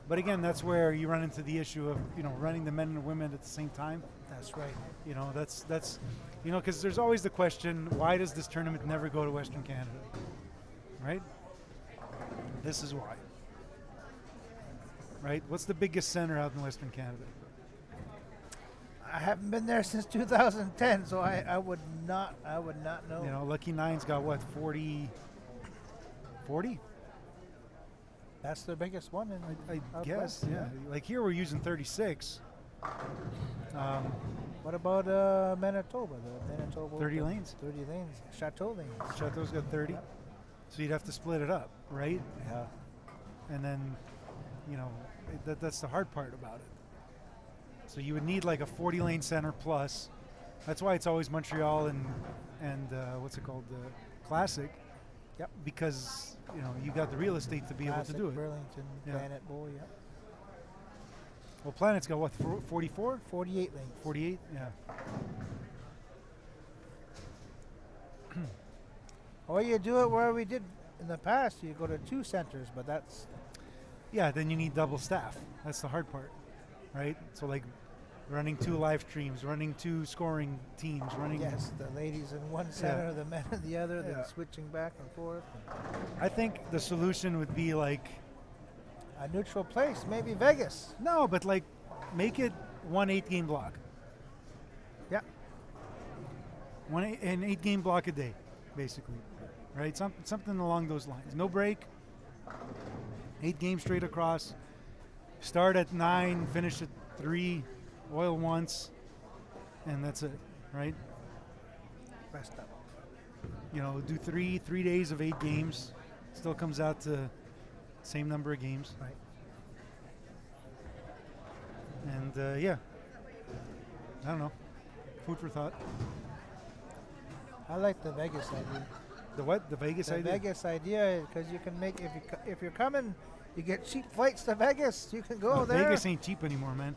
but again, that's where you run into the issue of running the men and women at the same time. That's right. That's because there's always the question: why does this tournament never go to Western Canada? Right? This is why. Right? What's the biggest center out in Western Canada? I haven't been there since 2010, so I would not know. Lucky Nine's got what, 40? 40? That's the biggest one in I guess, West, yeah. Like here we're using 36. What about Manitoba? The Manitoba 30 lanes. 30 lanes. Chateau lanes. Chateau's got 30. Yep. So you'd have to split it up, right? Yeah. And then, that's the hard part about it. So you would need like a 40 lane center plus. That's why it's always Montreal and what's it called? Classic. Yep. Because, you got the real estate to be Classic, able to do it. Burlington, Yeah. Planet Bowl, yeah. Well, Planet's got what, 44? 48 lanes. 48? Yeah. Or you do it where we did in the past. You go to 2 centers, but that's... Yeah, then you need double staff. That's the hard part, right? So like running 2 live streams, running 2 scoring teams, running... Yes, the ladies in one center, the men in the other, then switching back and forth. I think the solution would be like... A neutral place, maybe Vegas. No, but like make it 1 8-game block. Yeah. An 8-game block a day, basically, right? Something along those lines. No break. 8 games straight across. Start at 9, finish at 3, oil once, and that's it, right? Rest up. Do 3 days of 8 games. Still comes out to same number of games. Right. And I don't know. Food for thought. I like the Vegas idea. The what? The Vegas idea? The Vegas idea, because you can make, if you're coming, you get cheap flights to Vegas. You can go there. Vegas ain't cheap anymore, man.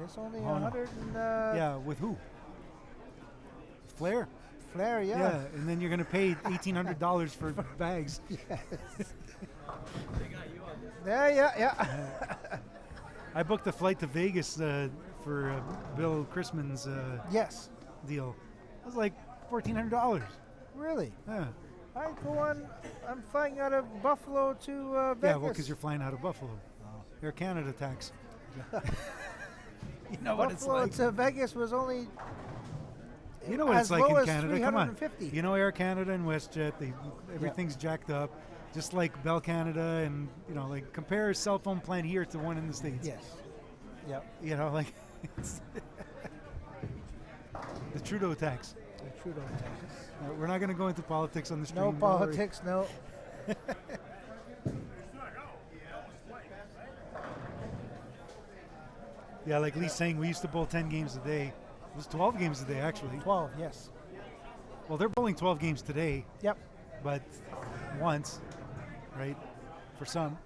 It's only Oh, no. 100 and... Yeah, with who? Flair? Flair, yeah. Yeah, and then you're going to pay $1,800 for bags. Yeah. I booked a flight to Vegas for Bill Chrisman's Yes. deal. It was like $1,400. Really? Yeah. I go on. I'm flying out of Buffalo to Vegas. Yeah, well, because you're flying out of Buffalo. Air Canada tax. You know what it's Buffalo like. to Vegas was only You know what as it's like low in as Canada. Come on. 350. You know Air Canada and WestJet, everything's jacked up. Just like Bell Canada and, like compare a cell phone plan here to one in the States. Yes. Yep. Like it's the Trudeau tax. The Trudeau tax. We're not going to go into politics on the stream. No don't worry. politics, no. Yeah, like Lee's saying, we used to bowl 10 games a day. It was 12 games a day, actually. 12, yes. Well, they're bowling 12 games today, Yep. but once, right, for some.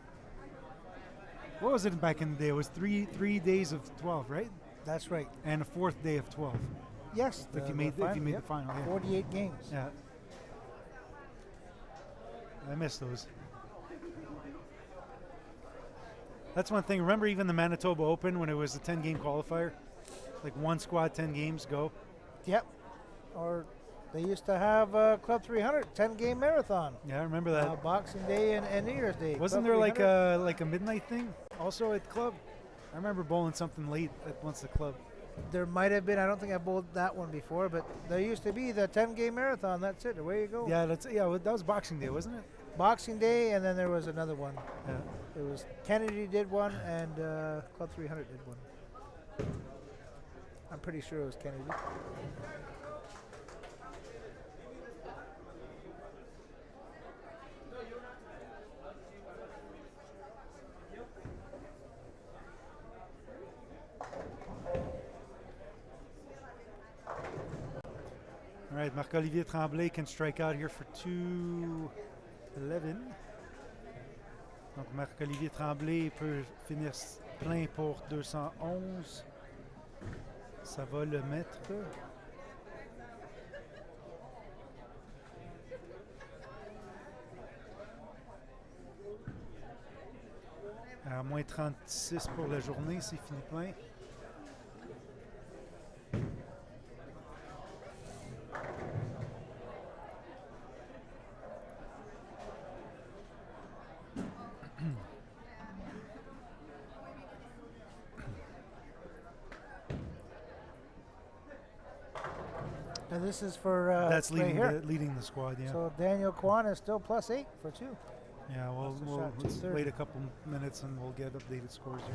What was it back in the day? It was three days of 12, right? That's right. And a fourth day of 12. Yes. If you made the final, yeah. 48 games. Yeah. I miss those. That's one thing. Remember even the Manitoba Open when it was a 10-game qualifier? Like one squad, 10 games, go? Yep. Or they used to have Club 300, 10-game marathon. Yeah, I remember that. Boxing Day and New Year's Day. Wasn't Club there like 300. a midnight thing also at club? I remember bowling something late at once the club. There might have been. I don't think I bowled that one before, but there used to be the 10-game marathon. That's it. Away you go. Yeah, that was Boxing Day, wasn't it? Boxing Day, and then there was another one. Yeah. It was Kennedy did one, and Club 300 did one. I'm pretty sure it was Kennedy. All right, Marc-Olivier Tremblay can strike out here for 211. Donc Marc-Olivier Tremblay peut finir plein pour 211. Ça va le mettre. À moins 36 pour la journée, c'est fini plein. And this is for That's right here. leading the squad, yeah. So Daniel Kwan is still +8 for 2. Yeah, That's a we'll shot, let's 230. wait a couple minutes and we'll get updated scores here.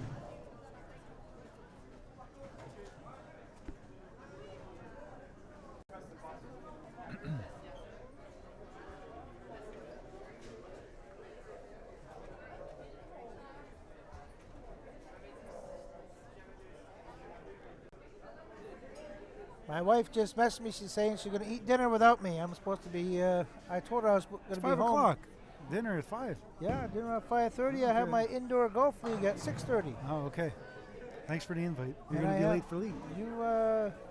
My wife just messaged me. She's saying she's going to eat dinner without me. I'm supposed to be. I told her I was going It's to be 5 home. o'clock. Dinner at 5. Yeah, dinner at 5:30. I have Okay. my indoor golf league at 6:30. Oh, okay. Thanks for the invite. You're And going to I be have- late for league.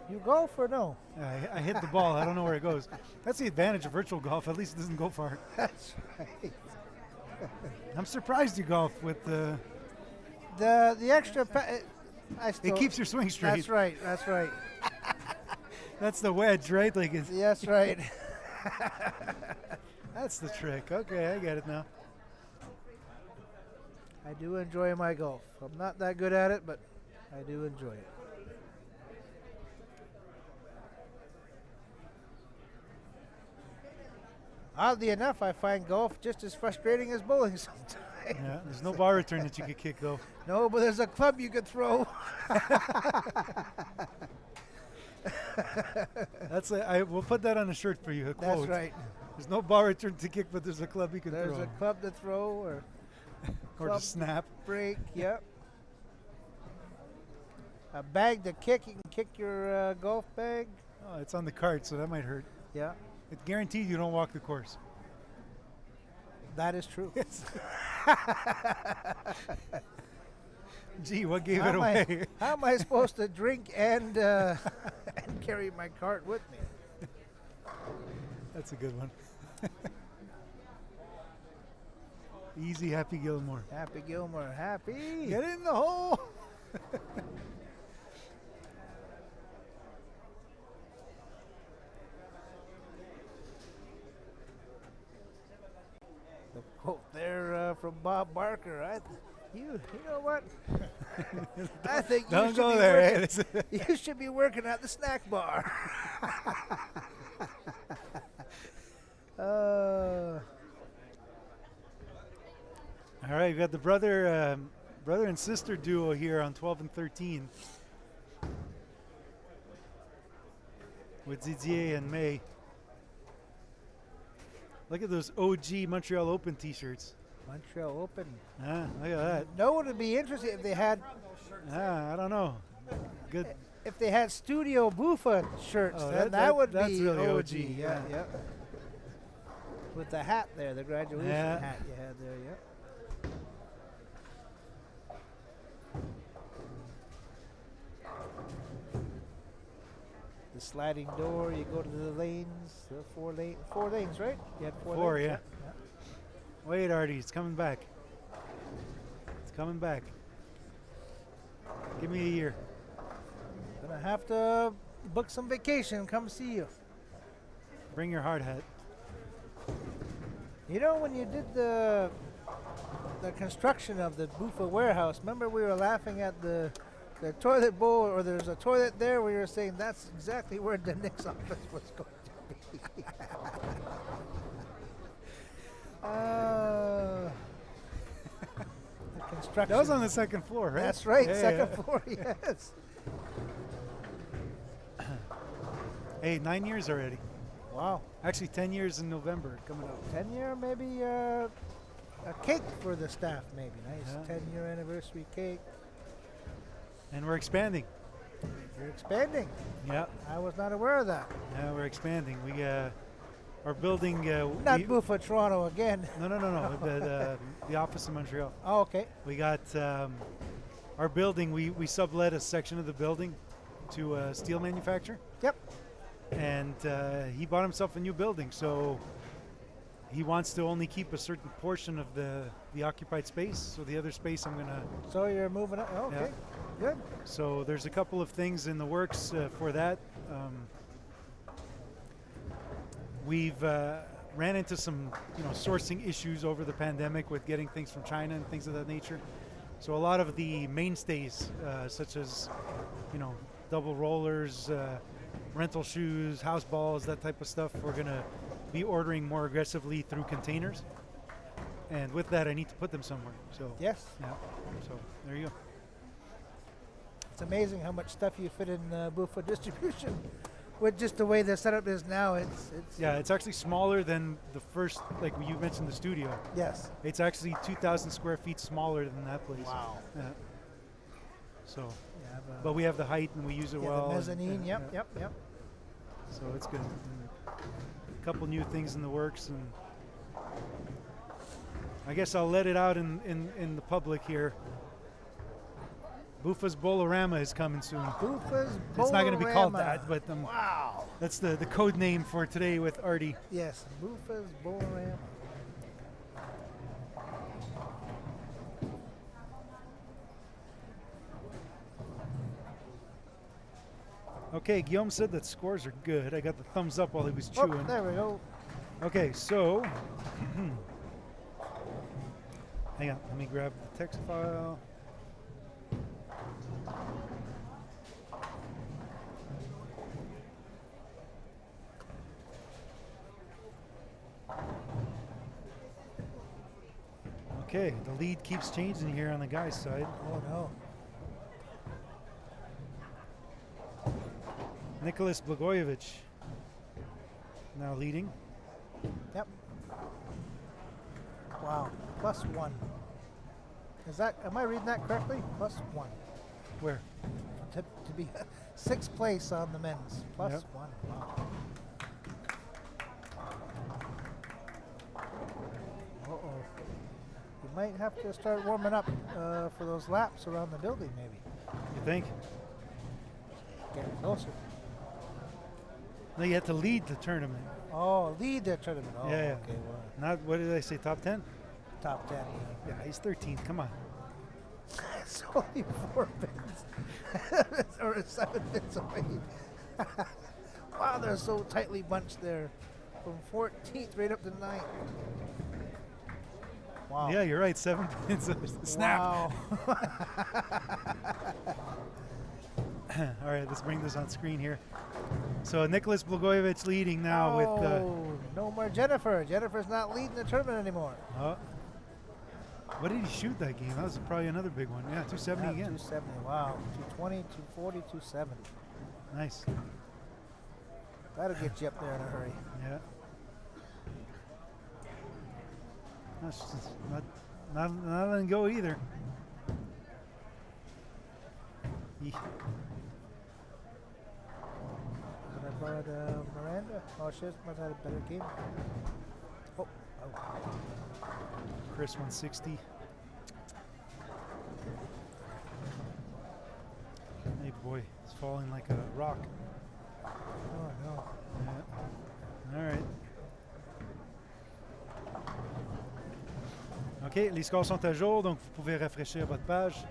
You golf or no? I hit the ball. I don't know where it goes. That's the advantage of virtual golf. At least it doesn't go far. That's right. I'm surprised you golf with the. The extra. I still, It keeps your swing straight. That's right. That's right. That's the wedge, right? Like it's, That's right. that's the trick. Okay, I get it now. I do enjoy my golf. I'm not that good at it, but I do enjoy it. Oddly enough, I find golf just as frustrating as bowling sometimes. Yeah, there's no bar return that you could kick though. No, but there's a club you could throw. We'll put that on a shirt for you. A That's quote. right. There's no bar return to kick, but there's a club you can There's throw. a club to throw or Or club to snap. break. Yep. A bag to kick. You can kick your golf bag. Oh, it's on the cart, so that might hurt. Yeah, It's guaranteed you don't walk the course. that is true. Gee, what gave How it am away? How am I supposed to drink and and carry my cart with me? That's a good one. Easy, Happy Gilmore. Happy Gilmore, happy. Get in the hole. The quote there from Bob Barker. You know what? I think you Don't should go be there. working- Eh? You should be working at the snack bar. uh, All right, we got the brother and sister duo here on 12 and 13 with Didier and May. Look at those OG Montreal Open T-shirts. Montreal Open. Ah, look at that. No one would be interested if they had Ah, I don't know. Good. if they had Studio Buffa shirts. Oh, then that- that would that's be really OG. OG, Yeah, yeah. yeah. With the hat there, the graduation Yeah. hat you had there. Yeah. The sliding door, you go to the lanes, the four lanes, right? You had four Four, lanes. yeah. Wait, Artie, it's coming back. It's coming back. Give me a year. Gonna have to book some vacation, come see you. Bring your hard hat. You know, when you did the construction of the Buffa warehouse, remember we were laughing at the toilet bowl, or there's a toilet there where you were saying that's exactly where the Nick's office was going to be. The construction. That was on the second floor, right? That's right, Yeah, second yeah. floor, yes. Hey, 9 years already. Wow. Actually, 10 years in November coming up. 10-year, maybe a cake for the staff, maybe. Nice Yeah. 10-year anniversary cake. And we're expanding. You're expanding. Yeah, I was not aware of that. yeah, we're expanding. We our building. Not we- Buffa Toronto again. No. The office in Montreal. Oh, okay. We got our building. We sublet a section of the building to a steel manufacturer, Yep. and he bought himself a new building. So he wants to only keep a certain portion of the occupied space. So the other space, I'm gonna. So you're moving up. Okay. Good. So there's a couple of things in the works for that. We've ran into some, sourcing issues over the pandemic with getting things from China and things of that nature. So a lot of the mainstays, such as, double rollers, rental shoes, house balls, that type of stuff, we're gonna be ordering more aggressively through containers. And with that, I need to put them somewhere. So Yes. yeah. So there you go. It's amazing how much stuff you fit in Buffa distribution. With just the way the setup is now, it's Yeah, it's actually smaller than the first, like you mentioned, the studio. yes. It's actually 2,000 square feet smaller than that place. Wow. Yeah. So, You have, but we have the height and we use it yeah, well. the and- mezzanine. yeah, Yep. yeah. Yep. So it's good. And a couple new things in the works, and I guess I'll let it out in the public here. Buffa's Bolorama is coming soon. Buffa's. It's not going to be called Bolorama. that, but Wow. that's the code name for today with Artie. Yes, Buffa's Bolorama. Okay, Guillaume said that scores are good. I got the thumbs up while he was Oh, chewing. there we go. Okay, so hang on, let me grab the text file. Okay, the lead keeps changing here on the guy's side. Oh no. Nicholas Blagojevich now leading. Yep. Wow. +1. Is that? Am I reading that correctly? +1 Where? to be 6th place on the men's. +1. Yep. Wow. Uh-oh. You might have to start warming up for those laps around the building, maybe. You think? Getting closer. No, you have to lead the tournament. Oh, lead the tournament. Oh, Yeah, yeah. okay. Well, Not, what did I say, top 10? top 10. Yeah, he's 13th. Come on. It's only 4 bits. Or 7 bits away. Wow, they're so tightly bunched there. From 14th right up to 9th. Wow. Yeah, you're right. 7 pins. Snap. Wow. All right, let's bring this on screen here. So Nicholas Blagojevich leading now with. No more Jennifer. Jennifer's not leading the tournament anymore. What did he shoot that game? That was probably another big one. Yeah, 270 Yeah, again. 270. Wow. 220, 240, 270. Nice. That'll get you up there in a hurry. Yeah. That's just not letting go either. Yeesh. What about Miranda? Oh, she must have had a better game. Oh. Chris 160. Hey boy, it's falling like a rock. Oh no. Yeah. All right. OK, les scores sont à jour, donc vous pouvez rafraîchir votre page.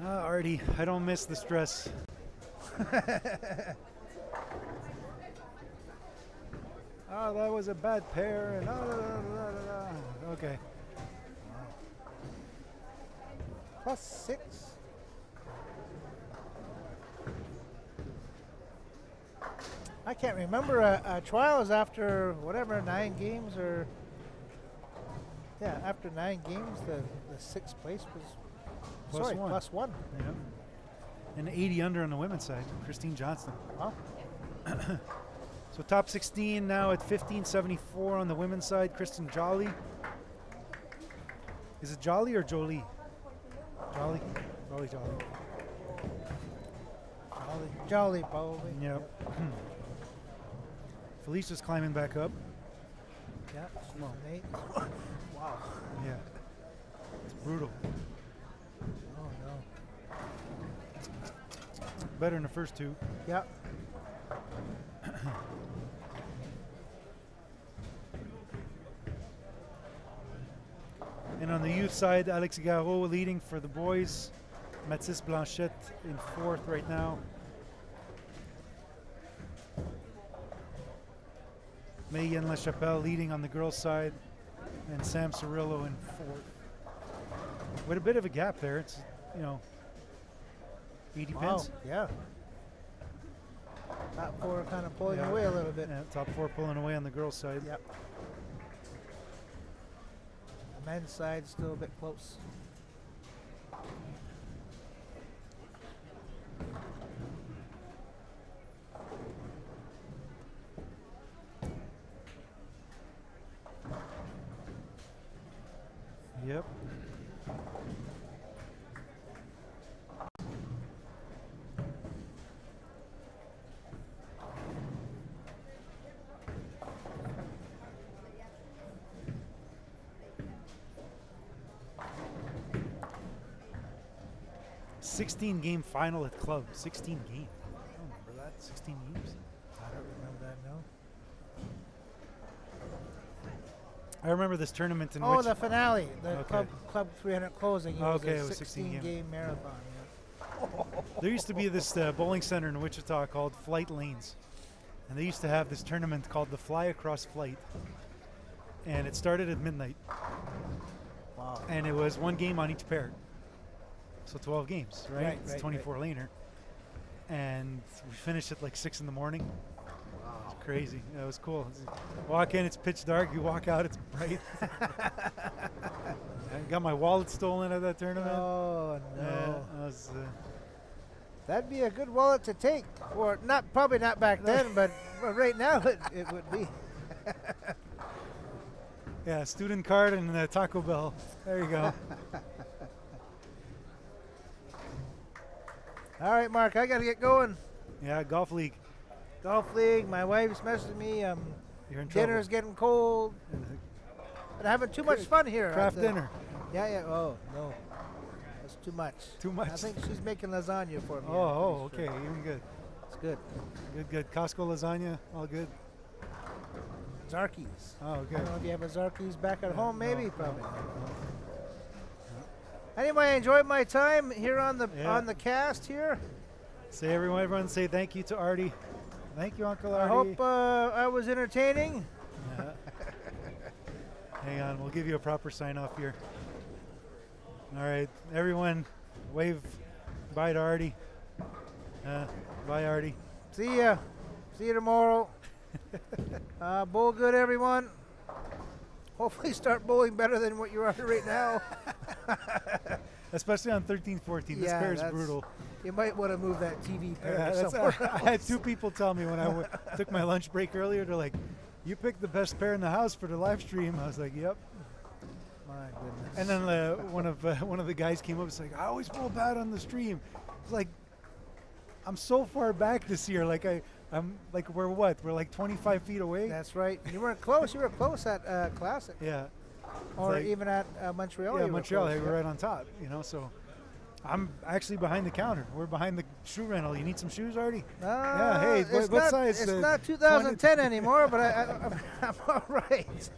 Artie, I don't miss the stress. Oh, that was a bad pair, and okay. +6. I can't remember trials after whatever 9 games or after 9 games the 6th place was +1. Yeah. And 80 under on the women's side, Christine Johnston. Wow. So top 16 now at 1574 on the women's side. Kristen Jolly. Is it Jolly or Jolie? Jolly. Jolly, probably. Yep. Felicia's climbing back up. Yeah, she's an 8. Wow. Yeah. It's brutal. Oh no. Better than the first two. Yeah. And on the youth side, Alex Garot leading for the boys. Mathis Blanchette in 4th right now. Mayen LaChapelle leading on the girls' side. And Sam Cirillo in 4th. With a bit of a gap there. It's, 80 pins. Yeah. Top 4 kind of pulling away a little bit. Yeah, top 4 pulling away on the girls' side. Yep. The men's side still a bit close. Yep. Game final at club. 16 games. I don't remember that. 16 games. I don't remember that, no. I remember this tournament in Oh, which the finale. The Okay. club 300 closing. It Okay, was it a was 16 16 game marathon. Yeah. there used to be this bowling center in Wichita called Flight Lanes. And they used to have this tournament called the Fly Across Flight. And it started at midnight. Wow. And it was 1 game on each pair. So 12 games, right? Right, It's right, 24 laner. And we finished at like 6 in the morning. Wow. It's crazy. Yeah, it was cool. Walk in, it's pitch dark. You walk out, it's bright. I got my wallet stolen at that tournament. Oh, no. That was, That'd be a good wallet to take. Or not, probably not back then, but right now it would be. yeah, student card and Taco Bell. There you go. All right, Mark, I got to get going. Yeah, golf league. Golf league. My wife's messaging me. You're in Dinner's getting cold. But having too much fun here. Craft dinner. Yeah. Oh, no. That's too much. Too much. I think she's making lasagna for me. Oh, okay. Even good. It's good. Good. Costco lasagna. All good. Zarkies. Oh, okay. I don't know if you have a Zarkies back at home, maybe. No, Probably. no. Anyway, I enjoyed my time here on the Yeah. cast here. Everyone say thank you to Artie. Thank you, Uncle I Artie. hope I was entertaining. Yeah. Hang on, we'll give you a proper sign off here. All right, everyone, wave bye to Artie. Bye, Artie. See ya. See you tomorrow. Bowl good, everyone. Hopefully start bowling better than what you're on right now. Especially on 13-14. This Yeah, pair is that's- brutal. You might want to move that TV pair Yeah, to that's- somewhere I had else. 2 people tell me when I took my lunch break earlier, they're like, you picked the best pair in the house for the live stream. I was like, yep. My goodness. And then one of the guys came up and was like, I always bowl bad on the stream. It's like, I'm so far back this year. Like I'm like, we're what? We're like 25 feet away. That's right. You weren't close. You were close at Classic. Yeah. Or like- even at Montreal. Yeah, you were Montreal. close, Hey, we're yeah. right on top. So I'm actually behind the counter. We're behind the shoe rental. You need some shoes, Artie? Yeah, hey, It's what not, size, It's uh, not 2010 anymore, but I'm all right.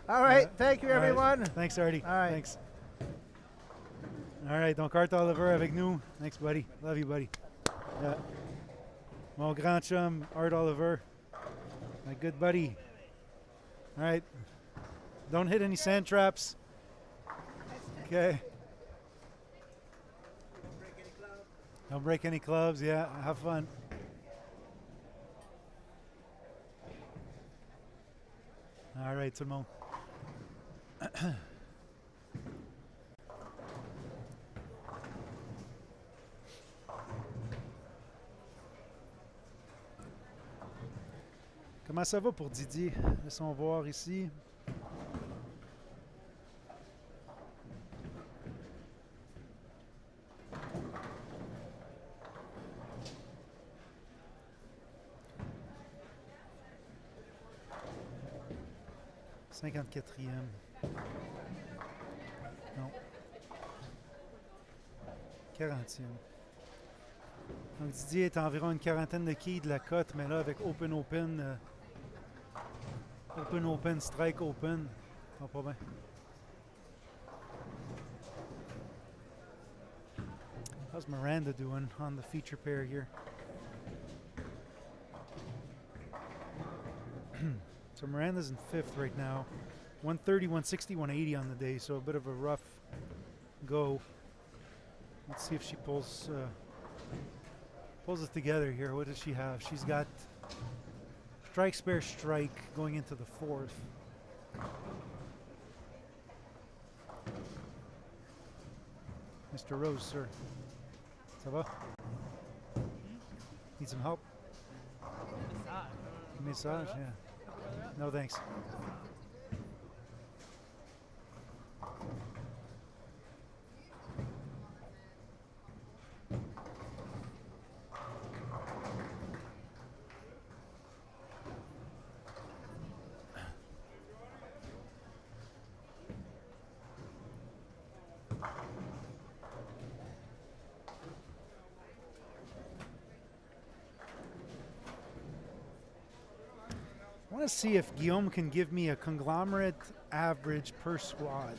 All right. Thank you, All right. everyone. Thanks, Artie. All right. Thanks. All right, donc Art Oliver avec nous. Thanks, buddy. Love you, buddy. Yeah. Mon grand chum, Art Oliver. My good buddy. All right. Don't hit any sand traps. Okay. Don't break any clubs. Yeah, have fun. All right, tout le monde. Comment ça va pour Didier? Laissons voir ici. « 54e. Non. 40e. Donc Didier est à environ une quarantaine de quilles de la cote, mais là avec Open, Strike Open, pas bien. How's Miranda doing on the feature pair here? So Miranda's in 5th right now. 130, 160, 180 on the day, so a bit of a rough go. Let's see if she pulls it together here. What does she have? She's got strike, spare, strike going into the 4th. Mr. Rose, sir. Ça va? Need some help? Massage, yeah. No thanks. I want to see if Guillaume can give me a conglomerate average per squad.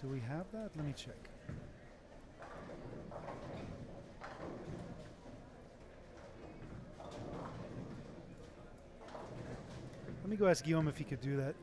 Do we have that? Let me check. Let me go ask Guillaume if he could do that.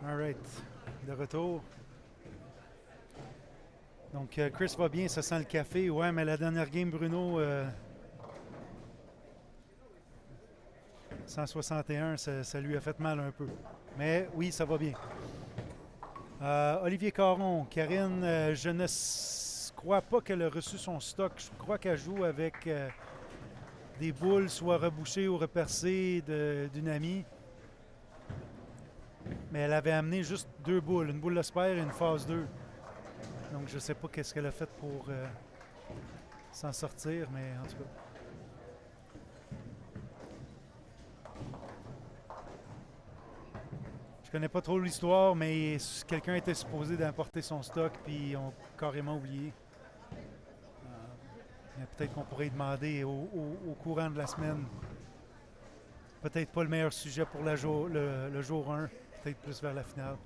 All right. De retour. Donc, Chris va bien, ça sent le café. Ouais, mais la dernière game, Bruno, 161, ça lui a fait mal un peu. Mais oui, ça va bien. Olivier Caron, Karine, je ne crois pas qu'elle a reçu son stock. Je crois qu'elle joue avec des boules soit rebouchées ou repercées d'une amie. Mais elle avait amené juste 2 boules, une boule de spare et une phase 2. Donc je ne sais pas qu'est-ce qu'elle a fait pour s'en sortir, mais en tout cas. Je connais pas trop l'histoire, mais quelqu'un était supposé d'apporter son stock, puis ils ont carrément oublié. Mais peut-être qu'on pourrait y demander au courant de la semaine. Peut-être pas le meilleur sujet pour le jour 1, peut-être plus vers la finale.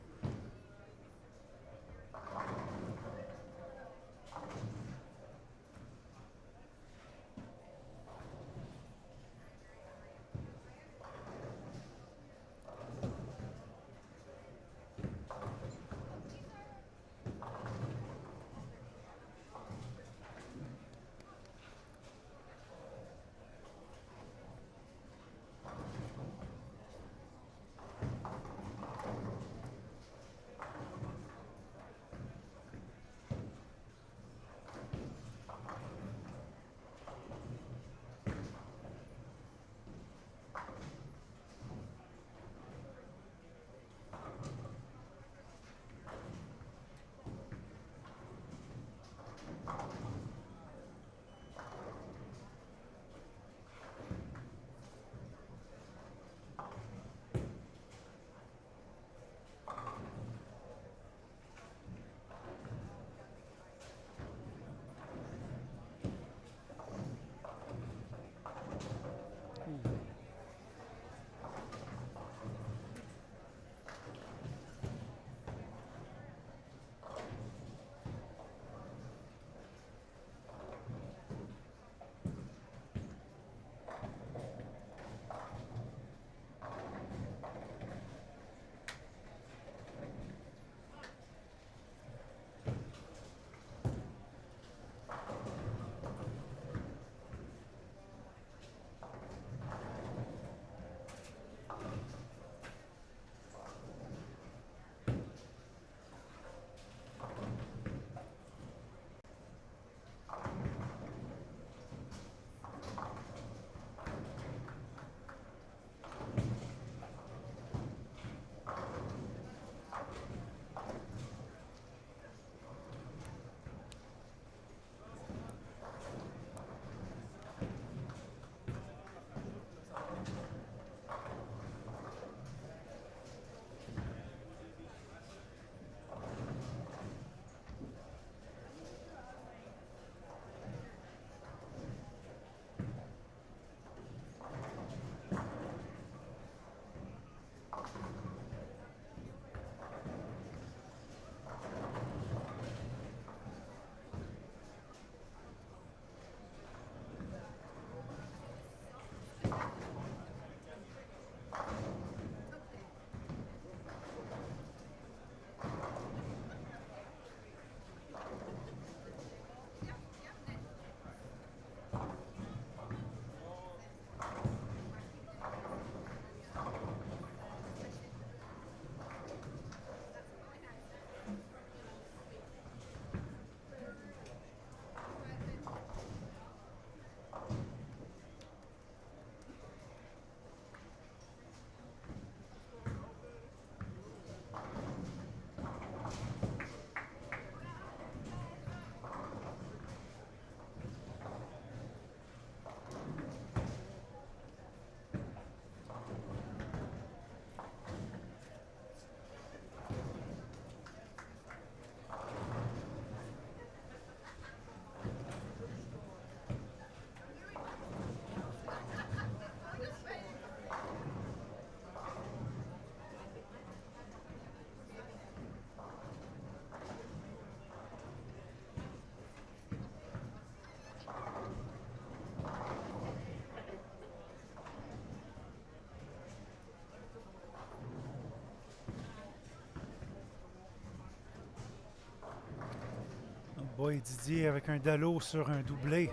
boy, Didier avec un dallo sur un doublé.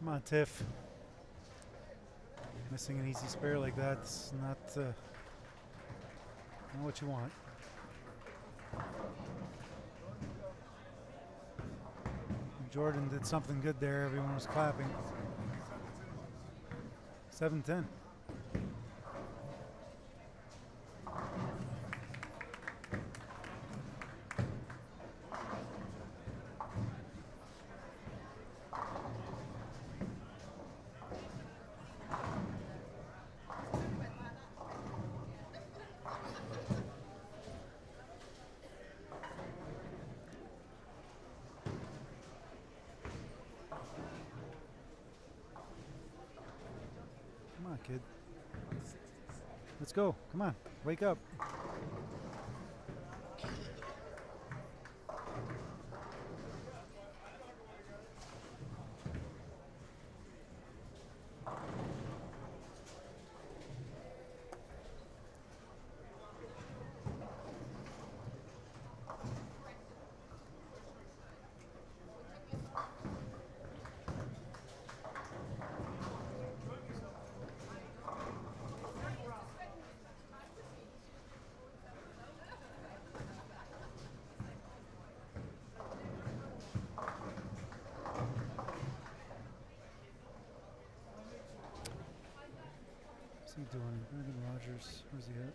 Come on, Tiff. Missing an easy spare like that's not what you want. Jordan did something good there. Everyone was clapping. 7-10. Come on, kid. Let's go. Come on. Wake up. What's he doing? Brandon Rogers. Where's he at?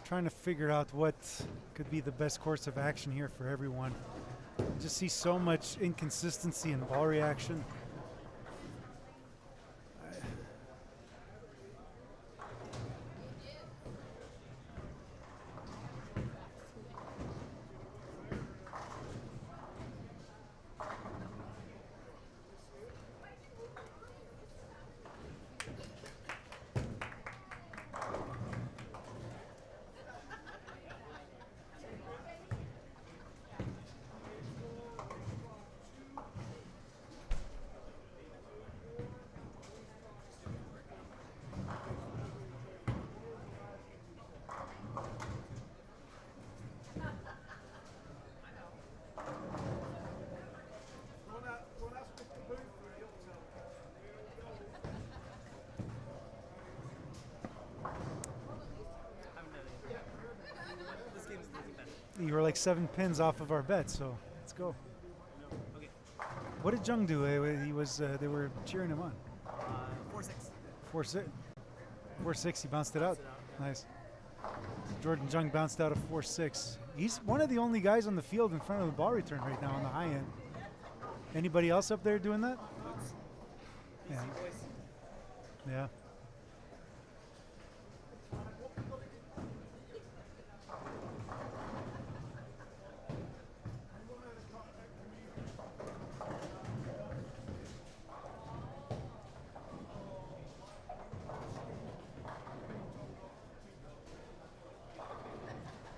Trying to figure out what could be the best course of action here for everyone. I just see so much inconsistency in ball reaction. you were like 7 pins off of our bet, so let's go. Okay. What did Jung do? He was. They were cheering him on. 4-6. 4-6. 4-6. He bounced it out. Bounced it out, yeah. Nice. Jordan Jung bounced out a 4-6. He's one of the only guys on the field in front of the ball return right now on the high end. Anybody else up there doing that? Yeah. Yeah.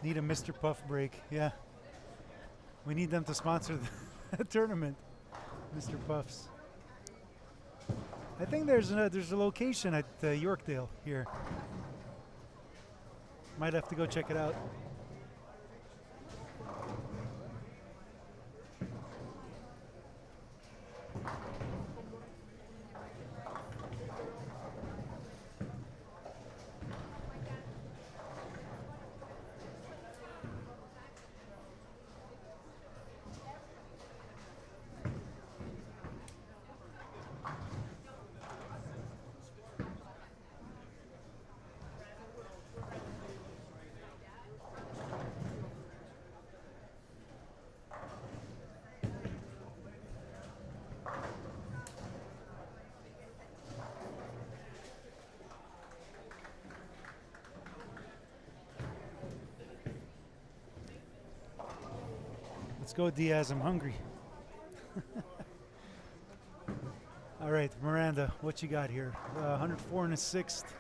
Need a Mr. Puff break, yeah. We need them to sponsor the tournament, Mr. Puffs. I think there's a location at Yorkdale here. Might have to go check it out. Let's go, Diaz. I'm hungry. All right, Miranda, what you got here? 104 and a sixth.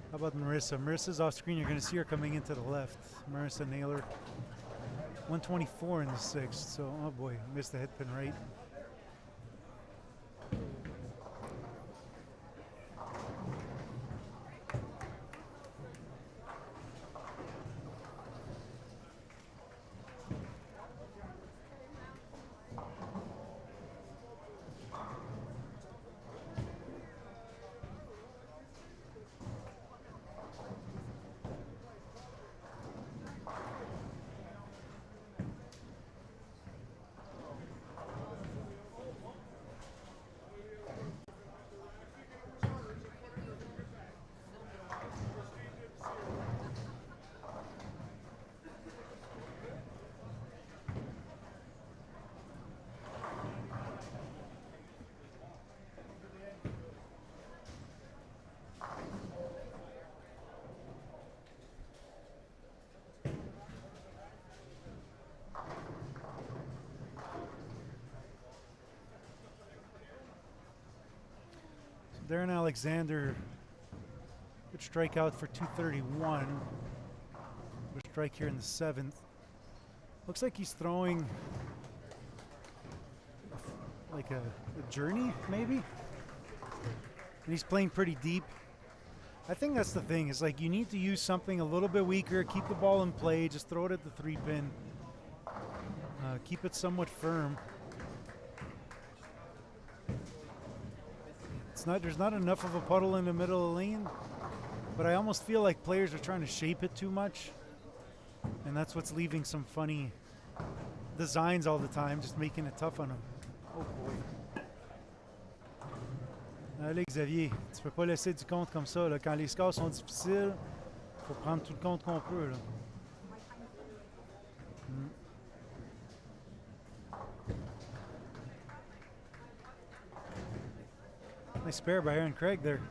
How about Marissa? Marissa's off screen. You're going to see her coming into the left. Marissa Naylor. 124 in the sixth. So, oh boy, missed the head pin right. Darren Alexander would strike out for 231. Would strike here in the seventh. Looks like he's throwing like a journey, maybe. And he's playing pretty deep. I think that's the thing, is like you need to use something a little bit weaker, keep the ball in play, just throw it at the 3-pin. Keep it somewhat firm. There's not enough of a puddle in the middle of the lane, but I almost feel like players are trying to shape it too much, and that's what's leaving some funny designs all the time, just making it tough on them. Oh boy. Allez Xavier, tu peux pas laisser du compte comme ça, là. Quand les scores sont difficiles, faut prendre tout le compte qu'on peut, là. Nice spare by Aaron Craig there.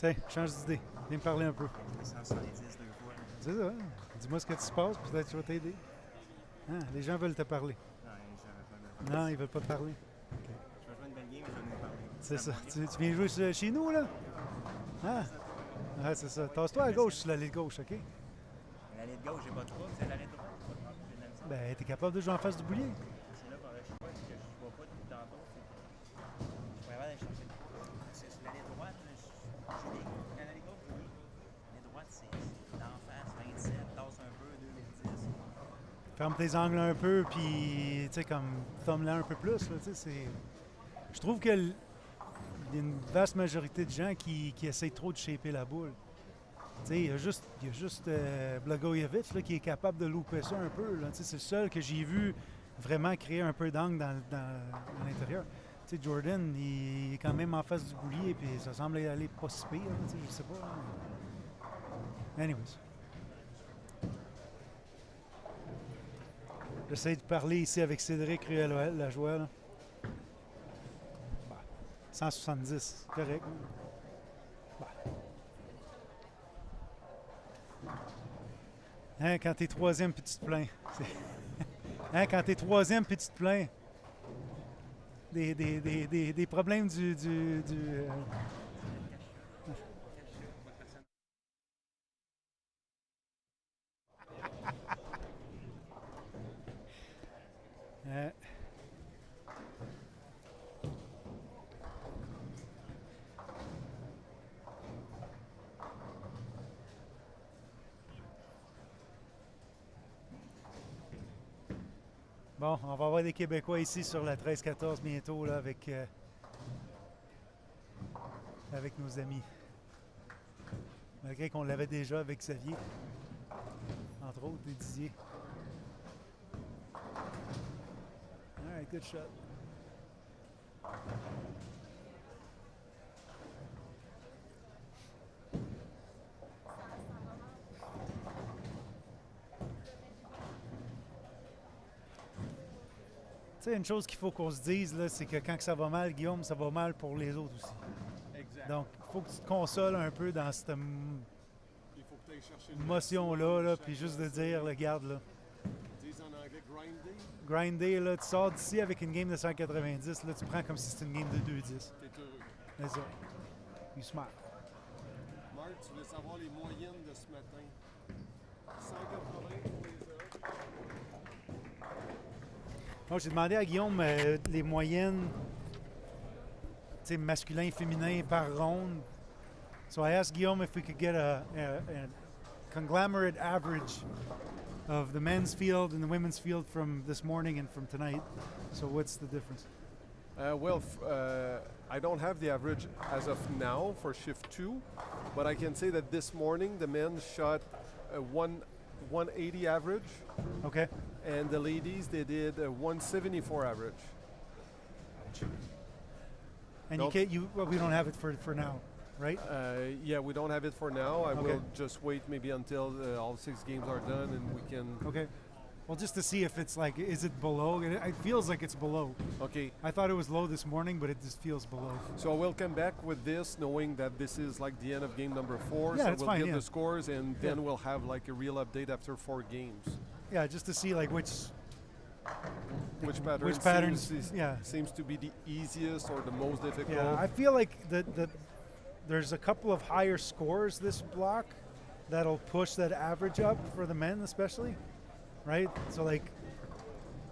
Tiens, change d'idée. Viens me parler un peu. 170 2 fois. C'est ça. Hein? Dis-moi ce que tu se passe, peut-être que je vais t'aider. Hein? Les gens veulent te parler. Non, j'avais pas de Non, ils veulent pas te parler. Je vais jouer une belle game, je vais en parler. C'est ça. Tu viens jouer chez nous, là? Hein? Ah, c'est ça. Tasse-toi à gauche sur l'allée de gauche, OK? L'allée de gauche, j'ai pas de choix. C'est l'allée de droite, j'ai pas de problème, j'ai de la misère. Ben, t'es capable de jouer en face du boulier. C'est là par le choix que je vois pas depuis tantôt. C'est que je pourrais aller chercher le point. C'est sur l'allée droite, là, j'ai des coups. L'allée gauche, oui. L'allée droite, c'est d'en face, 27, tasse un peu, 2010. Ferme tes angles un peu, puis, tu sais, comme, thumb-la un peu plus, là, tu sais, c'est... Je trouve que il y a une vaste majorité de gens qui essayent trop de shaper la boule. Tu sais, il y a juste Blagojevic là, qui est capable de louper ça un peu, là. Tu sais, c'est le seul que j'ai vu vraiment créer un peu d'angle à l'intérieur. Tu sais, Jordan, il est quand même en face du boulier, puis ça semble aller pas si pire, là, tu sais, je sais pas. Hein. Anyways. J'essaie de parler ici avec Cédric Ruel, la joie, là. 170, correct. Hein, quand t'es troisième puis tu te plains. Hein, quand t'es troisième puis tu te plains. Des problèmes du Bon, on va avoir des Québécois ici sur la 13-14 bientôt là, avec nos amis. Malgré qu'on l'avait déjà avec Xavier, entre autres, et Didier. All right, good shot. Tu sais, une chose qu'il faut qu'on se dise, là, c'est que quand que ça va mal, Guillaume, ça va mal pour les autres aussi. Exact. Donc, il faut que tu te consoles un peu dans cette Il faut que tu ailles chercher le émotion-là, là, puis juste de dire, regarde, là, Ils disent en anglais grinder. grinder, là, tu sors d'ici avec une game de 190, là, tu prends comme si c'était une game de 210. T'es heureux. C'est ça. You smart. Marc, tu voulais savoir les moyennes de ce matin. 180 pour les hommes. Moi, j'ai demandé à Guillaume les moyennes, tu sais, masculin et féminin par ronde. So I asked Guillaume if we could get a conglomerate average of the men's field and the women's field from this morning and from tonight. So what's the difference? I don't have the average as of now for shift 2, but I can say that this morning the men shot a 180 average, Okay. and the ladies they did a 174 average. And Nope. we don't have it for now, right? Yeah, we don't have it for now. I Okay. will just wait maybe until all 6 games are done and we can. Okay. Well, just to see if it's like, is it below? It feels like it's below. Okay, I thought it was low this morning, but it just feels below. so I will come back with this knowing that this is like the end of game number 4. Yeah, so that's we'll fine, get yeah. the scores and Yeah. then we'll have like a real update after 4 games. Yeah, just to see like which Which patterns, seems, yeah. seems to be the easiest or the most difficult. Yeah, I feel like there's a couple of higher scores this block that'll push that average up for the men especially, right? So like,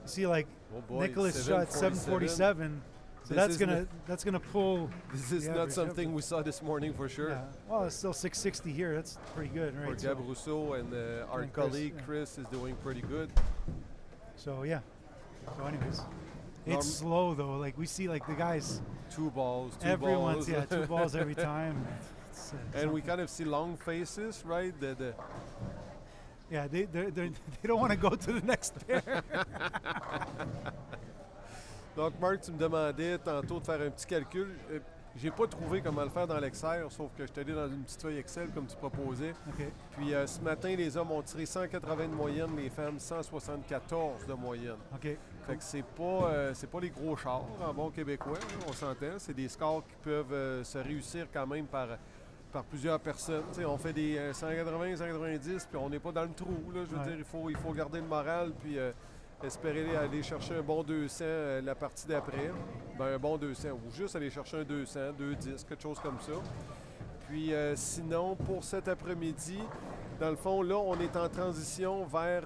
you see like Oh boy, Nicholas shot 747, so This is that's gonna pull. This is the not average something up. we saw this morning for sure. Yeah. Well, it's still 660 here. That's pretty good, For right? Gab Rousseau and our And Chris, colleague yeah. Chris is doing pretty good. So yeah. So anyways, Norm- it's slow though. Like we see like the guys, 2 balls, 2 everyone's balls. yeah 2 balls every time. It's, And we something. kind of see long faces, right? Yeah, they don't want to go to the next pair. Donc, Marc, tu me demandais tantôt de faire un petit calcul. J'ai pas trouvé comment le faire dans l'Excel, sauf que je suis allé dans une petite feuille Excel comme tu proposais. OK. Puis ce matin, les hommes ont tiré 180 de moyenne, les femmes 174 de moyenne. OK. Fait que c'est pas les gros chars en bon québécois, on s'entend. C'est des scores qui peuvent se réussir quand même par par plusieurs personnes. Tu sais, on fait des 180, 190, puis on n'est pas dans le trou. Là, je veux dire, il faut garder le moral, puis espérer aller chercher un bon 200 la partie d'après. Ben, un bon 200, ou juste aller chercher un 200, 210, quelque chose comme ça. Puis sinon, pour cet après-midi, dans le fond, là, on est en transition vers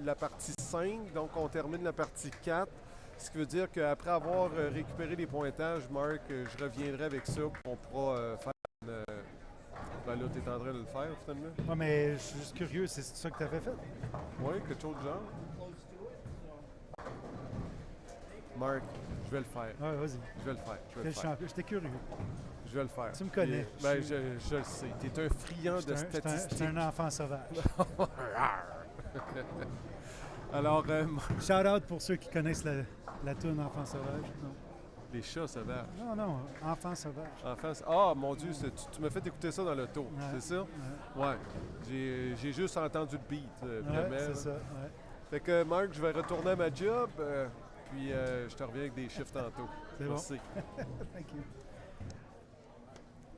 la partie 5, donc on termine la partie 4. Ce qui veut dire qu'après avoir récupéré les pointages, Marc, je reviendrai avec ça, puis on pourra faire une... Ben là, tu es en train de le faire, finalement. Ouais, mais je suis juste curieux, c'est ça que tu avais fait? Oui, quelque chose de genre. Marc, je vais le faire. Ouais, vas-y. Je vais le faire. Je vais Quel le faire. champion? J'étais curieux. Je vais le faire. Tu me connais. Puis, ben, je le sais. Tu es un friand de statistiques. J'étais un enfant sauvage. Alors, Shout out pour ceux qui connaissent la toune Enfant sauvage. Non. les chats sauvages. Non, non, Enfant sauvage. Enfants, ah, mon Dieu, tu m'as fait écouter ça dans l'auto, Ouais, c'est ça? ouais. Ouais. J'ai juste entendu le beat, Ouais, vraiment. c'est là. ça. Ouais. Fait que, Marc, je vais retourner à ma job, puis je te reviens avec des chiffres tantôt. C'est bon. Merci. Thank you.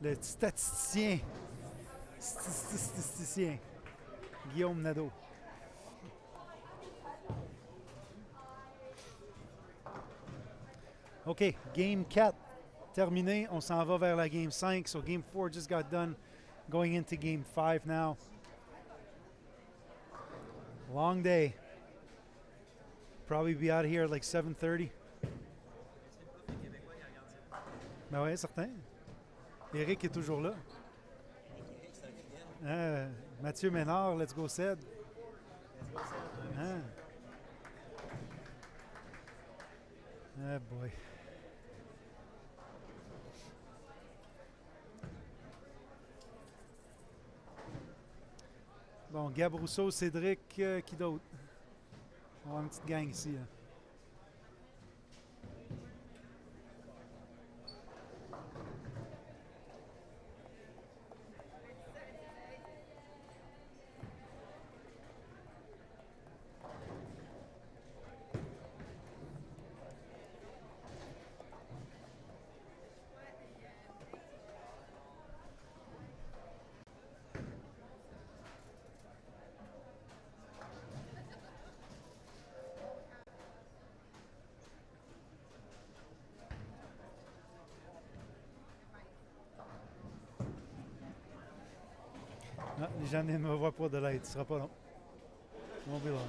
Le statisticien. Statisticien. Guillaume Nadeau. OK, Game 4 terminé. On s'en va vers la Game 5. So Game 4 just got done. Going into Game 5 now. Long day. Probably be out of here at like 7:30. Ben oui, certain. Eric est toujours là. Mathieu Ménard, let's go Ced. Ah. Ah boy. Bon, Gab Rousseau, Cédric, qui d'autre? On va avoir une petite gang ici. Là. Ah, les gens ne me voient pas de l'aide, ce sera pas long. Won't be long.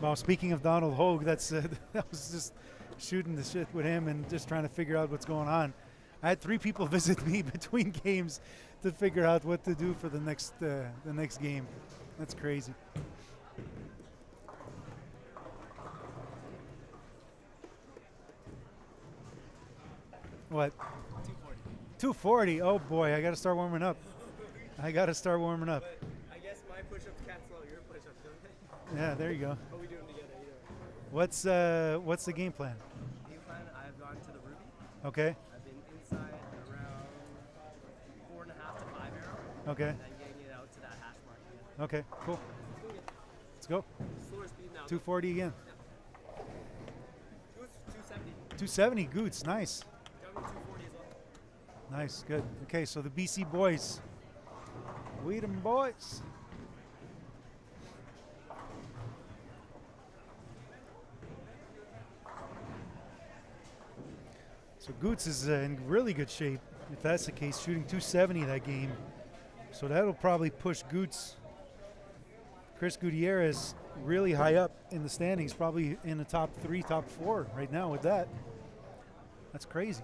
Well, speaking of Donald Hogue, that's that was just shooting the shit with him and just trying to figure out what's going on. I had 3 people visit me between games to figure out what to do for the next game. That's crazy. What? 240. Oh boy, I got to start warming up. I got to start warming up. But I guess my push-ups cancel out your push-ups, don't they? Yeah, there you go. But we do them together either. What's the game plan? Game plan, I've gone to the Ruby. Okay. I've been inside around 4.5 to 5 arrow. Okay. And then getting it out to that hash mark again. Okay. Cool. Let's go. Slower speed now. 240 again. Goose, 270. 270. Goots. Nice. Down to 240 as well. Nice. Good. Okay. So the BC boys. We them boys. So Goots is in really good shape, if that's the case, shooting 270 that game. So that'll probably push Goots. Chris Gutierrez really high up in the standings, probably in the top 3, top 4 right now with that. That's crazy.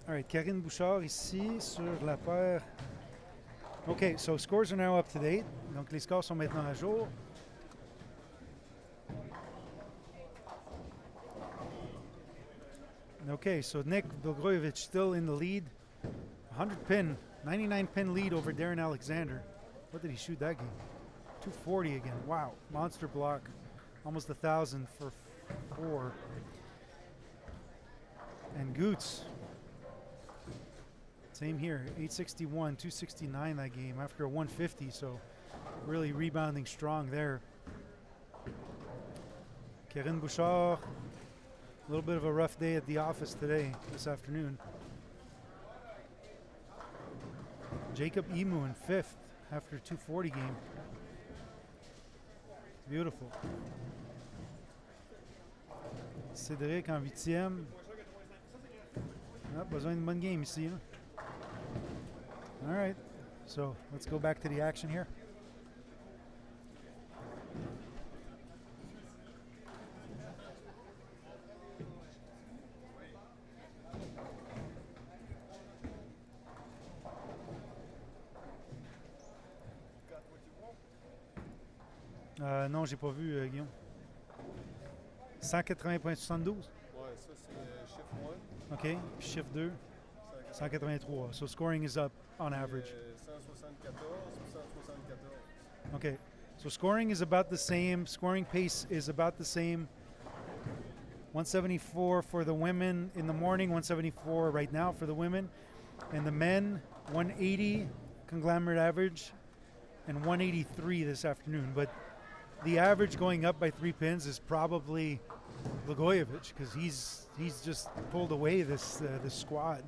All right, Karine Bouchard ici sur la paire. Okay, so scores are now up to date. Donc les scores sont maintenant à jour. Okay, so Nick Bilgrojevic still in the lead. 100 pin, 99 pin lead over Darren Alexander. What did he shoot that game? 240 again. Wow, monster block. Almost 1,000 for 4. And Goots. Same here, 861, 269 that game after a 150, so really rebounding strong there. Karine Bouchard, a little bit of a rough day at the office today, this afternoon. Jacob Emu in 5th after a 240 game. Beautiful. Cédric en 8e. Ah, besoin d'une bonne game ici. Hein? All right, so let's go back to the action here. Non, j'ai pas vu, Guillaume. 180.72. Ouais, ça c'est chiffre 1. OK. Puis chiffre 2, 183. So scoring is up on average. 174, 174. Okay. So scoring is about the same. Scoring pace is about the same. 174 for the women in the morning, 174 right now for the women. And the men, 180 conglomerate average and 183 this afternoon. But the average going up by 3 pins is probably Blagojevich, because he's just pulled away this squad.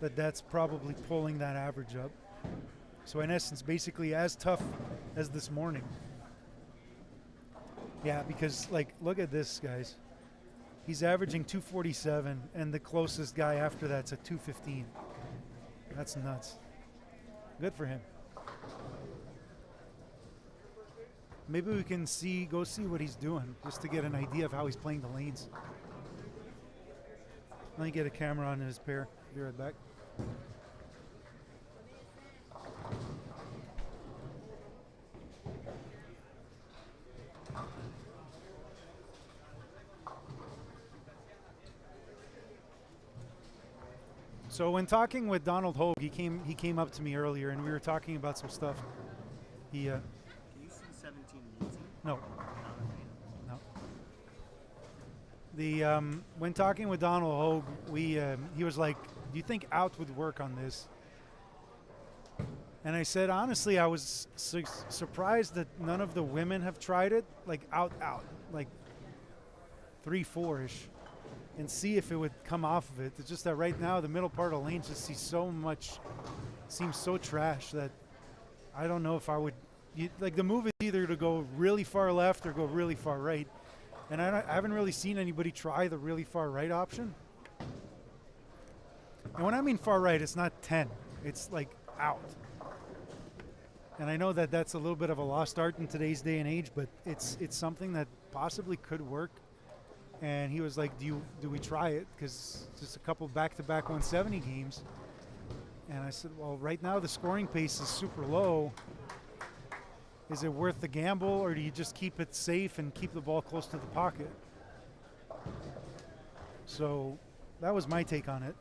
That's probably pulling that average up. So in essence, basically as tough as this morning. Yeah, because like, look at this, guys. He's averaging 247, and the closest guy after that's at 215. That's nuts. Good for him. Maybe we can go see what he's doing, just to get an idea of how he's playing the lanes. Let me get a camera on his pair. Be right back. So when talking with Donald Hogue, he came up to me earlier, and we were talking about some stuff. He Can you see 17 meeting? no. When talking with Donald Hogue, he was like, "Do you think out would work on this?" And I said, honestly, I was surprised that none of the women have tried it, like out, like 3-4-ish, and see if it would come off of it. It's just that right now the middle part of the lane just seems so trash that I don't know if I would. Like the move is either to go really far left or go really far right. And I haven't really seen anybody try the really far right option. And when I mean far right, it's not 10. It's like out. And I know that that's a little bit of a lost art in today's day and age, but it's something that possibly could work. And he was like, do we try it? Because just a couple back-to-back 170 games. And I said, well, right now the scoring pace is super low. Is it worth the gamble, or do you just keep it safe and keep the ball close to the pocket? So that was my take on it.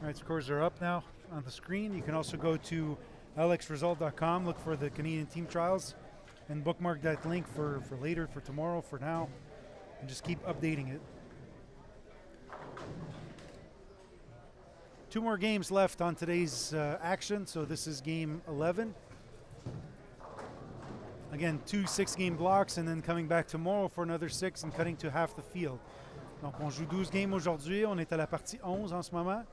All right, scores are up now on the screen. You can also go to lxresult.com, look for the Canadian team trials, and bookmark that link for later, for tomorrow, for now, and just keep updating it. 2 more games left on today's action, so this is game 11. Again, 2 6-game blocks, and then coming back tomorrow for another 6 and cutting to half the field. Donc on joue 12 games aujourd'hui, on est à la partie 11 en ce moment.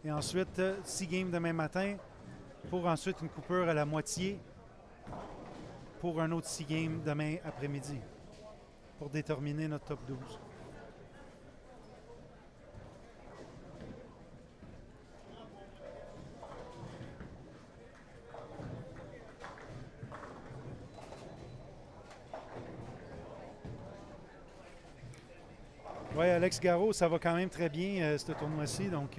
Et ensuite, 6 games demain matin pour ensuite une coupure à la moitié pour un autre 6 games demain après-midi pour déterminer notre top 12. Oui, Alex Garot, ça va quand même très bien, ce tournoi-ci. Donc,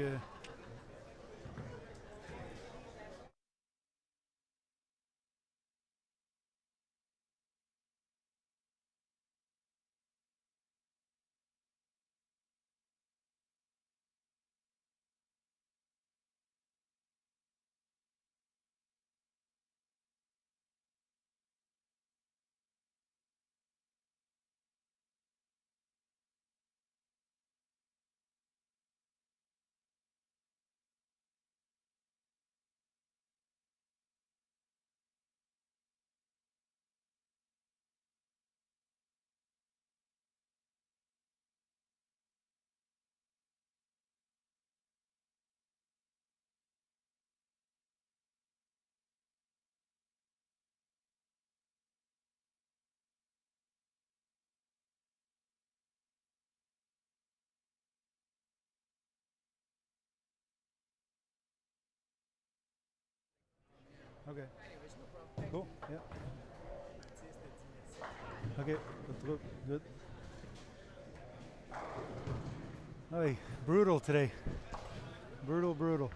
OK. Cool. Yeah. OK. Good. Hey, brutal today. Brutal.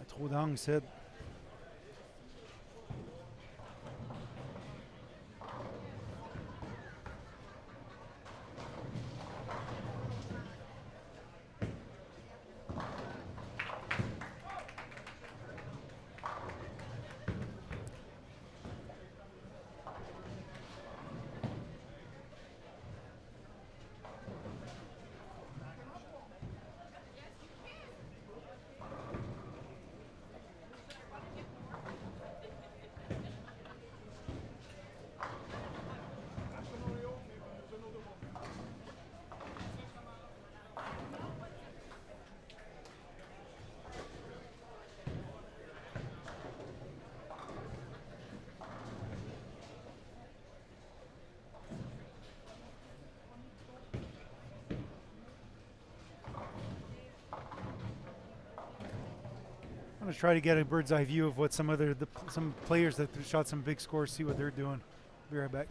Trop d'angle, Sid. I'm going to try to get a bird's eye view of what some players that shot some big scores, see what they're doing. Be right back.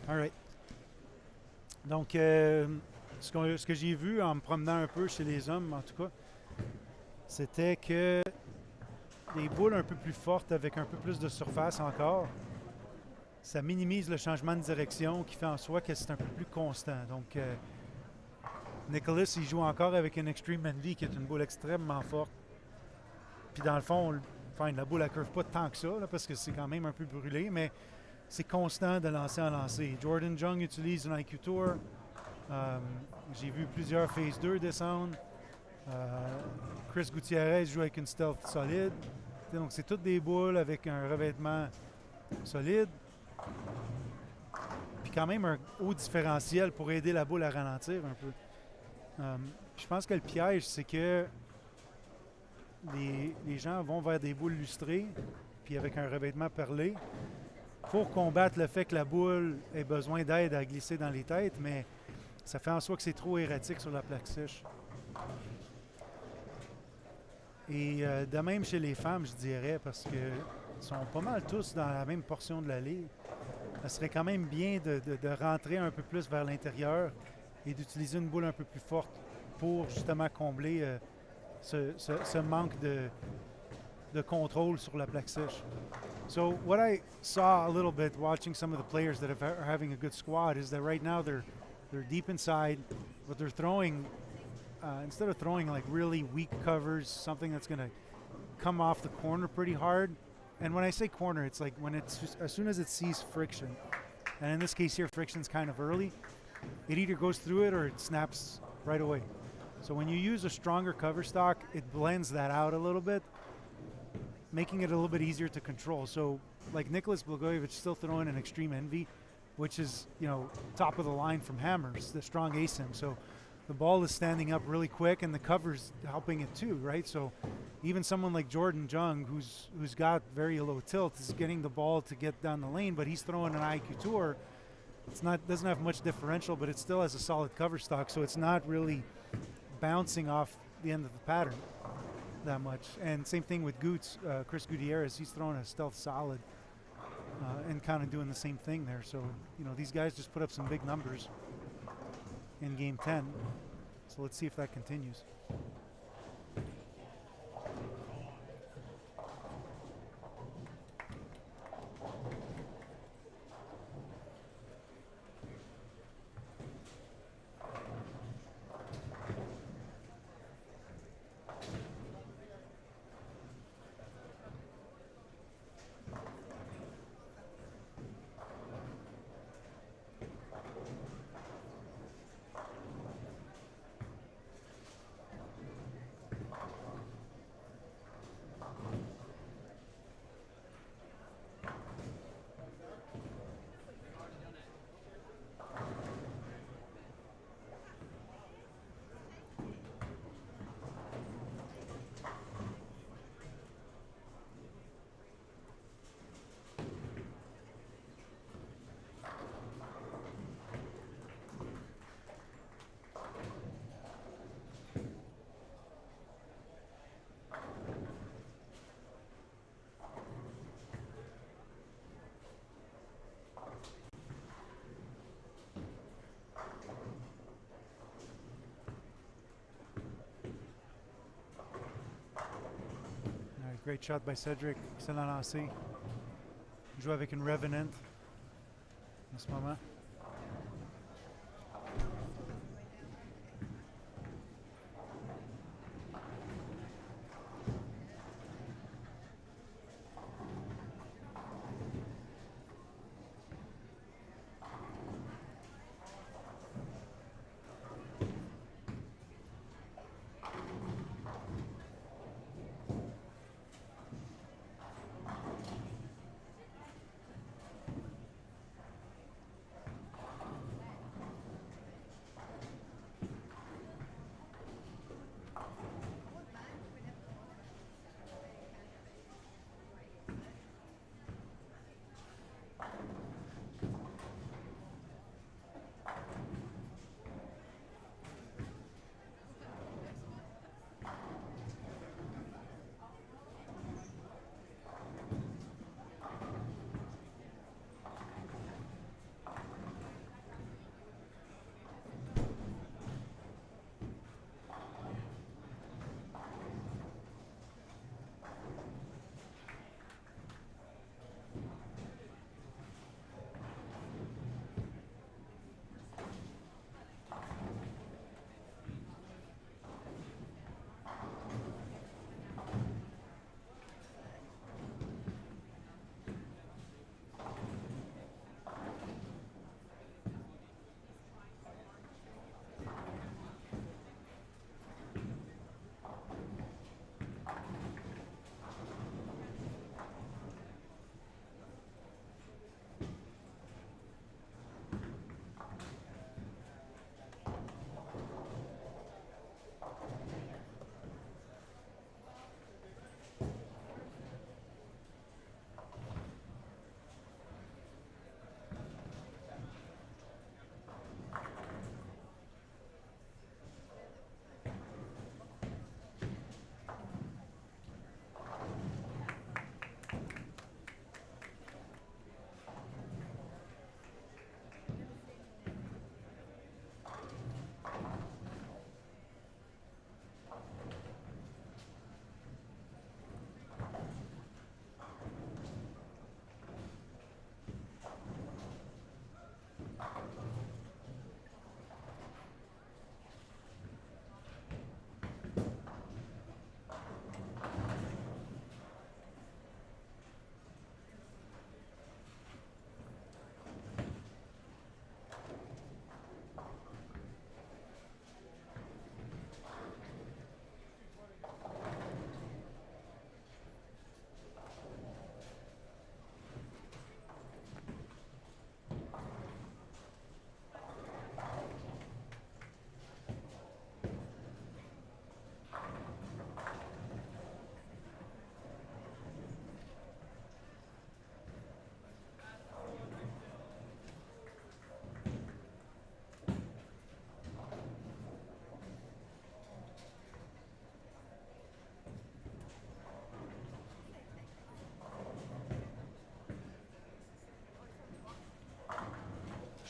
All right. Donc, ce que j'ai vu en me promenant un peu chez les hommes, en tout cas, c'était que des boules un peu plus fortes avec un peu plus de surface encore, ça minimise le changement de direction qui fait en soi que c'est un peu plus constant. Donc, Nicholas, il joue encore avec une Extreme Envy qui est une boule extrêmement forte. Puis dans le fond, la boule ne curve pas tant que ça là, parce que c'est quand même un peu brûlé, mais c'est constant de lancer en lancer. Jordan Jung utilise une IQ Tour. J'ai vu plusieurs Phase 2 descendre. Chris Gutierrez joue avec une Stealth solide. Donc c'est toutes des boules avec un revêtement solide. Puis quand même un haut différentiel pour aider la boule à ralentir un peu. Je pense que le piège, c'est que les gens vont vers des boules lustrées, puis avec un revêtement perlé, pour combattre le fait que la boule ait besoin d'aide à glisser dans les têtes, mais ça fait en soi que c'est trop erratique sur la plaque sèche. Et de même chez les femmes, je dirais, parce qu'ils sont pas mal tous dans la même portion de la ligue. Ça serait quand même bien de rentrer un peu plus vers l'intérieur et d'utiliser une boule un peu plus forte pour justement combler ce manque de contrôle sur la plaque sèche. So what I saw a little bit watching some of the players that are having a good squad is that right now they're deep inside, but they're throwing instead of throwing like really weak covers, something that's going to come off the corner pretty hard. And when I say corner, it's like when it's just, as soon as it sees friction, and in this case here, friction's kind of early. It either goes through it or it snaps right away. So when you use a stronger cover stock, it blends that out a little bit, making it a little bit easier to control. So like Nicholas Blagojevich still throwing an Extreme Envy, which is, top of the line from hammers, the strong ASIM. So the ball is standing up really quick and the cover's helping it too, right? So even someone like Jordan Jung, who's got very low tilt, is getting the ball to get down the lane, but he's throwing an IQ Tour. Doesn't have much differential, but it still has a solid cover stock, so it's not really bouncing off the end of the pattern that much. And same thing with Chris Gutierrez. He's throwing a Stealth solid and kind of doing the same thing there. So, these guys just put up some big numbers in Game 10. So let's see if that continues. Great shot by Cedric. Excellent lancé. Il joue avec une Revenant en ce moment.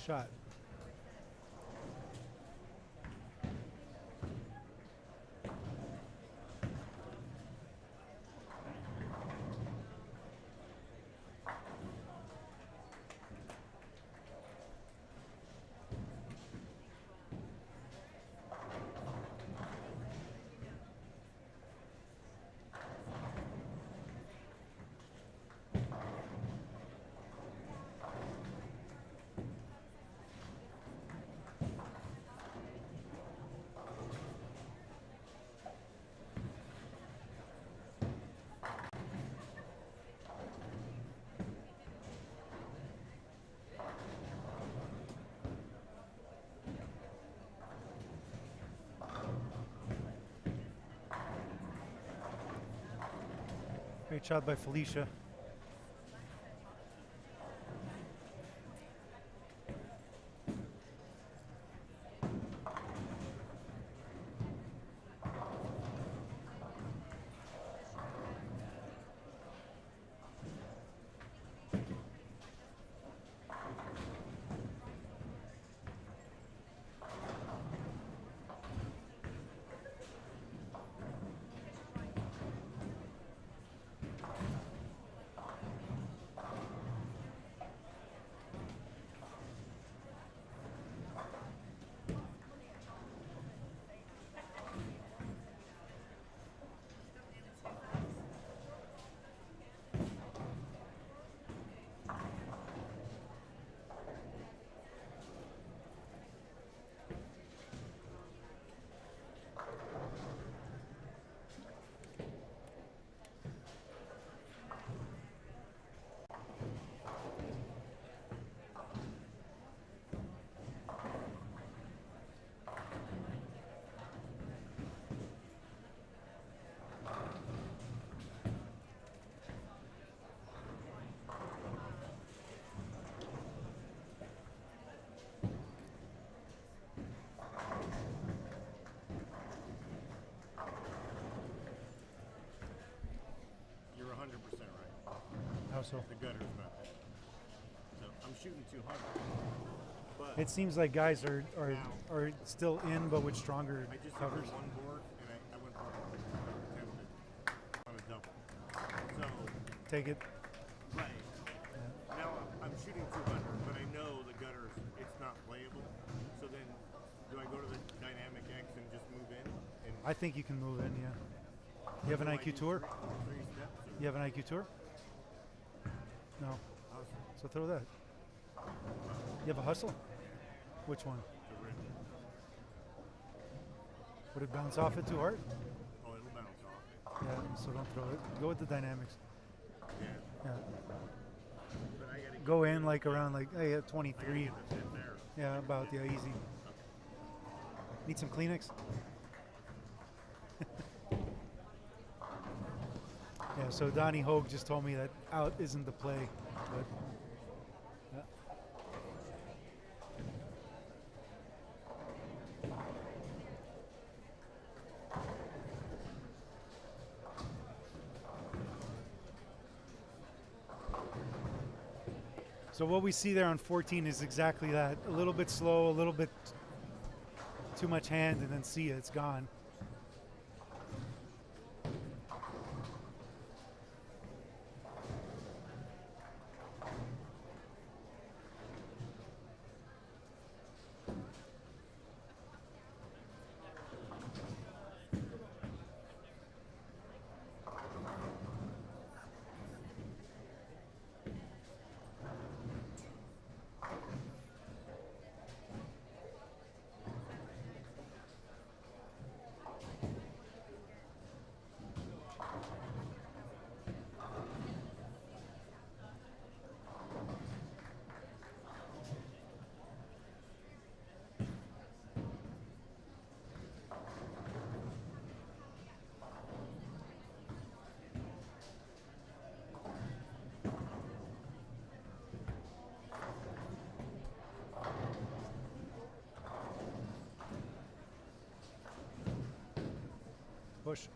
shot. Great shot by Felicia. You're 100% right. How so? The gutter's not there. So I'm shooting 200. But It seems like guys are still in, but with stronger I just covers. hit one board and I went for attempted on a double. So Take it. right. Now I'm shooting 200, but I know the gutters, it's not playable. So then do I go to the dynamic X and just move in? And I think you can move in, yeah. You have an do I IQ do tour? Three steps? Or You have an IQ tour? No. So throw that. You have a hustle? Which one? the rim? Would it bounce off it too hard? Oh, it'll bounce off it. Yeah, so don't throw it. Go with the dynamics. Yeah. Yeah. But I gotta Go in like around like hey, at I gotta 23. get the tip there. Yeah, about yeah, easy. Need some Kleenex? Yeah, so Donnie Hogue just told me that out isn't the play, but yeah. So what we see there on 14 is exactly that. A little bit slow, a little bit too much hand, and then see it, it's gone. Push.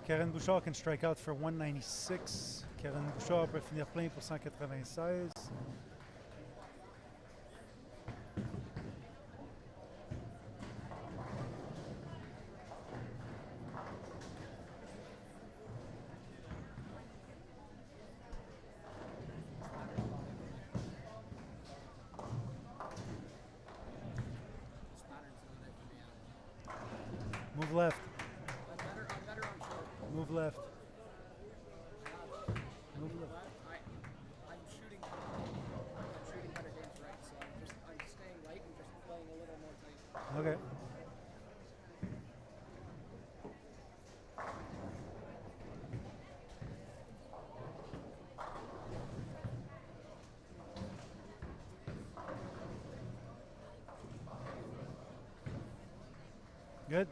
Karen Bouchard can strike out for 196. Karen Bouchard peut finir plein pour 196. Move left. I'm better on short. Move left. Move left. I'm shooting better games right, so I'm staying right and just playing a little more tight. Okay. Good.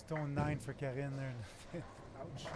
Stone 9 for Karine there in the fifth. Ouch.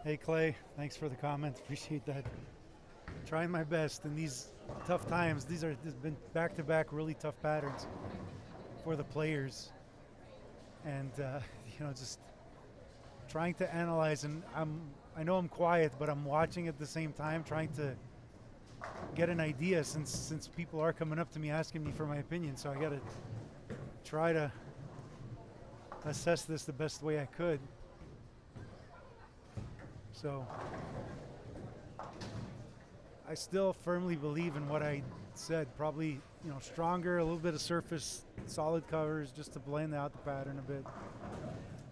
Hey Clay, thanks for the comment. Appreciate that. Trying my best in these tough times. These been back-to-back really tough patterns for the players, and just trying to analyze. And I know I'm quiet, but I'm watching at the same time, trying to get an idea since people are coming up to me asking me for my opinion. So I got to try to assess this the best way I could. So I still firmly believe in what I said. Probably, stronger, a little bit of surface, solid covers, just to blend out the pattern a bit,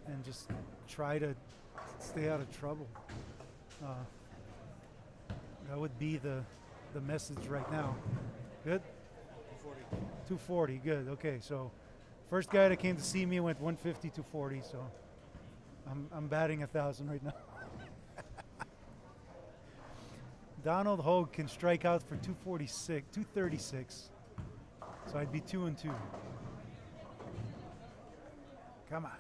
and just try to stay out of trouble. That would be the message right now. Good? 240, good. Okay, so first guy that came to see me went 150, 240, so I'm batting 1,000 right now. Donald Hogue can strike out for 236. So I'd be 2-2. Come on.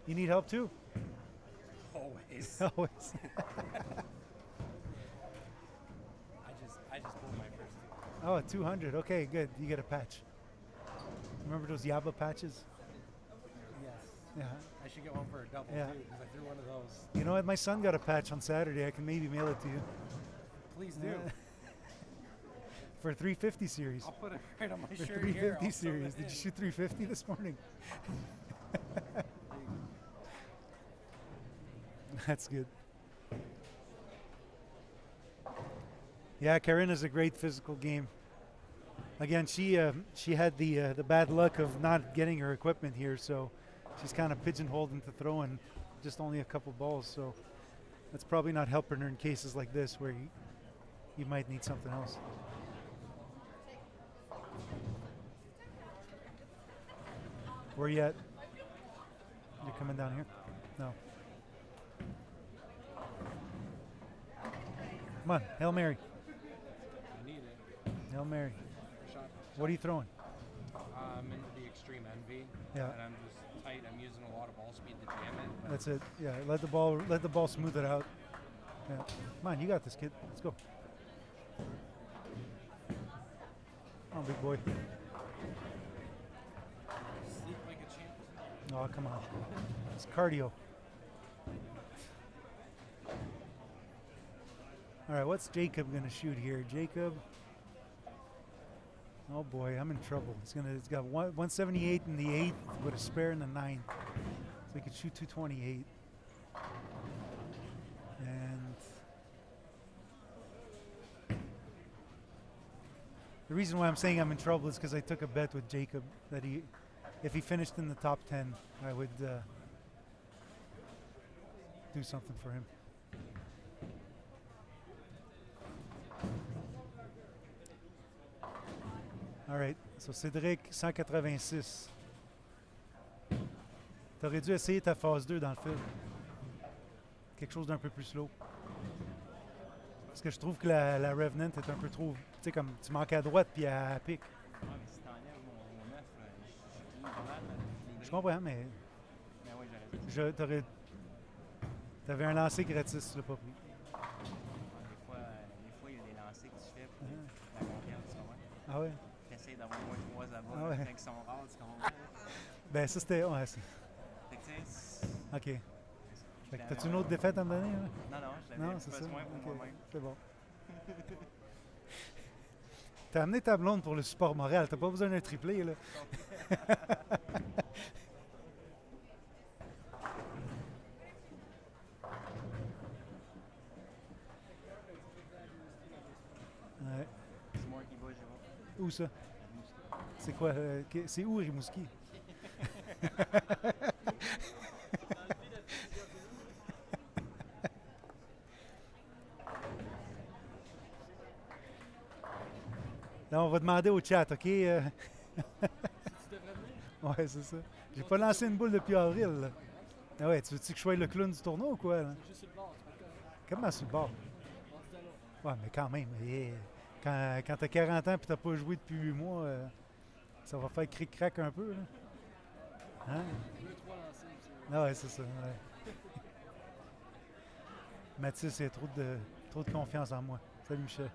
You need help too? Always. Always. I just pulled my first two. Oh, 200. Okay, good. You get a patch. Remember those Yaba patches? Yes. Yeah. I should get one for a double Yeah. too, because I threw one of those. You know what? My son got a patch on Saturday. I can maybe mail it to you. Please do. For 350 series. I'll put it right on my For shirt 350 here. I'll sew series. it Did in. you shoot 350 this morning? That's good. Yeah, Karen is a great physical game. Again, she had the bad luck of not getting her equipment here, so she's kind of pigeonholed into throwing just only a couple balls. So that's probably not helping her in cases like this where you might need something else. Where you at? You're coming down here? No. Come on, Hail Mary. I need it. Hail Mary. Shot. What are you throwing? I'm into the extreme envy. Yeah. And I'm just tight. I'm using a lot of ball speed to jam it. but That's it. Yeah, let the ball smooth it out. Yeah. Come on, you got this, kid. Let's go. Come on, big boy. Sleep like a champ. Oh, come on. It's cardio. All right, what's Jacob going to shoot here? Jacob. Oh boy, I'm in trouble. It's got 178 in the 8th with a spare in the 9th. So he could shoot 228. And the reason why I'm saying I'm in trouble is because I took a bet with Jacob that if he finished in the top 10, I would do something for him. All right, so Cédric, 186. T'aurais dû essayer ta phase 2 dans le film. Quelque chose d'un peu plus slow. Parce que je trouve que la Revenant est un peu trop... Tu sais, comme tu manques à droite puis à pique. Ouais, mais si t'enlèves mon 9, je pas mal. Je comprends, mais Ben oui, j'aurais dit. t'avais un lancer gratis, tu l'as pas pris. Des fois, il y a des lancers que tu fais pour la confiance, tu comprends? Ah ouais? T'essayes d'avoir moins de 3 là-bas, Ah ouais. quand ils sont rares, tu comprends? Ben ça c'était... Ouais, Fait que tu sais, OK. Fait que t'as-tu une autre défaite à me donner? Là? non, je l'avais Non, c'est ça. besoin pour OK, moi-même. c'est bon. T'as amené ta blonde pour le support moral. T'as pas besoin d'un triplé, là. Ouais. C'est moi qui va, je vais. Où ça? C'est quoi? C'est où, Rimouski? Là, on va demander au chat, OK? Ouais, c'est ça. J'ai pas lancé une boule depuis avril, là. Ah ouais, tu veux-tu que je sois le clown du tournoi ou quoi, là? Juste sur le bord, c'est pas correct. Comment sur le bord? Bon, c'est de l'eau. Ouais, mais quand même, quand t'as 40 ans et t'as pas joué depuis 8 mois, ça va faire cric-crac un peu, là. Hein? 2-3 lancers, c'est... Ah ouais, c'est ça, ouais. Mathis, il y a trop de confiance en moi. Salut Michel,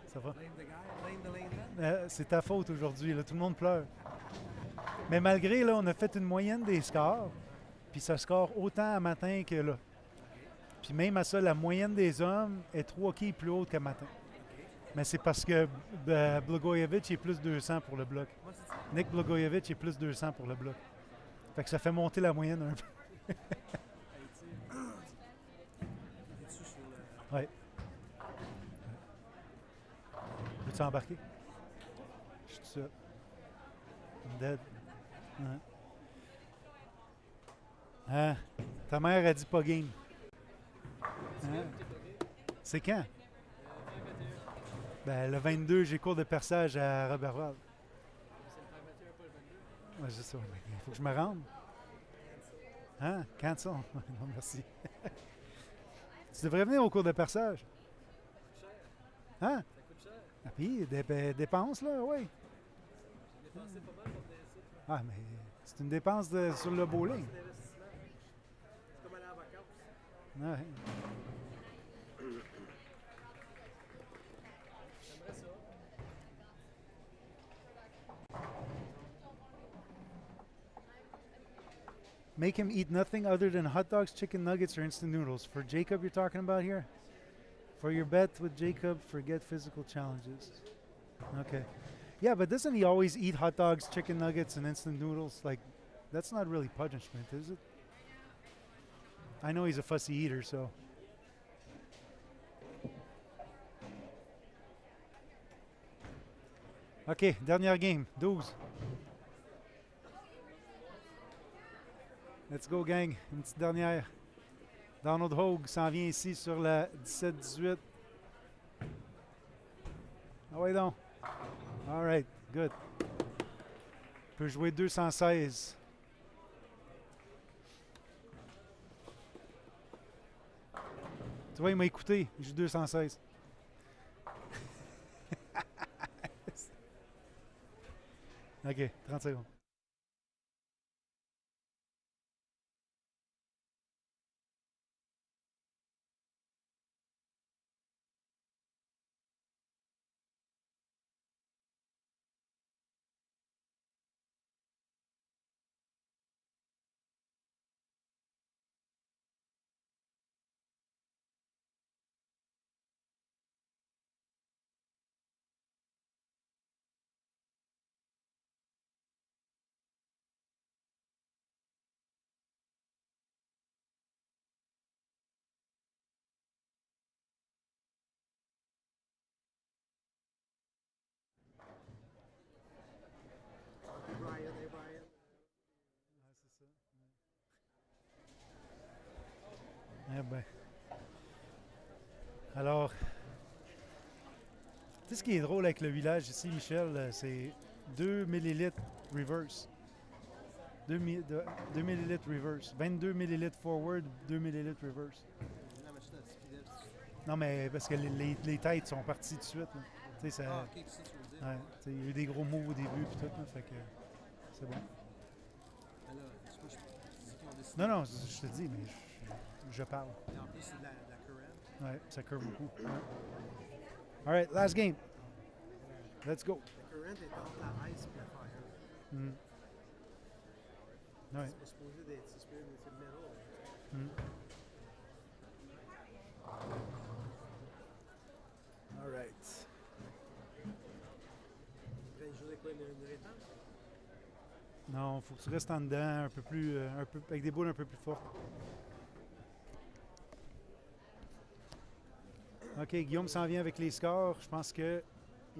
ça va? Blame the guy, blame the lane man. C'est ta faute aujourd'hui, là, tout le monde pleure. Mais malgré, là, on a fait une moyenne des scores, puis ça score autant à matin que là. Puis même à ça, la moyenne des hommes est 3 quilles plus haute qu'à matin. Mais c'est parce que Blagojevic est plus 200 pour le bloc. Nick Blagojevic est plus 200 pour le bloc. Fait que ça fait monter la moyenne un peu. Es-tu sur le... Ouais. Veux-tu embarquer? Je suis tout seul. I'm dead. Ouais. Hein? Ta mère a dit pas game. Hein? C'est quand? Ben, le 22, j'ai cours de perçage à Robertval. C'est le 21, pas le 22. Ouais, je sais, mais il faut que je me rende. Hein? Cancel? Non, merci. Tu devrais venir au cours de perçage. Cher. Hein? Ça coûte cher. Ah, puis, dépenses, là, oui. J'ai dépensé pas mal pour venir ici. Ah, mais c'est une dépense sur le bowling. C'est l'investissement. C'est comme aller en vacances. Ouais. J'aimerais ça. Make him eat nothing other than hot dogs, chicken nuggets, or instant noodles. For Jacob, you're talking about here? For your bet with Jacob, forget physical challenges. Okay. Yeah, but doesn't he always eat hot dogs, chicken nuggets, and instant noodles? Like, that's not really punishment, is it? I know he's a fussy eater, so. OK, dernière game, 12. Let's go, gang. Une petite dernière. Donald Hogue s'en vient ici sur la 17-18. Ah ouais donc. All right, good. Peut jouer 216. Tu vois, il m'a écouté. Il joue 216. OK, 30 secondes. Brian, hey Brian. Eh ben. Alors, tu sais ce qui est drôle avec le village ici, Michel, c'est 2 millilitres reverse. 2 millilitres reverse. 22 millilitres forward, 2 millilitres reverse. Non, mais je suis fidèle. Non, mais parce que les têtes sont parties tout de suite. Là. Tu sais, ça. Ah, ok, c'est ça que tu veux dire. Ouais, tu sais, il y a eu des gros mots au début, puis tout, là, fait que c'est bon. Mais là, c'est quoi, c'est qui ont décidé? Non, non, je te dis, mais je parle. Et en plus, c'est de la current. Ouais, ça curve beaucoup. Ouais. All right, last game. Let's go. La current est entre la ice et la fire. Mm. Ouais. C'est pas supposé d'être, c'est supposé d'être le middle. Mm. All right. Après, il jouait quoi, une rétence? Non, faut que tu restes en dedans un peu plus, avec des boules un peu plus fortes. OK, Guillaume s'en vient avec les scores. Je pense qu'il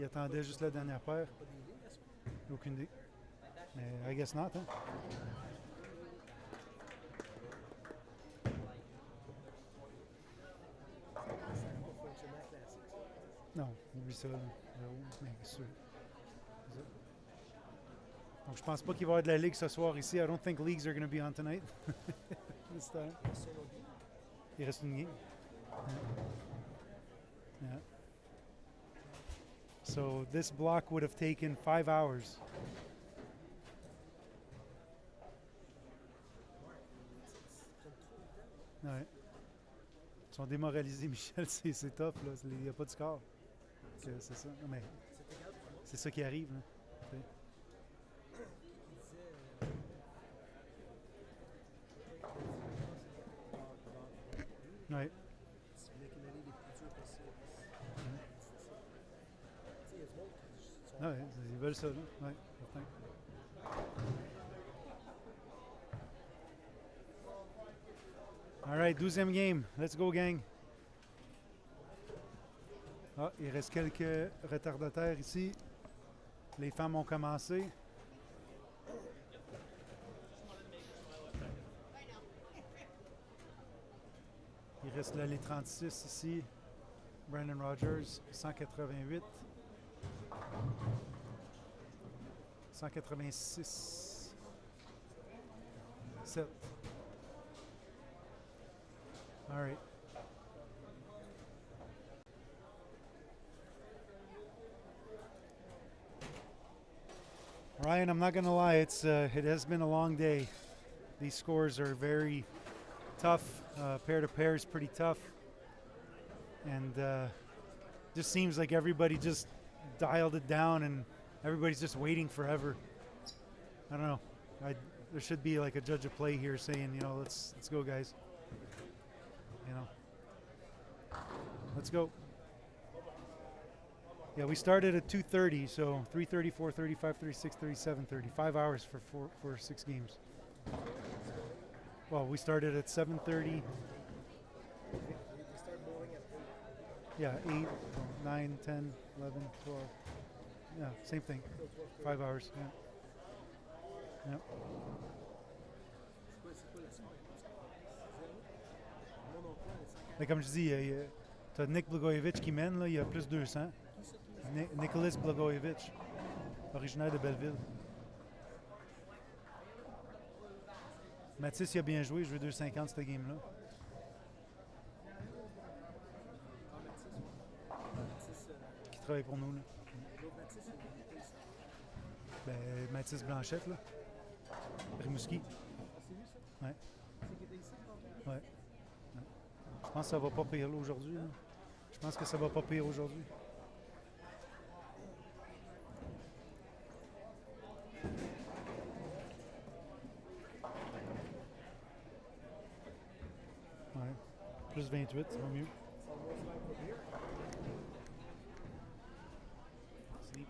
attendait juste la dernière paire. Pas d'idée, n'est-ce pas? Aucune idée. Mais I guess not, hein? C'est pas fonctionnement classique, ça. Non, oublie ça. Là. Mais bien sûr. C'est ça. Donc, je pense pas qu'il va y avoir de la ligue ce soir ici. I don't think leagues are going to be on tonight. This time. Il reste une game. Yeah. So this block would have taken 5 hours. Ouais. Ils sont démoralisés, Michel. C'est tough, là. Il n'y a pas de score. C'est ça. Non, mais c'est ça qui arrive, là. Tu sais. Ouais. Tu voulais qu'il allait les plus durs possibles. Tu sais, il y a du monde qui sont Ouais, ils veulent ça, là. Ouais, certain. All right, 12e game. Let's go, gang. Ah, il reste quelques retardataires ici. Les femmes ont commencé. Il reste là les 36 ici. Brandon Rogers, 188. 186. 7. All right. Ryan, I'm not going to lie, it has been a long day. These scores are very tough. Pair to pair is pretty tough. And just seems like everybody just dialed it down and everybody's just waiting forever. I don't know. There should be like a judge of play here saying, you know, let's go, guys. You know, let's go. Yeah, we started at 2:30, so 3:30, 4:30, 5:30, 6:30, 7:30. 5 hours for 6 games. Well, we started at 7:30. They start bowling at 8. Yeah, 8, 9, 10, 11, 12. Yeah, same thing. 5 hours. Yeah. Yep. Mais comme je dis, tu as Nick Blagojevich qui mène, là, il y a plus 200. Nicholas Blagojevich, originaire de Belleville. Mathis, il a bien joué, je veux 2,50 cette game-là. Qui travaille pour nous, là. Ben, Mathis Blanchette, là. Rimouski. Ouais. Ouais. Je pense que ça va pas pire là, aujourd'hui. Là. Je pense que ça va pas pire aujourd'hui. Ouais. Plus 28, ça va mieux. Merci.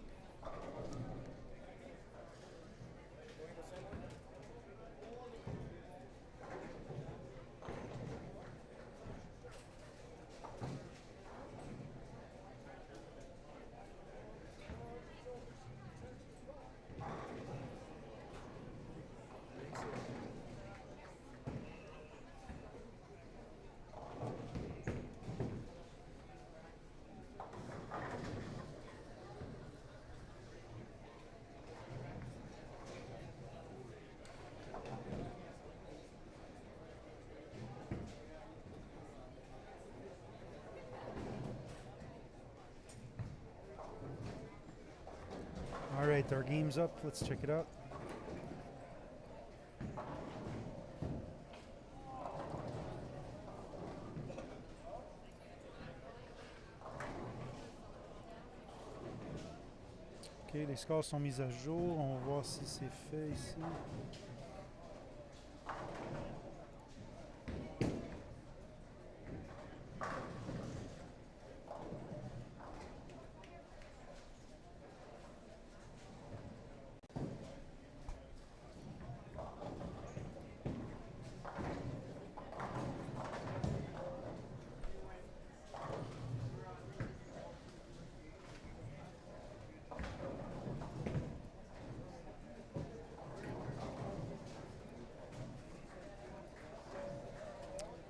All right, our game's up. Let's check it out. OK, les scores sont mis à jour. On va voir si c'est fait ici.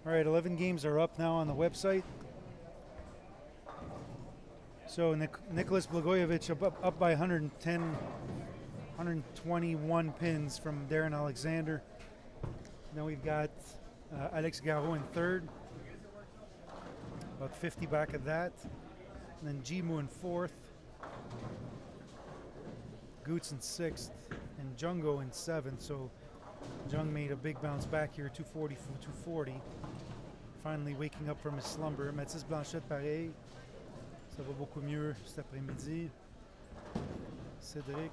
All right, 11 games are up now on the website. So Nicholas Blagojevich up by 110, 121 pins from Darren Alexander. Then we've got Alex Garreau in third, about 50 back of that. And then Jimu in fourth, Goots in sixth, and Jungo in seventh. So Jung made a big bounce back here, 240 from 240. Finally waking up from his slumber. Mathis Blanchette, pareil. Ça va beaucoup mieux cet après-midi. Cédric.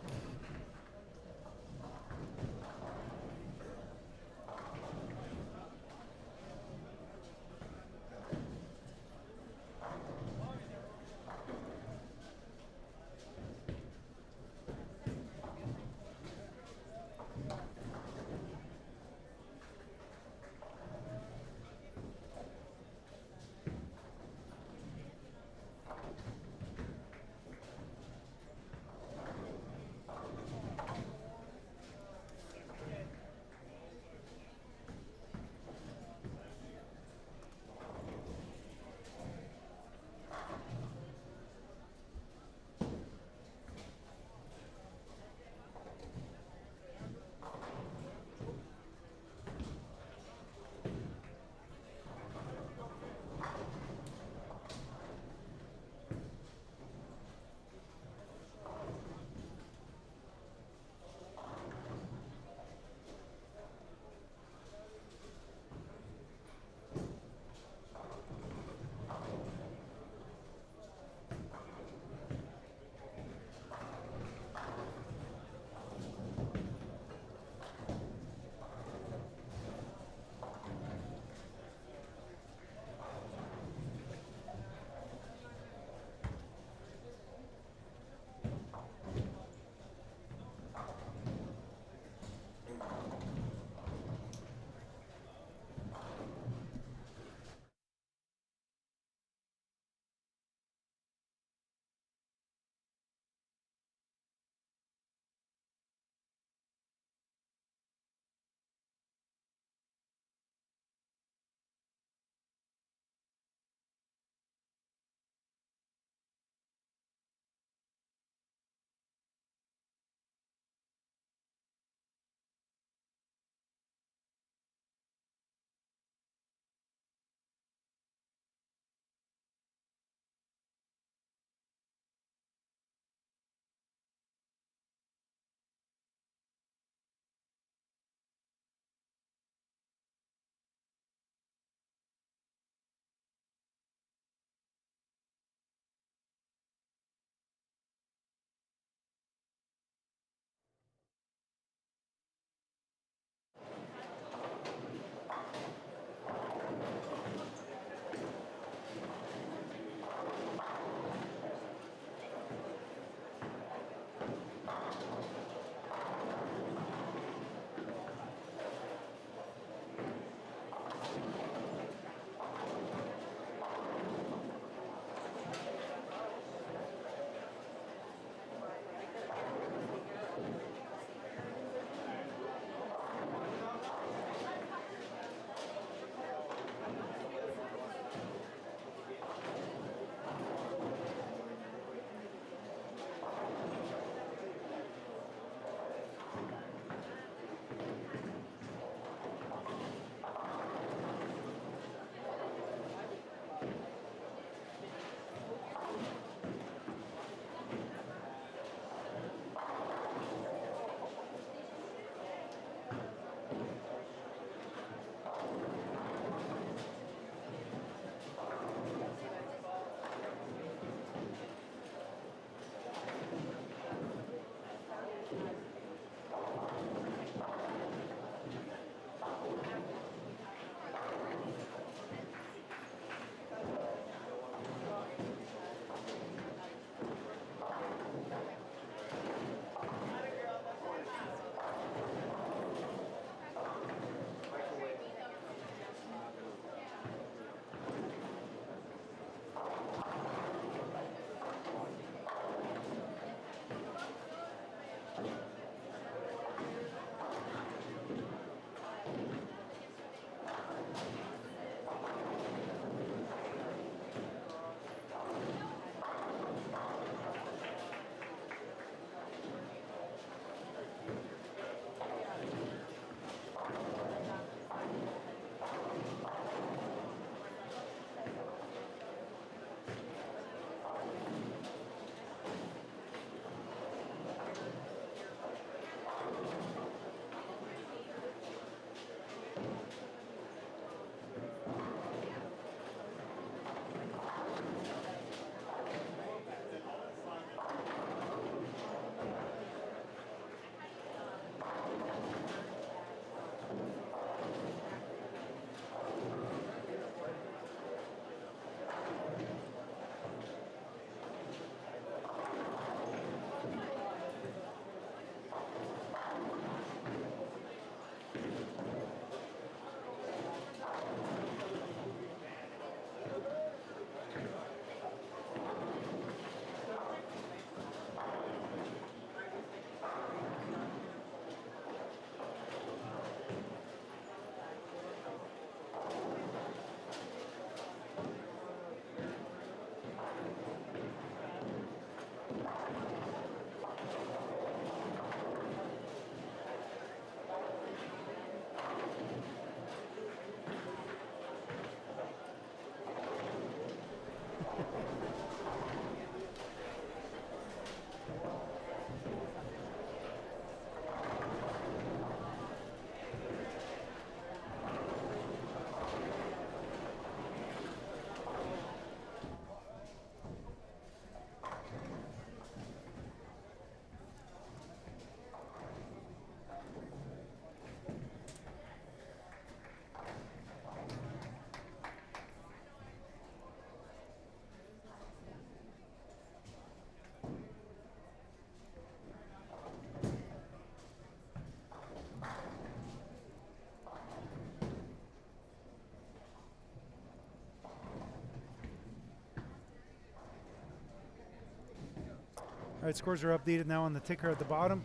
All right, scores are updated now on the ticker at the bottom.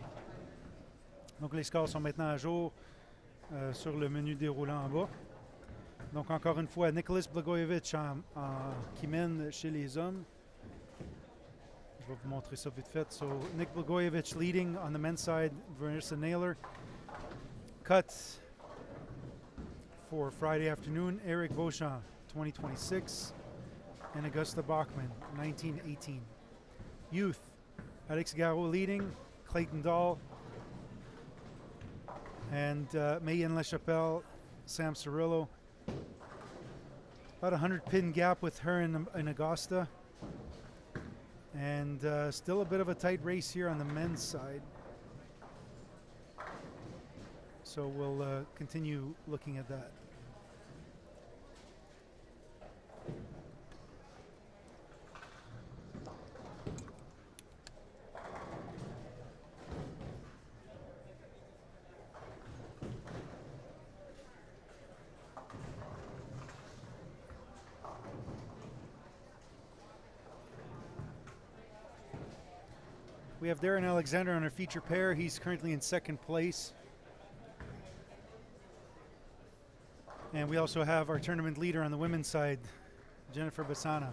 Donc les scores sont maintenant à jour sur le menu déroulant en bas. Donc encore une fois, Nicholas Blagojevic qui mène chez les hommes. Je vais vous montrer ça vite fait. So Nick Blagojevic leading on the men's side, Vanessa Naylor. Cut for Friday afternoon, Eric Beauchamp, 2026, and Augusta Bachman, 1918. Youth, Alex Garreau leading, Clayton Dahl, and Mayen LaChapelle, Sam Cirillo. About a 100-pin gap with her in Augusta. And still a bit of a tight race here on the men's side. So we'll continue looking at that. We have Darren Alexander on our feature pair. He's currently in second place. And we also have our tournament leader on the women's side, Jennifer Bassana.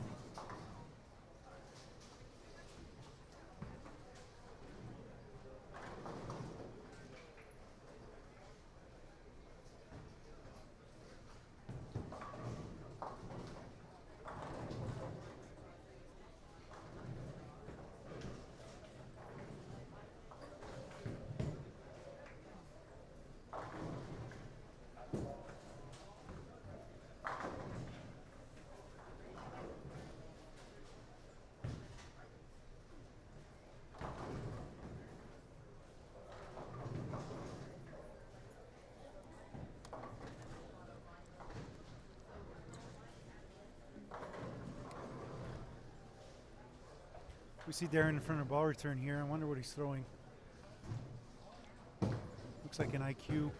We see Darren in front of ball return here. I wonder what he's throwing. Looks like an IQ.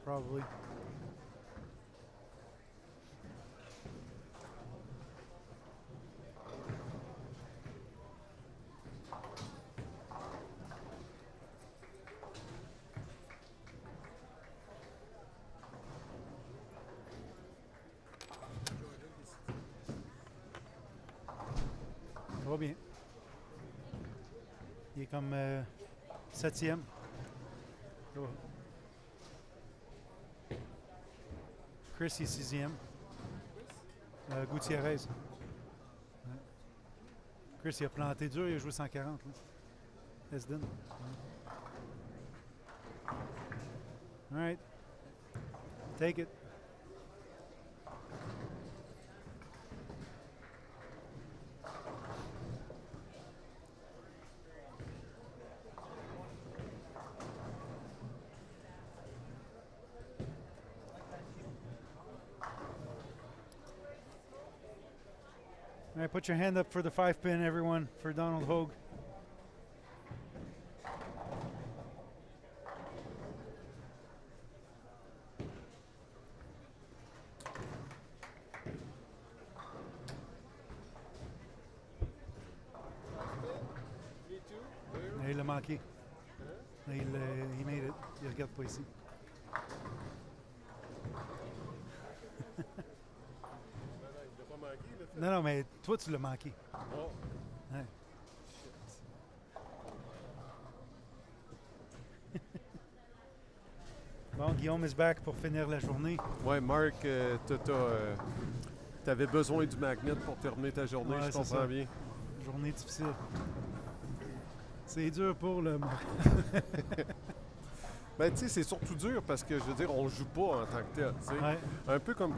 Probably. Ça va bien. Il est comme 7e. Ça va. Chris est 6e. Gutiérrez. Ouais. Chris il a planté dur, il a joué 140. Esden. All right. Take it. All right, put your hand up for the 5-pin, everyone, for Donald Hogue. Il l'a manqué. Il made it. Il regarde pas ici. Non, non, mais toi, tu l'as manqué. Oh. Ouais. Bon, Guillaume is back pour finir la journée. Ouais, Marc, t'avais besoin du magnet pour terminer ta journée, Ouais, je c'est comprends ça. bien. Journée difficile. C'est dur pour le... Ben, tu sais, c'est surtout dur parce que, je veux dire, on joue pas en tant que tel, tu sais. Ouais. Un peu comme,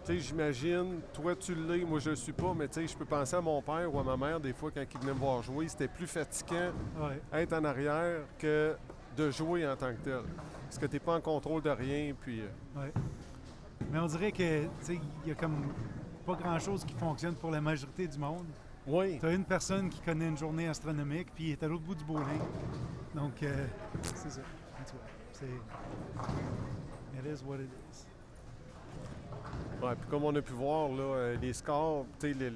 tu sais, j'imagine, toi tu l'es, moi je le suis pas, mais tu sais, je peux penser à mon père ou à ma mère, des fois, quand ils venaient me voir jouer, c'était plus fatigant Ouais. être en arrière que de jouer en tant que tel. Parce que t'es pas en contrôle de rien, puis... Ouais. Mais on dirait que, tu sais, il y a comme pas grand-chose qui fonctionne pour la majorité du monde. Oui. Tu as une personne qui connaît une journée astronomique, puis il est à l'autre bout du bowling. Donc, c'est ça. En tout cas, c'est... It is what it is. Ouais, puis comme on a pu voir, là, les scores, tu sais,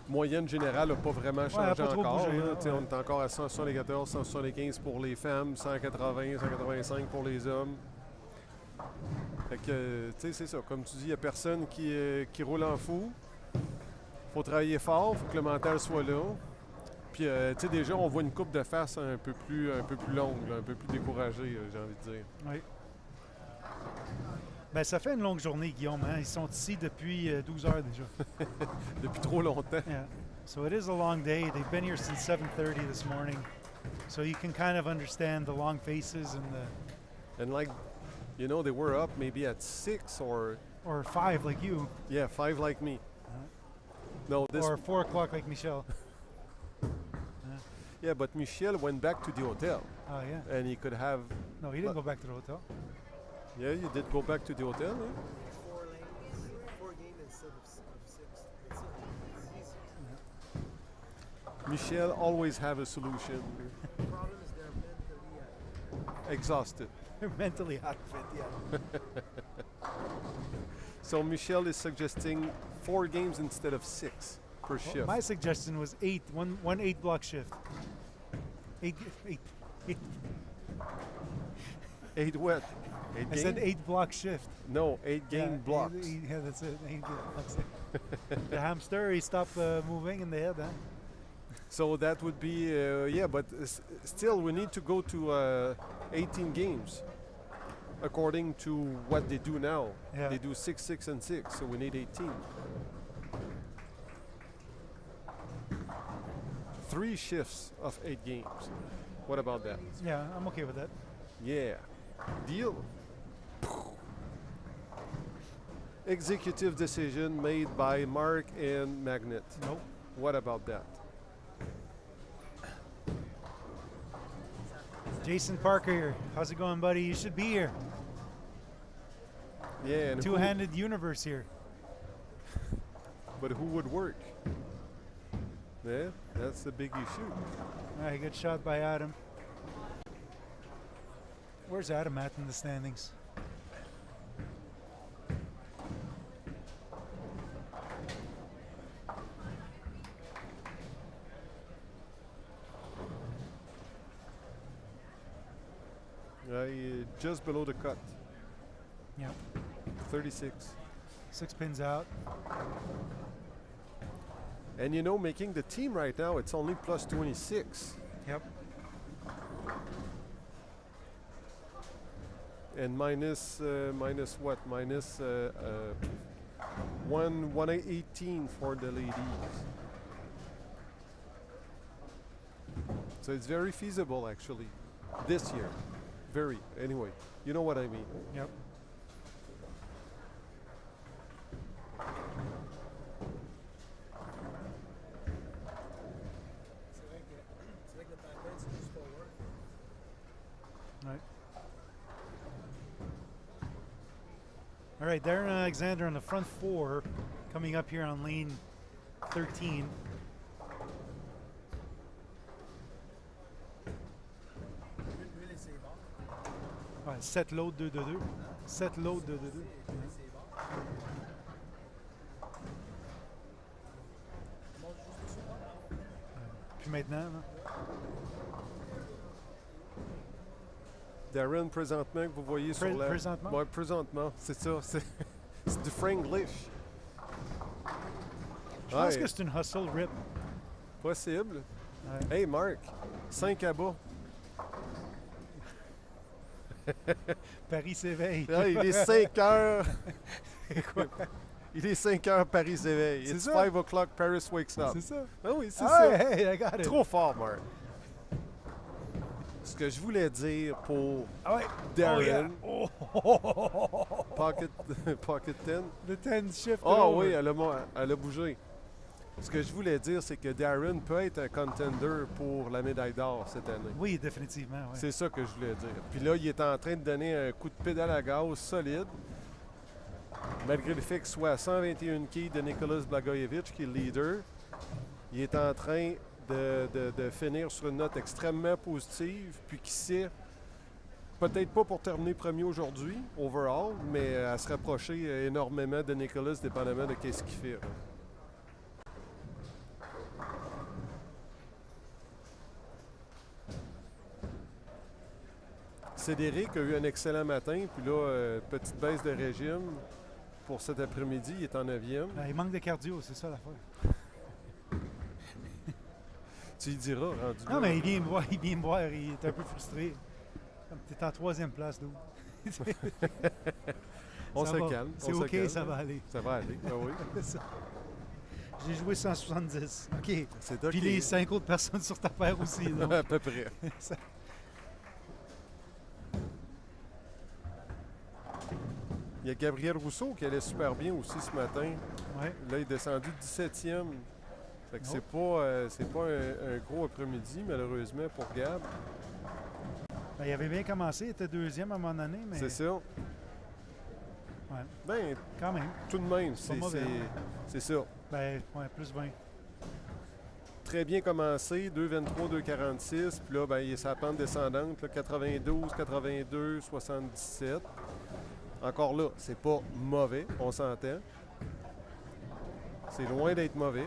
moyenne générale n'a pas vraiment elle a changé pas trop encore. bougé, Là. là, Tu sais, ouais. On est encore à 174, 175 pour les femmes, 180, 185 pour les hommes. Fait que, tu sais, c'est ça. Comme tu dis, il n'y a personne qui roule en fou. Faut travailler fort, faut que le mental soit là. Puis, tu sais, déjà, on voit une coupe de face un peu plus longue, là, un peu plus découragée, j'ai envie de dire. Oui. Ben, ça fait une longue journée, Guillaume. Hein? Ils sont ici depuis 12 heures déjà. Depuis trop longtemps. Yeah. So it is a long day. They've been here since 7:30 this morning. So you can kind of understand the long faces and And like, you know, they were up maybe at 6 or, or 5 like you, 5 like me. No, this, or 4 o'clock like Michelle. yeah, but Michel went back to the hotel Oh, yeah. and he could have, No, he didn't go back to the hotel. yeah, you did go back to the hotel, eh? 4 games instead of 6. It's easy. Michel always have a solution. The problem is they're mentally Exhausted. They're mentally hot fit, yeah. So Michel is suggesting 4 games instead of 6 per shift. My suggestion was 8, one 8-block shift. 8. 8 what? 8 I said games? 8-block shift. No, 8 game blocks. Yeah, that's it. 8 blocks. The hamster, he stopped moving in the head, huh? So that would be, yeah, but still we need to go to 18 games according to what they do now. Yeah. They do 6, 6, and 6, so we need 18. 3 shifts of 8 games. What about that? Yeah, I'm okay with that. Yeah. Deal. Executive decision made by Mark and Magnet. Nope. What about that? Jason Parker here. How's it going, buddy? You should be here. Yeah, and Two-handed universe here. but who would work? Yeah, that's the big issue. All right, good shot by Adam. Where's Adam at in the standings? Just below the cut. Yeah. 36. 6 pins out. And you know, making the team right now, it's only plus 26. Yep. And minus what? Minus 118 for the ladies. So it's very feasible actually this year. Very. Anyway, you know what I mean. Yep. C'est vrai que le pattern, c'est juste forward. Right. All right, Darren Alexander on the front 4, coming up here on lane 13. Lui, c'est bon. Ouais, 7 load 2-2-2. 7 load 2-2-2. Lui, c'est bon. On monte juste dessus, là. Puis maintenant, là, Darren, présentement, que vous voyez sur la... présentement? Ouais, présentement, c'est ça. C'est du franglish. je pense Ouais, que c'est une hustle rip. possible. Ouais. Hey, Marc, 5 à bas. Paris s'éveille. Ah, il est 5 heures. Il est 5 heures, Paris s'éveille. C'est It's ça? 5 o'clock, Paris wakes up. C'est ça? Ah oui, c'est Ah, ça. hey, I got it. Trop fort, Marc. Ce que je voulais dire pour Ah ouais. Darren, Oh, yeah. pocket 10. The 10 shift. Ah oui, elle a bougé. Ce que je voulais dire, c'est que Darren peut être un contender pour la médaille d'or cette année. Oui, définitivement. Ouais. C'est ça que je voulais dire. Puis là, il est en train de donner un coup de pédale à gaz solide. Malgré le fait qu'il soit à 121 quilles de Nicolas Blagojevic, qui est le leader, il est en train de finir sur une note extrêmement positive. Puis qui sait, peut-être pas pour terminer premier aujourd'hui, overall, mais à se rapprocher énormément de Nicolas, dépendamment de qu'est-ce qu'il fait. Là. Cédric a eu un excellent matin, puis là, petite baisse de régime pour cet après-midi. Il est en 9e. Il manque de cardio, c'est ça l'affaire. Tu lui diras, rendu Non, là. mais il vient me voir, il est un peu frustré. Comme t'es en 3e place, d'où? On Ça se va. calme. C'est on se OK, calme. ça va aller. Ça va aller, ah oui. C'est ça. J'ai joué 170. OK. C'est OK. Puis les 5 autres personnes sur ta paire aussi. Donc. À peu près. Ça- Il y a Gabriel Rousseau qui allait super bien aussi ce matin. Ouais. Là, il est descendu 17e. Fait que Oh. c'est pas un gros après-midi, malheureusement, pour Gab. Ben, il avait bien commencé, il était 2e à un moment donné, mais C'est ça. Ouais. Ben, quand même. tout de même, C'est pas mauvais. c'est ça. Ben, ouais, plus 20. Très bien commencé, 2,23, 2,46. Puis là, ben, il est sa pente descendante, là, 92, 82, 77. Encore là, c'est pas mauvais, on s'entend. C'est loin d'être mauvais.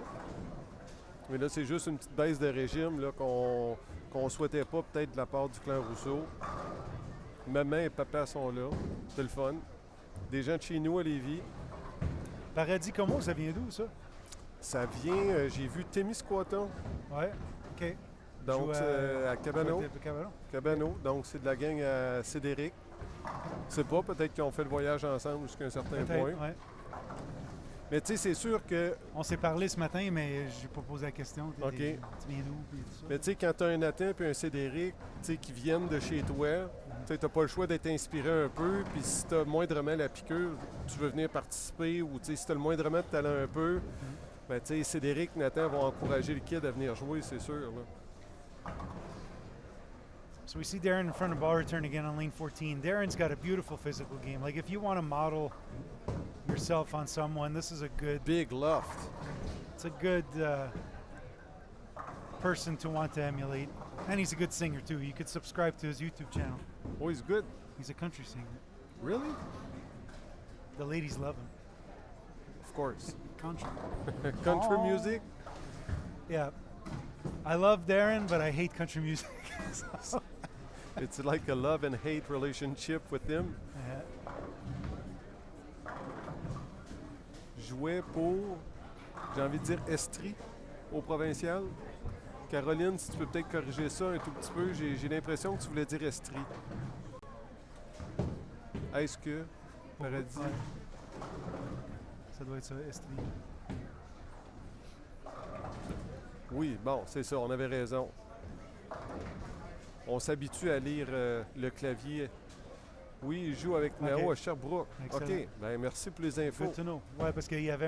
Mais là, c'est juste une petite baisse de régime là, qu'on souhaitait pas peut-être de la part du clan Rousseau. Maman et papa sont là. C'est le fun. Des gens de chez nous à Lévis. Paradis Como, ça vient d'où, ça? Ça vient, j'ai vu Témiscouata, Ouais, OK. donc Joue à Cabano. Cabano. Cabano, donc c'est de la gang à Cédric. Je sais pas, peut-être qu'ils ont fait le voyage ensemble jusqu'à un certain Peut-être, point. ouais. Mais tu sais, c'est sûr que, On s'est parlé ce matin, mais j'ai pas posé la question. OK. Tu viens d'où? Puis tout ça. mais tu sais, quand tu as un Nathan et un Cédric, tu sais, qui viennent de chez toi, tu n'as pas le choix d'être inspiré un peu. Puis si tu as moindrement la piqûre, tu veux venir participer, ou tu sais, si tu as le moindrement de talent un peu, ben tu sais, Cédric, Nathan vont encourager le kid à venir jouer, c'est sûr. Là. So we see Darren in front of ball return again on lane 14. Darren's got a beautiful physical game. Like if you want to model yourself on someone, this is a good. Big loft. It's a good person to want to emulate, and he's a good singer too. You could subscribe to his YouTube channel. Oh, he's good. He's a country singer. Really? The ladies love him. Of course. Country. Country Oh. music? Yeah. I love Darren, but I hate country music. So, It's like a love and hate relationship with him. yeah. Jouait pour, j'ai envie de dire, Estrie, au provincial. Caroline, si tu peux peut-être corriger ça un tout petit peu, j'ai l'impression que tu voulais dire Estrie. Est-ce que, Paradis? Ouais. Ça doit être ça, Estrie. Oui, bon, c'est ça, on avait raison. On s'habitue à lire le clavier. Oui, il joue avec Nao OK. à Sherbrooke. Excellent. OK, ben merci pour les infos. Good to know. Ouais, parce qu'il y avait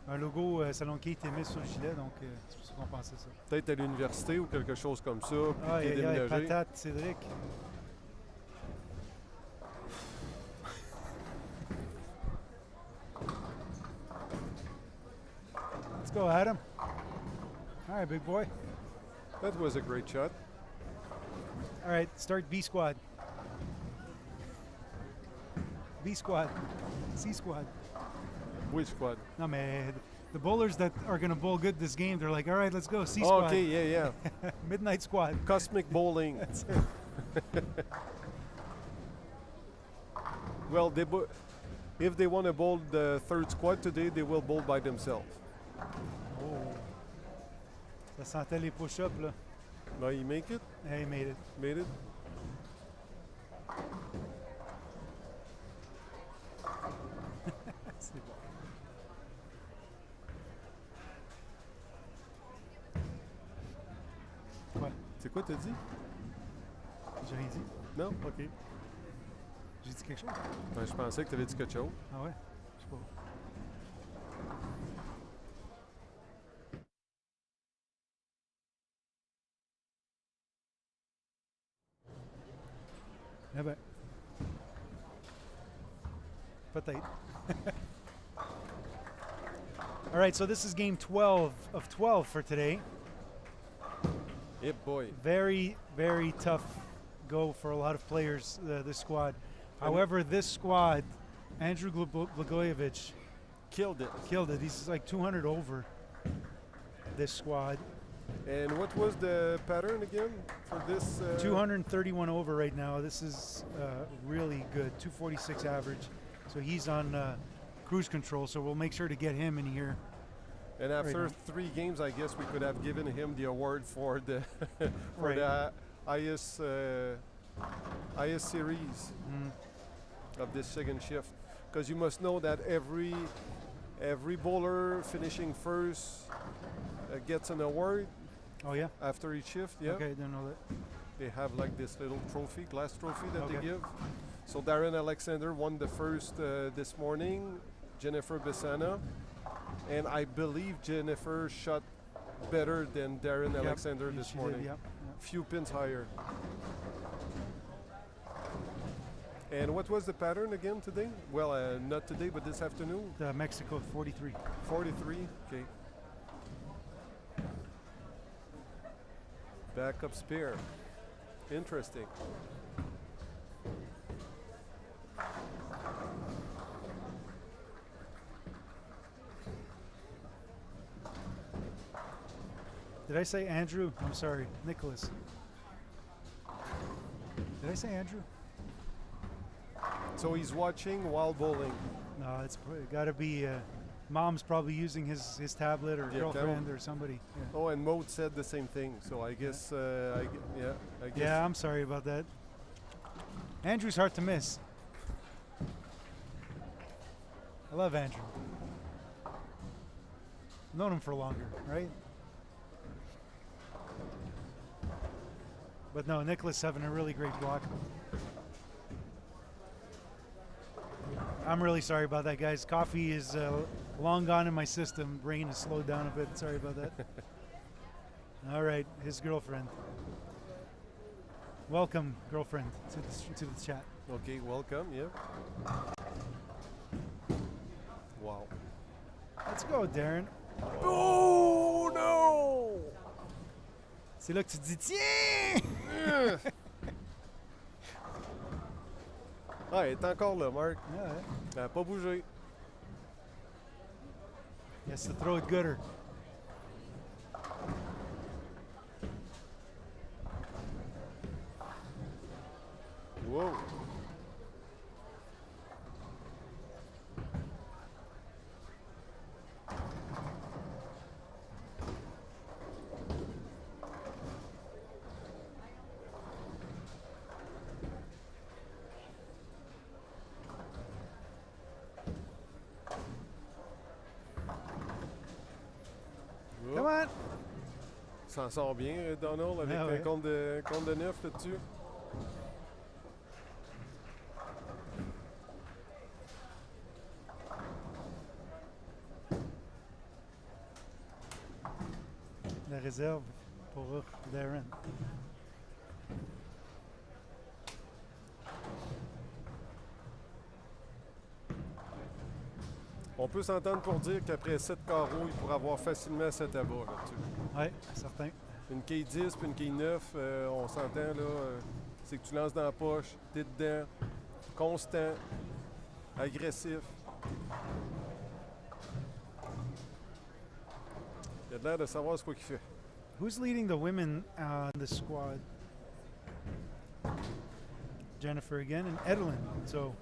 un logo Salon qui était mis sur le gilet, donc c'est pour ça qu'on pensait ça. Peut-être à l'université ou quelque chose comme ça, puis Ah, qui est il y a déménagé. patate, Cédric. Let's go, Adam. All right, big boy. That was a great shot. All right, start B squad. B squad. C squad. Oui, squad. No, mais the bowlers that are going to bowl good this game, they're like, all right, let's go. C Oh, squad. OK, yeah. Midnight squad. Cosmic bowling. That's it. Well, if they want to bowl the third squad today, they will bowl by themselves. Oh. Ça sentait les push-ups, là. Now you make it? Yeah, he made it. Made it? C'est bon. Quoi? C'est quoi t'as dit? J'ai rien dit. Non? OK. J'ai dit quelque chose? Ben, je pensais que tu avais dit quelque chose. Ah ouais? Je sais pas. Eh ben. Peut-être. All right, so this is game 12 of 12 for today. Hey boy. Very, very tough go for a lot of players, this squad. However, this squad, Andrew Blagojevich Killed it. killed it. He's like 200 over this squad. And what was the pattern again for this? 231 over right now. This is really good. 246 average. So he's on cruise control. So we'll make sure to get him in here. And after Right 3 games, I guess we could have given him the award for the for Right. the highest series of this second shift. Because you must know that every bowler finishing first gets an award Oh, yeah? after each shift. Yeah, Okay, didn't know that. they have like this little trophy, glass trophy that they Okay. give. So Darren Alexander won the first this morning. Jennifer Besana, and I believe Jennifer shot better than Darren Yep, Alexander this she morning. Did, yep. Few pins higher. And what was the pattern again today? Well, not today, but this afternoon. Mexico 43. 43. Okay. Backup spare. Interesting. Did I say Andrew? I'm sorry, Nicholas. Did I say Andrew? So he's watching while bowling. No, it's got to be. Mom's probably using his tablet or Yeah, girlfriend or somebody. Yeah. Oh, and Maud said the same thing. So I guess, I guess. Yeah, I'm sorry about that. Andrew's hard to miss. I love Andrew. Known him for longer, right? But no, Nicholas having a really great block. I'm really sorry about that, guys. Coffee is long gone in my system. Brain is slowed down a bit. Sorry about that. All right, his girlfriend. Welcome, girlfriend, to the chat. Okay, welcome. Yeah. Wow. Let's go, Darren. Oh no! C'est là que tu dis tiens! Ah, il est encore là, Marc. Yeah, Elle n'a pas bougé. he has to throw it gooder. Whoa. Come on! S'en sort bien, Donald, avec Ah un ouais. compte de 9 là-dessus. La réserve pour Darren. On peut s'entendre pour dire qu'après 7 carreaux, il pourra avoir facilement 7 à bas là-dessus. Ouais, certain. Une quille 10 puis une quille 9, on s'entend là, c'est que tu lances dans la poche, t'es dedans, constant, agressif. Il a l'air de savoir ce qu'il fait. Who's leading the women on the squad? Jennifer again and Edelyn. So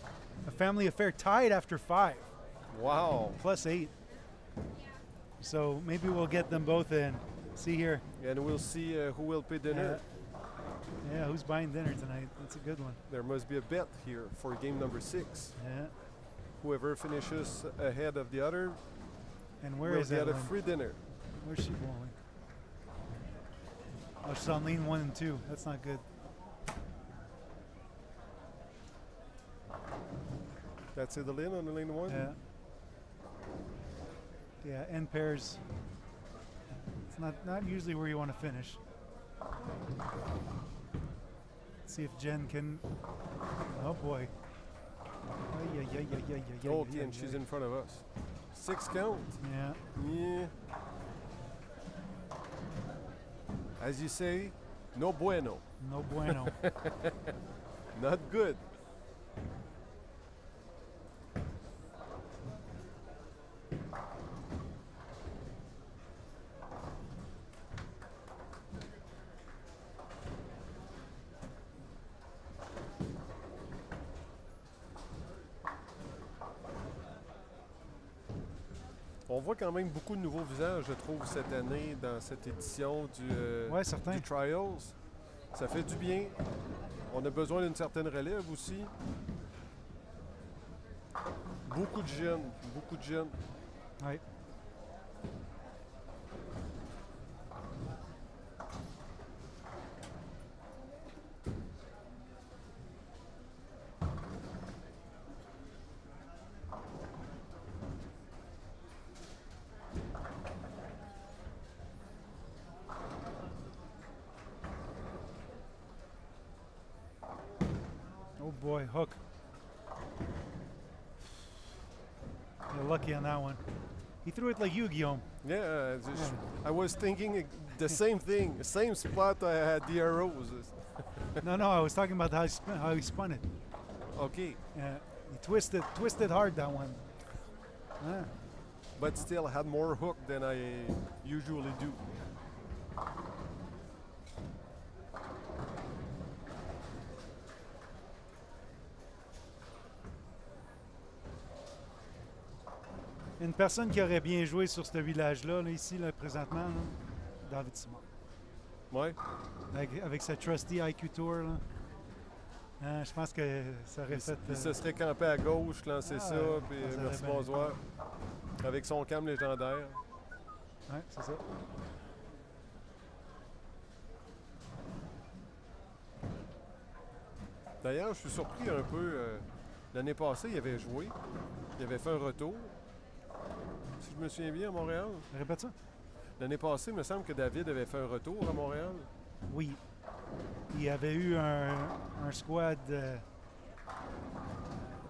a family affair tied after 5, Wow! plus 8. So maybe we'll get them both in. See here. And we'll see who will pay dinner. Yeah, who's buying dinner tonight? That's a good one. There must be a bet here for game number 6. Yeah. Whoever finishes ahead of the other And where will is get a Edelyn? free dinner. Where's she bowling? Oh, she's on lane 1 and 2. That's not good. That's it, the lane on the lane 1? Yeah. Yeah, end pairs. It's not usually where you want to finish. See if Jen can. Oh boy. Okay, and she's in front of us. 6 count. Yeah. Yeah. As you say, no bueno. No bueno. Not good. On voit quand même beaucoup de nouveaux visages, je trouve, cette année dans cette édition Ouais, certain. du Trials. Ça fait du bien. On a besoin d'une certaine relève aussi. Beaucoup de jeunes, beaucoup de jeunes. Ouais. Oh boy, hook. You're lucky on that one. He threw it like you, Guillaume. Yeah, I was thinking the same thing, same spot I had the arrows. No, I was talking about how he spun it. Okay, He twisted hard that one. Ah. but still had more hook than I usually do. Une personne qui aurait bien joué sur ce village-là, là, ici, là, présentement, là, David Simon. Ouais. Avec sa Trusty IQ Tour. Là. Hein, je pense que ça aurait fait. Il se serait campé à gauche, lancé ça, ouais, puis ça aurait merci, bien bonsoir. Avec son cam légendaire. Ouais, c'est ça. D'ailleurs, je suis surpris un peu. L'année passée, il avait joué. Il avait fait un retour. Si je me souviens bien, à Montréal. Répète ça. L'année passée, il me semble que David avait fait un retour à Montréal. Oui. Il y avait eu un squad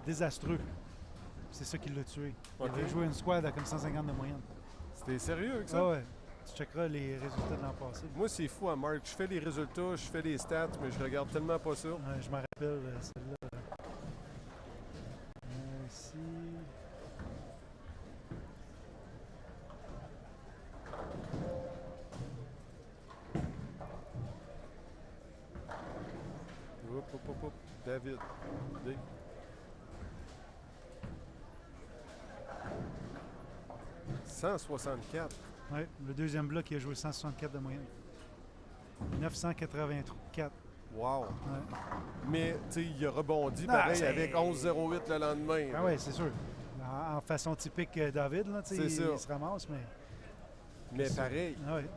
désastreux. C'est ça qui l'a tué. Il Ok. avait joué une squad à comme 150 de moyenne. C'était sérieux avec ça? Ah ouais. Tu checkeras les résultats de l'an passé. Moi, c'est fou à Marc. Je fais les résultats, je fais les stats, mais je regarde tellement pas ça. Ouais, je me rappelle celle-là. Ici. Hop. David. Dave. « 164. Ouais, le deuxième bloc, il a joué 164 de moyenne. 984. Wow! Ouais. Mais, tu sais, il a rebondi Non, pareil c'est- avec 11-08 le lendemain. Ah ouais, c'est sûr. En façon typique David, là, tu sais, C'est il ça. se ramasse, mais. Mais pareil. Ah ouais.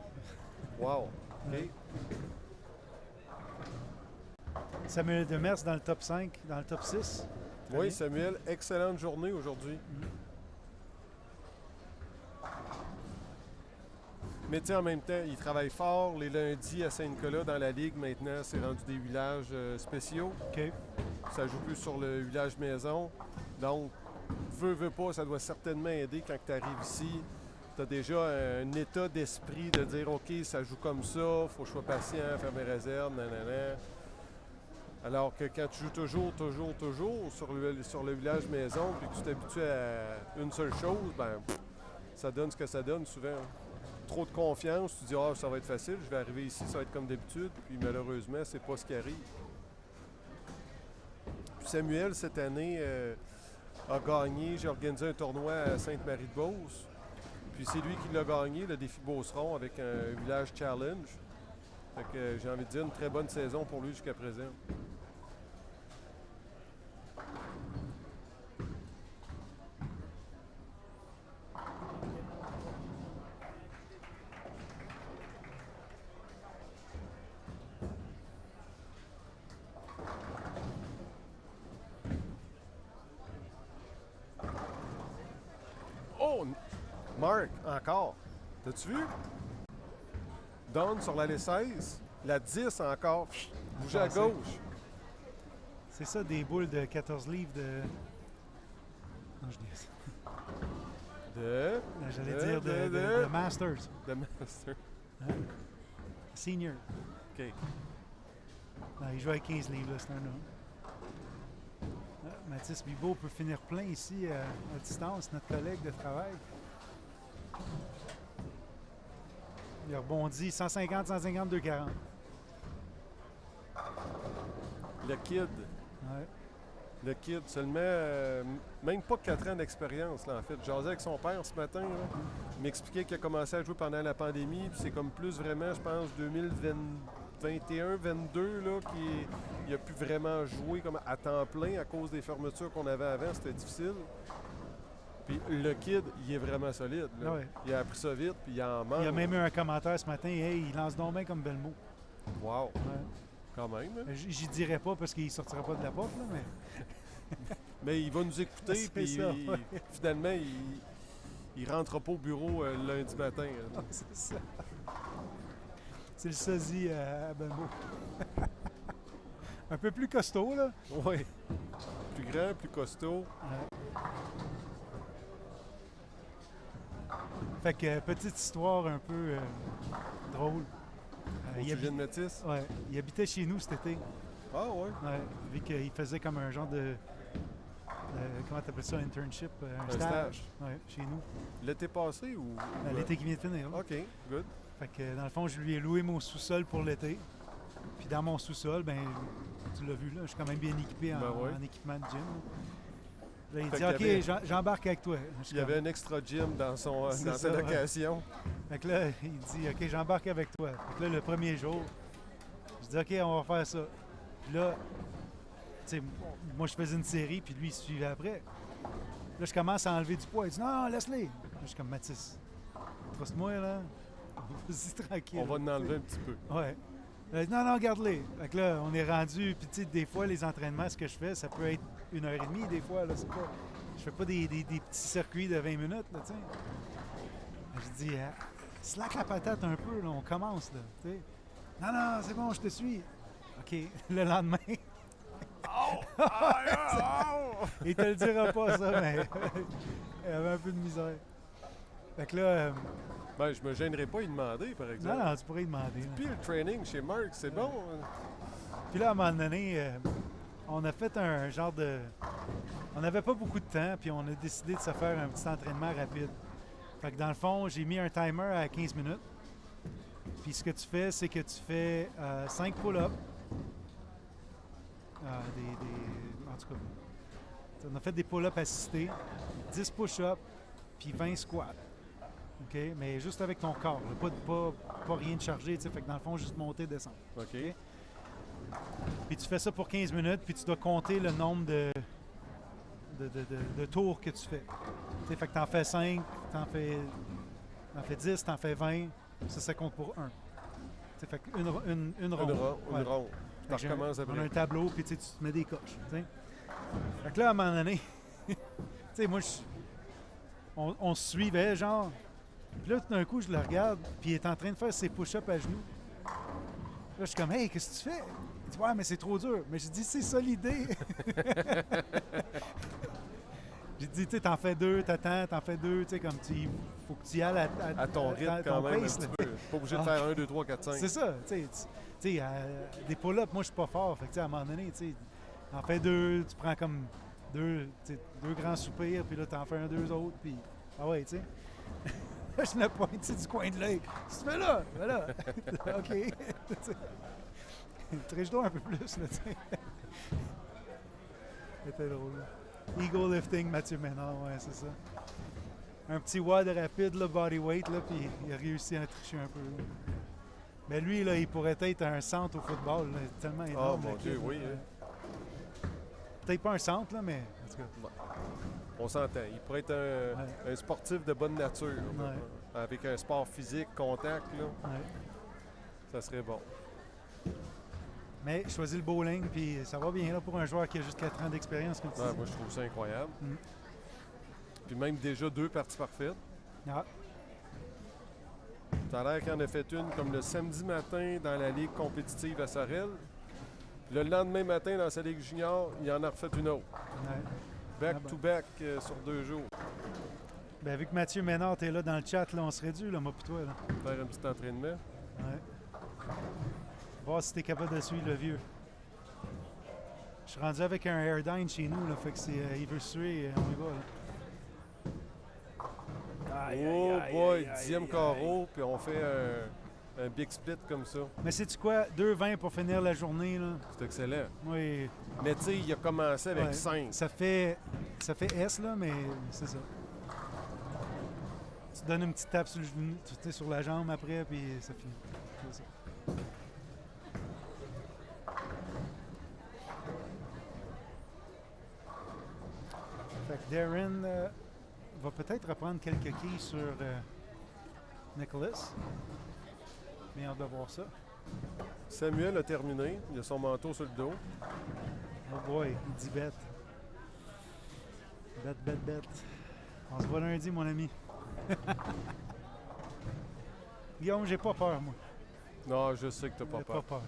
Wow! OK. Ouais. Samuel Demers dans le top 5, dans le top 6. Très Oui, bien. Samuel, excellente journée aujourd'hui. Mais tu sais, en même temps, il travaille fort. Les lundis à Saint-Nicolas, dans la Ligue, maintenant, c'est rendu des villages spéciaux. OK. Ça joue plus sur le village maison. Donc, veux pas, ça doit certainement aider quand tu arrives ici. Tu as déjà un état d'esprit de dire, OK, ça joue comme ça, faut que je sois patient, faire mes réserves, nanana. Alors que quand tu joues toujours sur le village maison, puis que tu t'habitues à une seule chose, ben ça donne ce que ça donne souvent. Trop de confiance, tu dis ah ça va être facile, je vais arriver ici, ça va être comme d'habitude, puis malheureusement, c'est pas ce qui arrive. Puis Samuel, cette année, a gagné, j'ai organisé un tournoi à Sainte-Marie-de-Beauce. Puis c'est lui qui l'a gagné, le défi Beauceron, avec un village challenge. Fait que j'ai envie de dire une très bonne saison pour lui jusqu'à présent. Oh! Marc, encore. T'as-tu vu? Donne sur l'allée 16. La 10 encore. Bouger à Passé. gauche. C'est ça, des boules de 14 livres de. Non, je dis ça. J'allais dire de Masters. De Master. Hein? Senior. OK. Non, il joue avec 15 livres, là, c'est un homme. Ah, Mathis Bibeau peut finir plein ici à distance, notre collègue de travail. Il a rebondi 150, 152, 40. Le kid. Ouais. Le kid, seulement, même pas 4 ans d'expérience, là, en fait. J'asais avec son père ce matin, là. Il m'expliquait qu'il a commencé à jouer pendant la pandémie, puis c'est comme plus vraiment, je pense, 2021-22, là, qu'il a pu vraiment jouer comme à temps plein à cause des fermetures qu'on avait avant. C'était difficile. Puis le kid, il est vraiment solide. Là. Ah ouais. Il a appris ça vite, puis il en manque. Il y a même eu un commentaire ce matin, hey, il lance donc bien comme Belmo. Wow! Ouais. Quand même. Hein? J'y dirais pas parce qu'il sortira pas de la porte, là, mais. Mais il va nous écouter, C'est puis ça, ouais. finalement, il rentrera pas au bureau lundi matin. Ah, c'est ça. C'est le sosie à Belmo. Un peu plus costaud, là. Oui. Plus grand, plus costaud. Ouais. Fait que petite histoire un peu drôle. Au sujet de Métis? Ouais, il habitait chez nous cet été. Ah ouais? Ouais, vu qu'il faisait comme un genre de comment t'appelles ça, internship? Un stage. Ouais, chez nous. L'été passé ou? L'été qui vient de finir. Là. OK, good. Fait que dans le fond, je lui ai loué mon sous-sol pour l'été. Puis dans mon sous-sol, ben tu l'as vu là, je suis quand même bien équipé en équipement de gym. Là, il dit OK, j'embarque avec toi. Il y avait un extra gym dans sa location. Ouais. Fait que là, il dit OK, j'embarque avec toi. Fait que là, le premier jour, je dis OK, on va faire ça. Puis là, tu sais, moi je faisais une série, puis lui il suivait après. Là, je commence à enlever du poids. Il dit non, laisse-les. Je suis comme Mathis, trosse-moi là. Vas-y tranquille. On va en enlever un petit peu. Ouais. Il dit non, garde-les. Fait que là, on est rendu. Puis tu sais, des fois, les entraînements, ce que je fais, ça peut être 1h30 des fois. Là, c'est pas, je fais pas des petits circuits de 20 minutes, là, tu sais. Je dis, slack la patate un peu, là, on commence, là, tu sais. Non, c'est bon, je te suis. OK, le lendemain. Il te le dira pas, ça, mais il avait un peu de misère. Fait que là... Ben, je me gênerais pas y demander, par exemple. Non, tu pourrais y demander. Puis le training chez Marc, c'est bon. Puis là, à un moment donné, on a fait un genre de... On n'avait pas beaucoup de temps, puis on a décidé de se faire un petit entraînement rapide. Fait que dans le fond, j'ai mis un timer à 15 minutes. Puis ce que tu fais, c'est que tu fais 5 pull-ups. En tout cas, on a fait des pull-ups assistés, 10 push-ups, puis 20 squats. OK? Mais juste avec ton corps, là, pas rien de chargé, tu sais. Fait que dans le fond, juste monter, descendre. OK. Puis tu fais ça pour 15 minutes, puis tu dois compter le nombre de tours que tu fais. T'sais, fait que t'en fais 5, t'en fais 10, t'en fais 20, ça compte pour 1. T'sais, fait qu'une ronde. Une ronde. Tu recommences après. On a un tableau, puis tu te mets des coches. T'sais. Fait que là, à un moment donné, moi, on se suivait, genre. Puis là, tout d'un coup, je le regarde, puis il est en train de faire ses push-ups à genoux. Là, je suis comme, hey, qu'est-ce que tu fais? Il dit, ouais, mais c'est trop dur. Mais je dis, c'est ça l'idée. J'ai dit, tu sais, t'en fais 2, t'attends, t'en fais 2, tu sais, comme tu faut que tu y ailles à ton rythme quand même pace, un petit peu. Pas obligé de faire 1, 2, 3, 4, 5. C'est ça, tu sais, des pull-ups, moi, je suis pas fort. Fait que, à un moment donné, tu sais, t'en fais 2, tu prends comme 2 grands soupirs, puis là, t'en fais 1, 2 autres, puis ah ouais, tu sais. Je le pointe du coin de l'œil. Tu te fais là, voilà. OK. Triche-toi un peu plus, là, tu sais. C'était drôle. Ego lifting, Mathieu Ménard, ouais, c'est ça. Un petit WOD rapide, là, body weight, là, puis il a réussi à tricher un peu. Là. Mais lui, là, il pourrait être un centre au football, là, tellement énorme. Oh mon Dieu, oui. Peut-être pas un centre, là, mais en tout cas. On s'entend. Il pourrait être un sportif de bonne nature. Ouais. Avec un sport physique, contact, là. Ouais. Ça serait bon. Mais je choisis le bowling, puis ça va bien là pour un joueur qui a juste 4 ans d'expérience. Comme Ouais, moi, je trouve ça incroyable. Puis même déjà 2 parties parfaites. Ah. Ça a l'air qu'il en a fait une comme le samedi matin dans la ligue compétitive à Sorel. Puis le lendemain matin dans sa ligue junior, il en a refait une autre. Ouais. Back-to-back sur 2 jours. Ben, vu que Mathieu Ménard est là dans le chat, là, on serait dû, là, moi pis toi. Là. Faire un petit entraînement. Ouais. Voir si t'es capable de suivre le vieux. Je suis rendu avec un airdyne chez nous, là, fait que c'est il veut suer, on y va. Là. Oh boy, 10e carreau, puis on fait Un big split comme ça. Mais sais-tu quoi? 2,20 pour finir la journée, là. C'est excellent. Oui. Mais tu sais, il a commencé avec Ouais. 5. Ça fait S, là, mais c'est ça. Tu donnes une petite tape sur le genou, tu sais, sur la jambe après, puis ça finit. C'est ça. Fait que Darren va peut-être reprendre quelques quilles sur Nicholas. Mais hâte de voir ça. Samuel a terminé. Il a son manteau sur le dos. Oh boy, il dit bête. Bête. On se voit lundi, mon ami. Guillaume, j'ai pas peur, moi. Non, je sais que t'as pas J'ai peur. pas peur.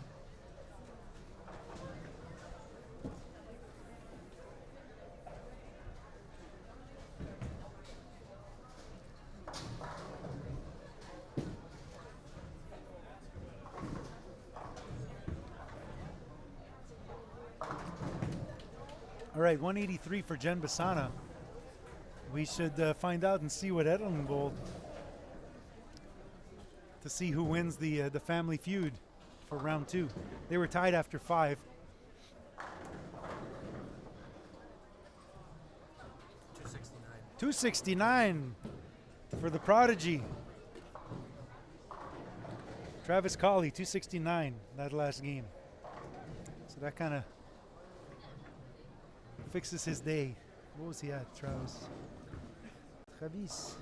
All right, 183 for Jen Basana. We should find out and see what Edelman bowled to see who wins the family feud for round 2. They were tied after 5. 269 for the prodigy. Travis Colley, 269 that last game. So that kind of fixes his day. What was he at, Travis? Travis.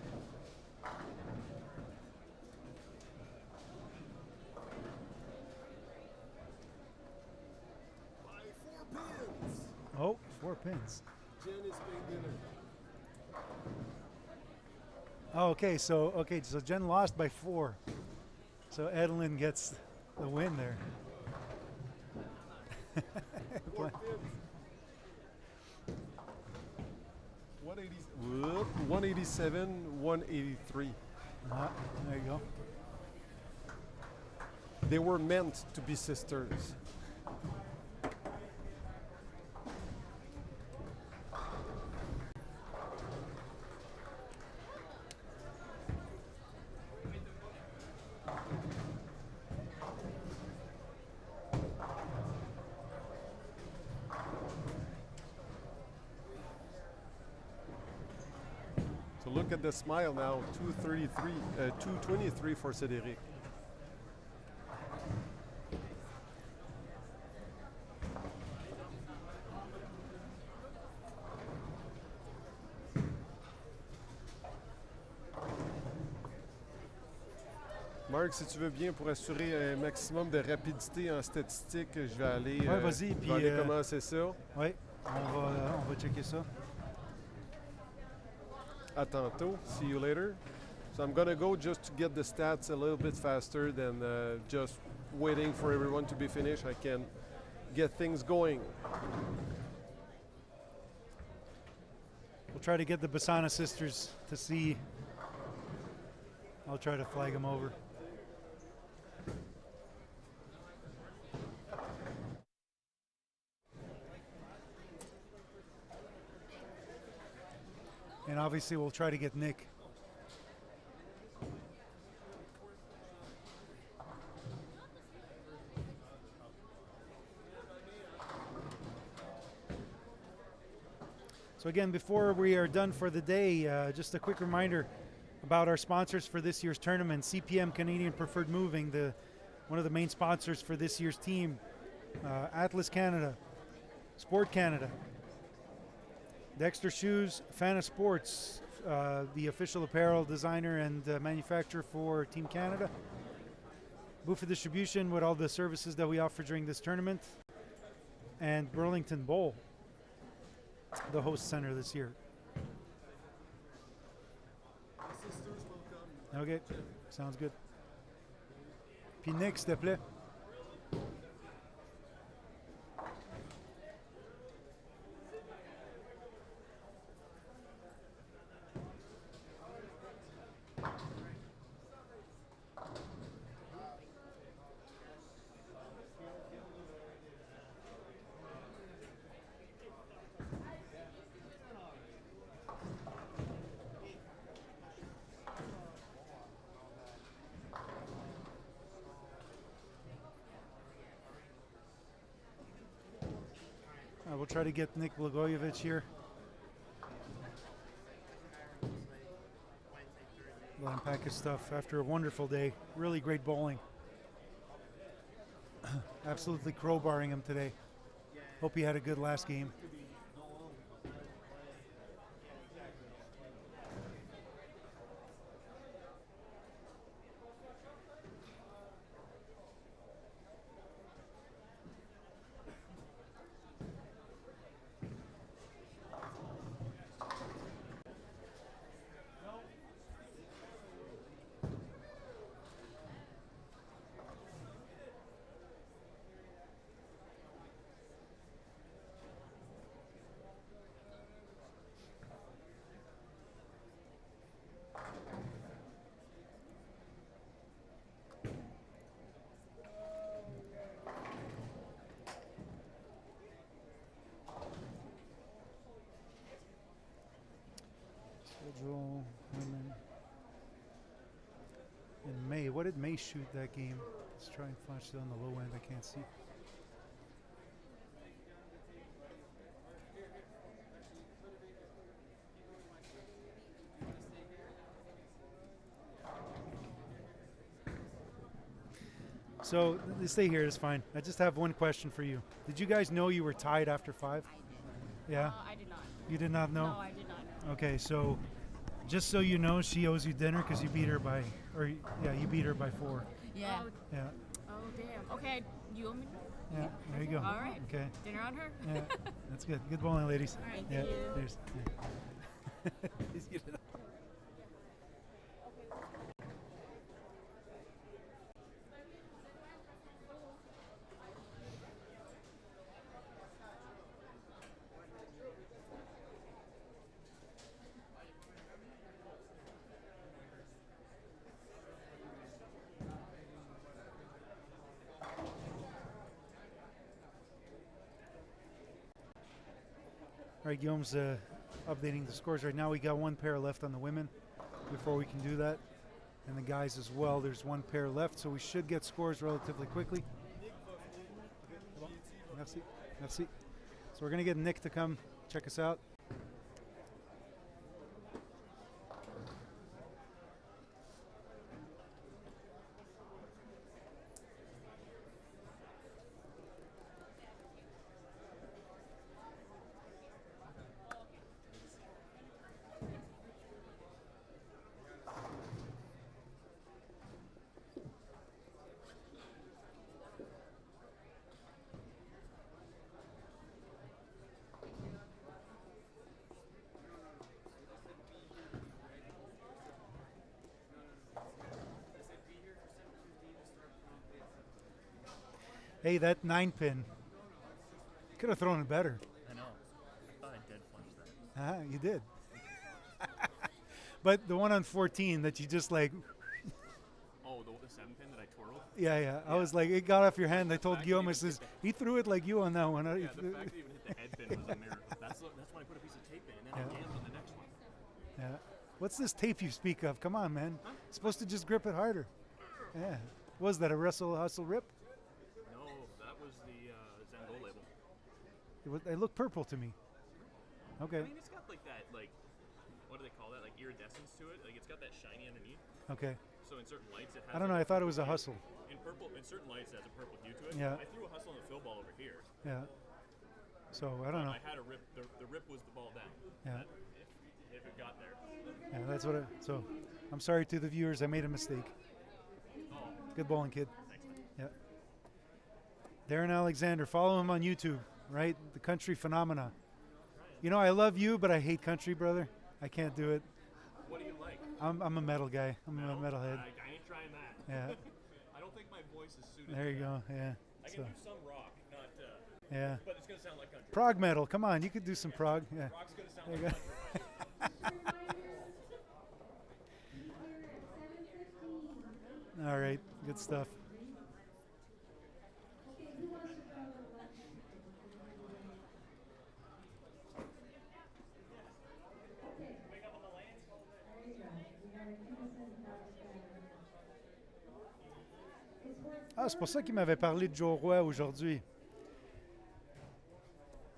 Oh, 4 pins. Jen is paying dinner. Oh, okay, so Jen lost by 4. So Edelin gets the win there. 4 pins. 187, 183. There you go. They were meant to be sisters. So look at the smile now, 223 for Cédric. Marc, si tu veux bien, pour assurer un maximum de rapidité en statistique, je vais aller, Ouais, vas-y, je puis, vais aller commencer ça. Oui, on va checker ça. À tantôt. See you later. So I'm gonna go just to get the stats a little bit faster than just waiting for everyone to be finished. I can get things going. We'll try to get the Basana sisters to see. I'll try to flag them over. And obviously we'll try to get Nick. So again, before we are done for the day, just a quick reminder about our sponsors for this year's tournament. CPM Canadian Preferred Moving, one of the main sponsors for this year's team. Atlas Canada, Sport Canada, Dexter Shoes, Fana Sports, the official apparel designer and manufacturer for Team Canada. Bufa Distribution with all the services that we offer during this tournament. And Burlington Bowl, the host center this year. Okay, sounds good. Puis Nick, s'il te plaît. We'll try to get Nick Blagojevich here. Let him pack his stuff after a wonderful day. Really great bowling. Absolutely crowbarring him today. Hope he had a good last game. Schedule women in May. What did May shoot that game? Let's try and flash it on the low end. I can't see. So stay here. It's fine. I just have one question for you. Did you guys know you were tied after 5? Yeah. I did not. You did not know? No, I did not know. Okay, so just so you know, she owes you dinner because you beat her by, you beat her by 4. Yeah. Yeah. Oh, damn. Okay, you owe me? Yeah, there you go. All right. Okay. Dinner on her? Yeah, that's good. Good bowling, ladies. All right, yeah, thank you. There's, yeah. Please get it up. All right, Guillaume's updating the scores right now. We got 1 pair left on the women before we can do that. And the guys as well, there's 1 pair left, so we should get scores relatively quickly. Merci. Merci. So we're going to get Nick to come check us out. Hey, that 9-pin. Could have thrown it better. I know. I thought I dead flushed that. You did. But the one on 14 that you just like. Oh, the 7-pin that I twirled? Yeah. I was like, it got off your hand. I told Guillaume, I says, he threw it like you on that one. Yeah, the fact that it even hit the head pin was a miracle. That's when I put a piece of tape in, and then I jammed on the next one. Yeah. What's this tape you speak of? Come on, man. Huh? It's supposed to just grip it harder. Yeah. Was that a wrestle hustle rip? No, that was the Zangol label. It looked purple to me. Okay. I mean, it's got like that, like, what do they call that? Like iridescence to it. Like it's got that shiny underneath. Okay. So in certain lights it has. I don't know. I thought it was a hustle. In certain lights it has a purple hue to it. Yeah. I threw a hustle and a fill ball over here. Yeah. So I don't know. I had a rip. The rip was the ball down. Yeah. If it got there. Yeah, that's what. So I'm sorry to the viewers. I made a mistake. Oh. Good bowling, kid. Thanks, man. Yeah. Darren Alexander. Follow him on YouTube. Right, the country phenomena. You know, I love you, but I hate country, brother. I can't do it. What do you like? I'm a metal guy. I'm a metalhead. I ain't trying that. Yeah. I don't think my voice is suited. There you to go. that. Yeah. I can do some rock, not. Yeah. But it's gonna sound like country. Prog metal. Come on, you could do some prog. Yeah. Rock's gonna sound There you like go. All right. Good stuff. Ah, c'est pour ça qu'il m'avait parlé de Joe Roy aujourd'hui.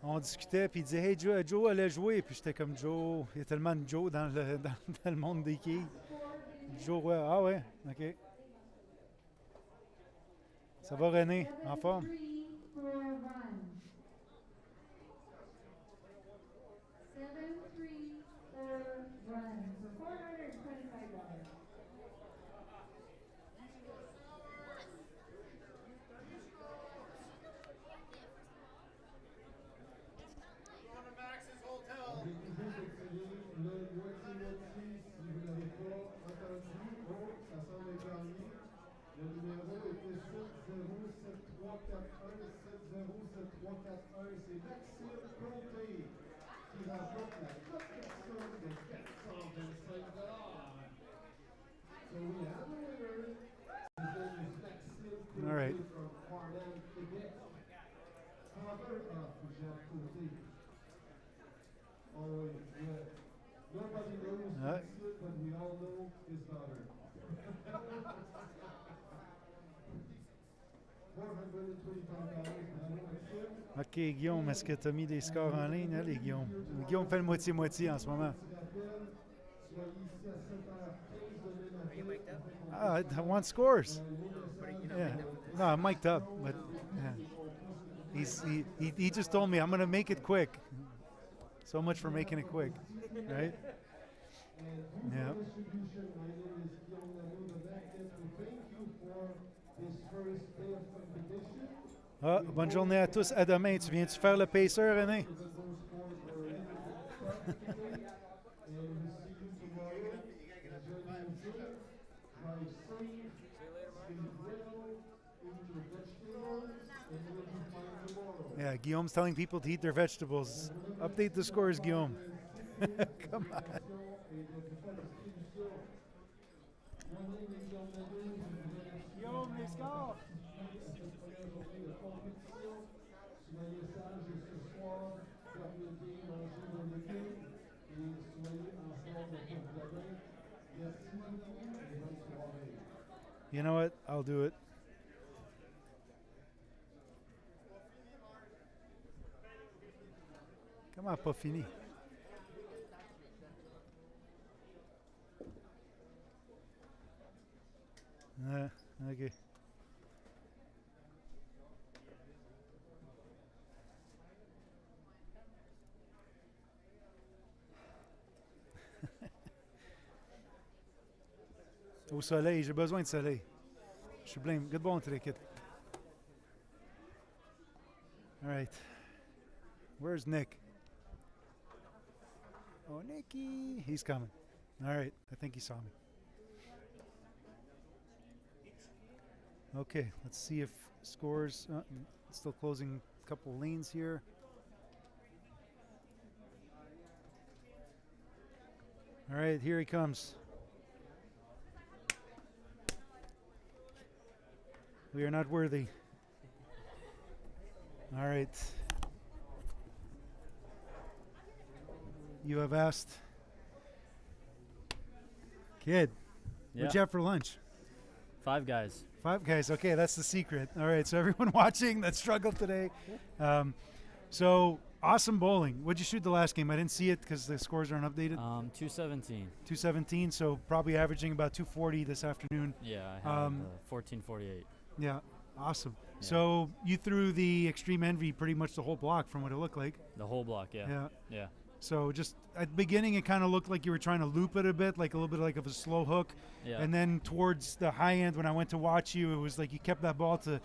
on discutait, puis il disait « Hey, Joe allait jouer. » Puis j'étais comme « Joe, il y a tellement de Joe dans le, dans le monde des quilles. » Joe, ouais, ah ouais, OK. Ça va, René, en forme? Le numéro était 707341, 707341, c'est Maxime Côté qui remporte la cote personne de 425 $. So we have a winner. His name is Maxime Côté All right. from Farnham, Quebec. Father of Jacques Côté. Oh, yeah. Nobody knows Maxime, but we all know his daughter. OK, Guillaume, est-ce que tu as mis des scores en ligne, hein, les Guillaume? Guillaume fait le moitié-moitié en ce moment. I want scores. Yeah. No, I'm mic'd up, but yeah. He just told me I'm going to make it quick. So much for making it quick, right? Yeah. Ah, bonne journée à tous. À demain. Tu viens-tu faire le pacer, René? Yeah, Guillaume's telling people to eat their vegetables. Update the scores, Guillaume. Come on. Guillaume, les scores. You know what? I'll do it. Comment pas fini? OK. Au soleil, j'ai besoin de soleil. Je suis blême. Good ball to the kid. All right. Where's Nick? Oh, Nicky. He's coming. All right. I think he saw me. Okay. Let's see if scores. Still closing a couple lanes here. All right. Here he comes. We are not worthy. All right. You have asked. Kid, what'd you have for lunch? Five Guys. Five Guys. Okay, that's the secret. All right, so everyone watching that struggled today. So awesome bowling. What'd you shoot the last game? I didn't see it because the scores aren't updated. 217. 217, so probably averaging about 240 this afternoon. Yeah, I had 1448. Yeah, awesome. Yeah. So you threw the Extreme Envy pretty much the whole block from what it looked like. The whole block, yeah. Yeah. Yeah. So just at the beginning, it kind of looked like you were trying to loop it a bit, like a little bit like of a slow hook. Yeah. And then towards the high end, when I went to watch you, it was like you kept that ball to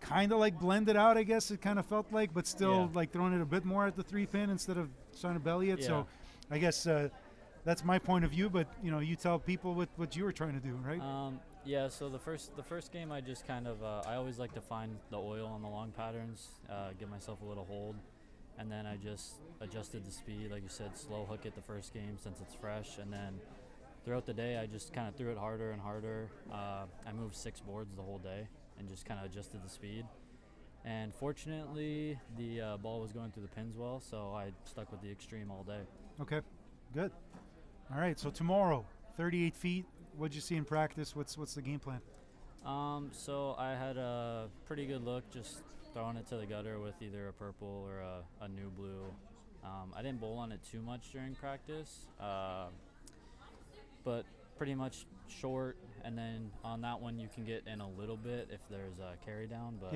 kind of like blend it out, I guess it kind of felt like, but still like throwing it a bit more at the 3-pin instead of trying to belly it. Yeah. So I guess that's my point of view, but you know, you tell people what you were trying to do, right? Yeah, so the first game I just kind of I always like to find the oil on the long patterns, give myself a little hold, and then I just adjusted the speed, like you said, slow hook it the first game since it's fresh, and then throughout the day I just kind of threw it harder and harder. I moved 6 boards the whole day and just kind of adjusted the speed, and fortunately the ball was going through the pins well, so I stuck with the extreme all day. Okay, good. All right, so tomorrow, 38 feet. What'd you see in practice? What's the game plan? So I had a pretty good look, just throwing it to the gutter with either a purple or a new blue. I didn't bowl on it too much during practice, but pretty much short, and then on that one you can get in a little bit if there's a carry down, but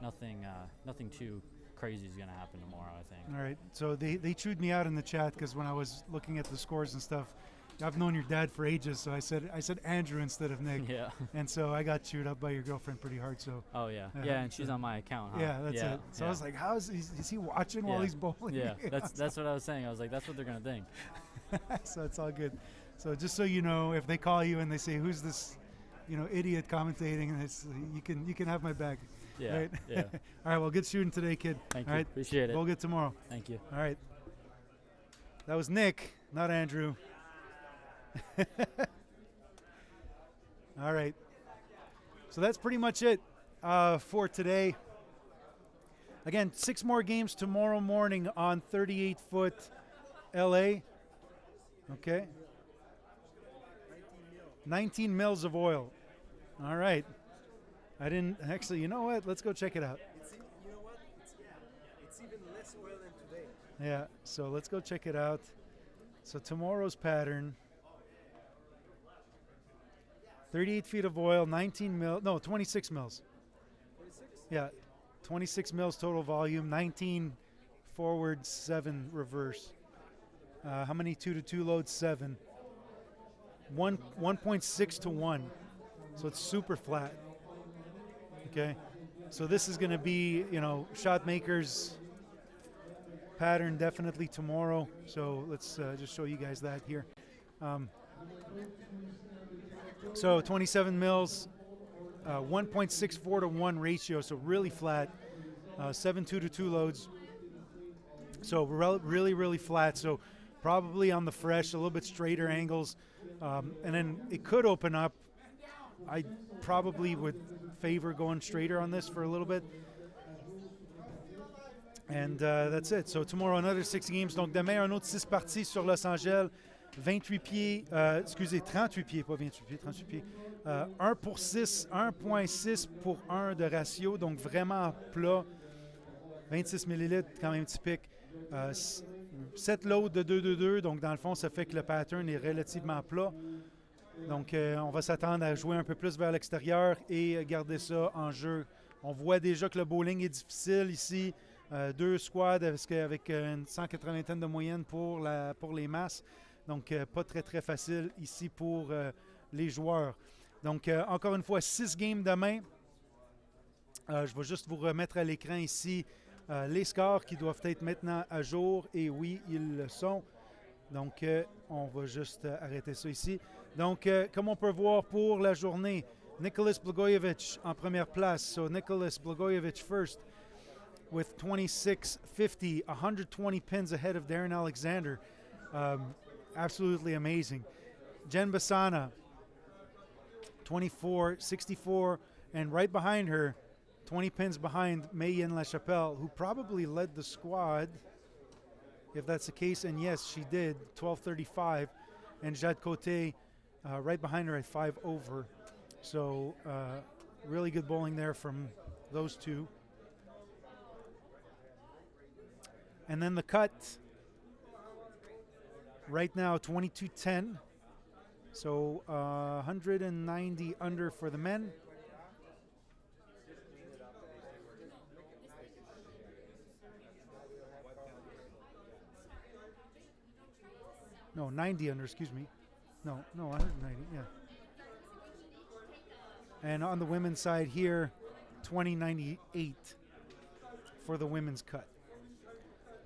nothing too crazy is going to happen tomorrow, I think. All right, so they chewed me out in the chat because when I was looking at the scores and stuff, I've known your dad for ages, so I said Andrew instead of Nick. Yeah. And so I got chewed up by your girlfriend pretty hard. So. Oh yeah, yeah, and she's on my account. Huh? Yeah, that's it. So I was like, how is he watching while he's bowling? Yeah, that's what I was saying. I was like, that's what they're gonna think. So it's all good. So just so you know, if they call you and they say, who's this, idiot commentating, and it's you can have my back. Yeah. Right? Yeah. All right. Well, good shooting today, kid. Thank all you. Right? Appreciate it. We'll get tomorrow. Thank you. All right. That was Nick, not Andrew. All right. So that's pretty much it for today. Again, 6 more games tomorrow morning on 38-foot LA. Okay. 19 mils of oil. All right. I didn't actually, you know what? Let's go check it out. You know what? It's even less oil than today. Yeah, so let's go check it out. So tomorrow's pattern. 38 feet of oil, 26 mils. 26? Yeah, 26 mils total volume, 19 forward, 7 reverse. How many 2-to-2 loads? 7. 1.6 to 1. So it's super flat. Okay, so this is going to be, shot makers pattern definitely tomorrow. So let's just show you guys that here. So 27 mils, 1.64 to 1 ratio, so really flat. 7 2-to-2 loads. So really, really flat. So probably on the fresh, a little bit straighter angles. And then it could open up. I probably would favor going straighter on this for a little bit. And that's it. So tomorrow, another 6 games. Donc demain, un autre 6 parties sur Los Angeles. 28 pieds, 38 pieds, pas 28 pieds, 38 pieds. 1 pour 6, 1.6 pour 1 de ratio, donc vraiment plat. 26 millilitres, quand même typique. 7 loads de 2-2-2, donc dans le fond, ça fait que le pattern est relativement plat. Donc, on va s'attendre à jouer un peu plus vers l'extérieur et garder ça en jeu. On voit déjà que le bowling est difficile ici. 2 squads avec une 180 de moyenne pour les masses. Donc, pas très, très facile ici pour les joueurs. Donc, encore une fois, 6 games demain. Je vais juste vous remettre à l'écran ici les scores qui doivent être maintenant à jour. Et oui, ils le sont. Donc, on va juste arrêter ça ici. Donc, comme on peut voir pour la journée, Nicholas Blagojevic en première place. So, Nicholas Blagojevic first with 26.50, 120 pins ahead of Darren Alexander. Absolutely amazing. Jen Basana, 24.64, and right behind her, 20 pins behind Mayen LaChapelle, who probably led the squad, if that's the case, and yes, she did, 12.35, and Jade Cote right behind her at 5 over. So really good bowling there from those two. And then the cut, right now 22.10, so 190 under for the men. No, 90 under, excuse me. No, 190, yeah. And on the women's side here, 20.98 for the women's cut.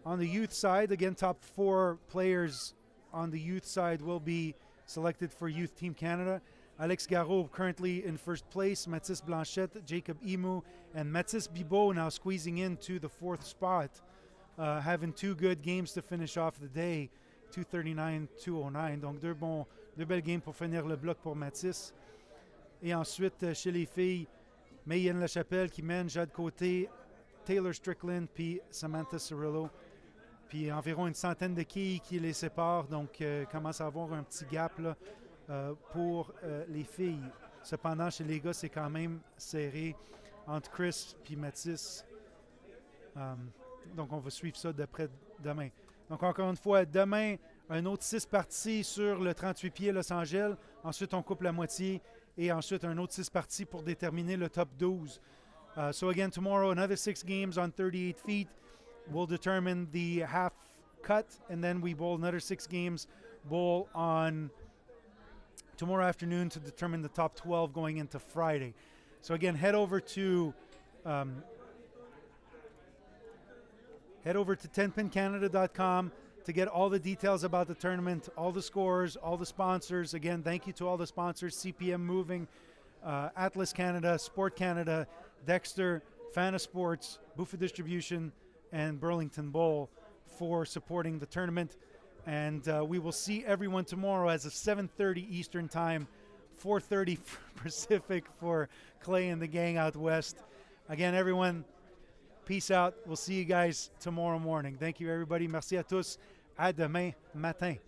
On the youth side, again, top 4 players on the youth side will be selected for Youth Team Canada. Alex Garreau currently in first place, Mathis Blanchette, Jacob Emu, and Mathis Bibot now squeezing into the 4th spot, having 2 good games to finish off the day, 239, 209. Donc deux belles games pour finir le bloc pour Mathis. Et ensuite, chez les filles, Mayen LaChapelle qui mène, Jade Côté, Taylor Strickland, puis Samantha Cirillo. Puis environ une centaine de quilles qui les séparent, donc commence à avoir un petit gap là, pour les filles. Cependant, chez les gars, c'est quand même serré. entre Chris et Mathis. Donc, on va suivre ça d'après demain. Donc, encore une fois, demain, un autre 6 parties sur le 38 pieds Los Angeles. Ensuite, on coupe la moitié. Et ensuite, un autre 6 parties pour déterminer le top 12. So, again, tomorrow, another 6 games on 38 feet. We'll determine the half cut. And then we bowl another 6 games bowl on tomorrow afternoon to determine the top 12 going into Friday. So, again, head over to 10pincanada.com to get all the details about the tournament, all the scores, all the sponsors. Again, thank you to all the sponsors, CPM Moving, Atlas Canada, Sport Canada, Dexter, Fana Sports, Buffa Distribution, and Burlington Bowl for supporting the tournament. And we will see everyone tomorrow as of 7:30 Eastern Time, 4:30 Pacific for Clay and the gang out west. Again, everyone, peace out. We'll see you guys tomorrow morning. Thank you, everybody. Merci à tous. À demain matin.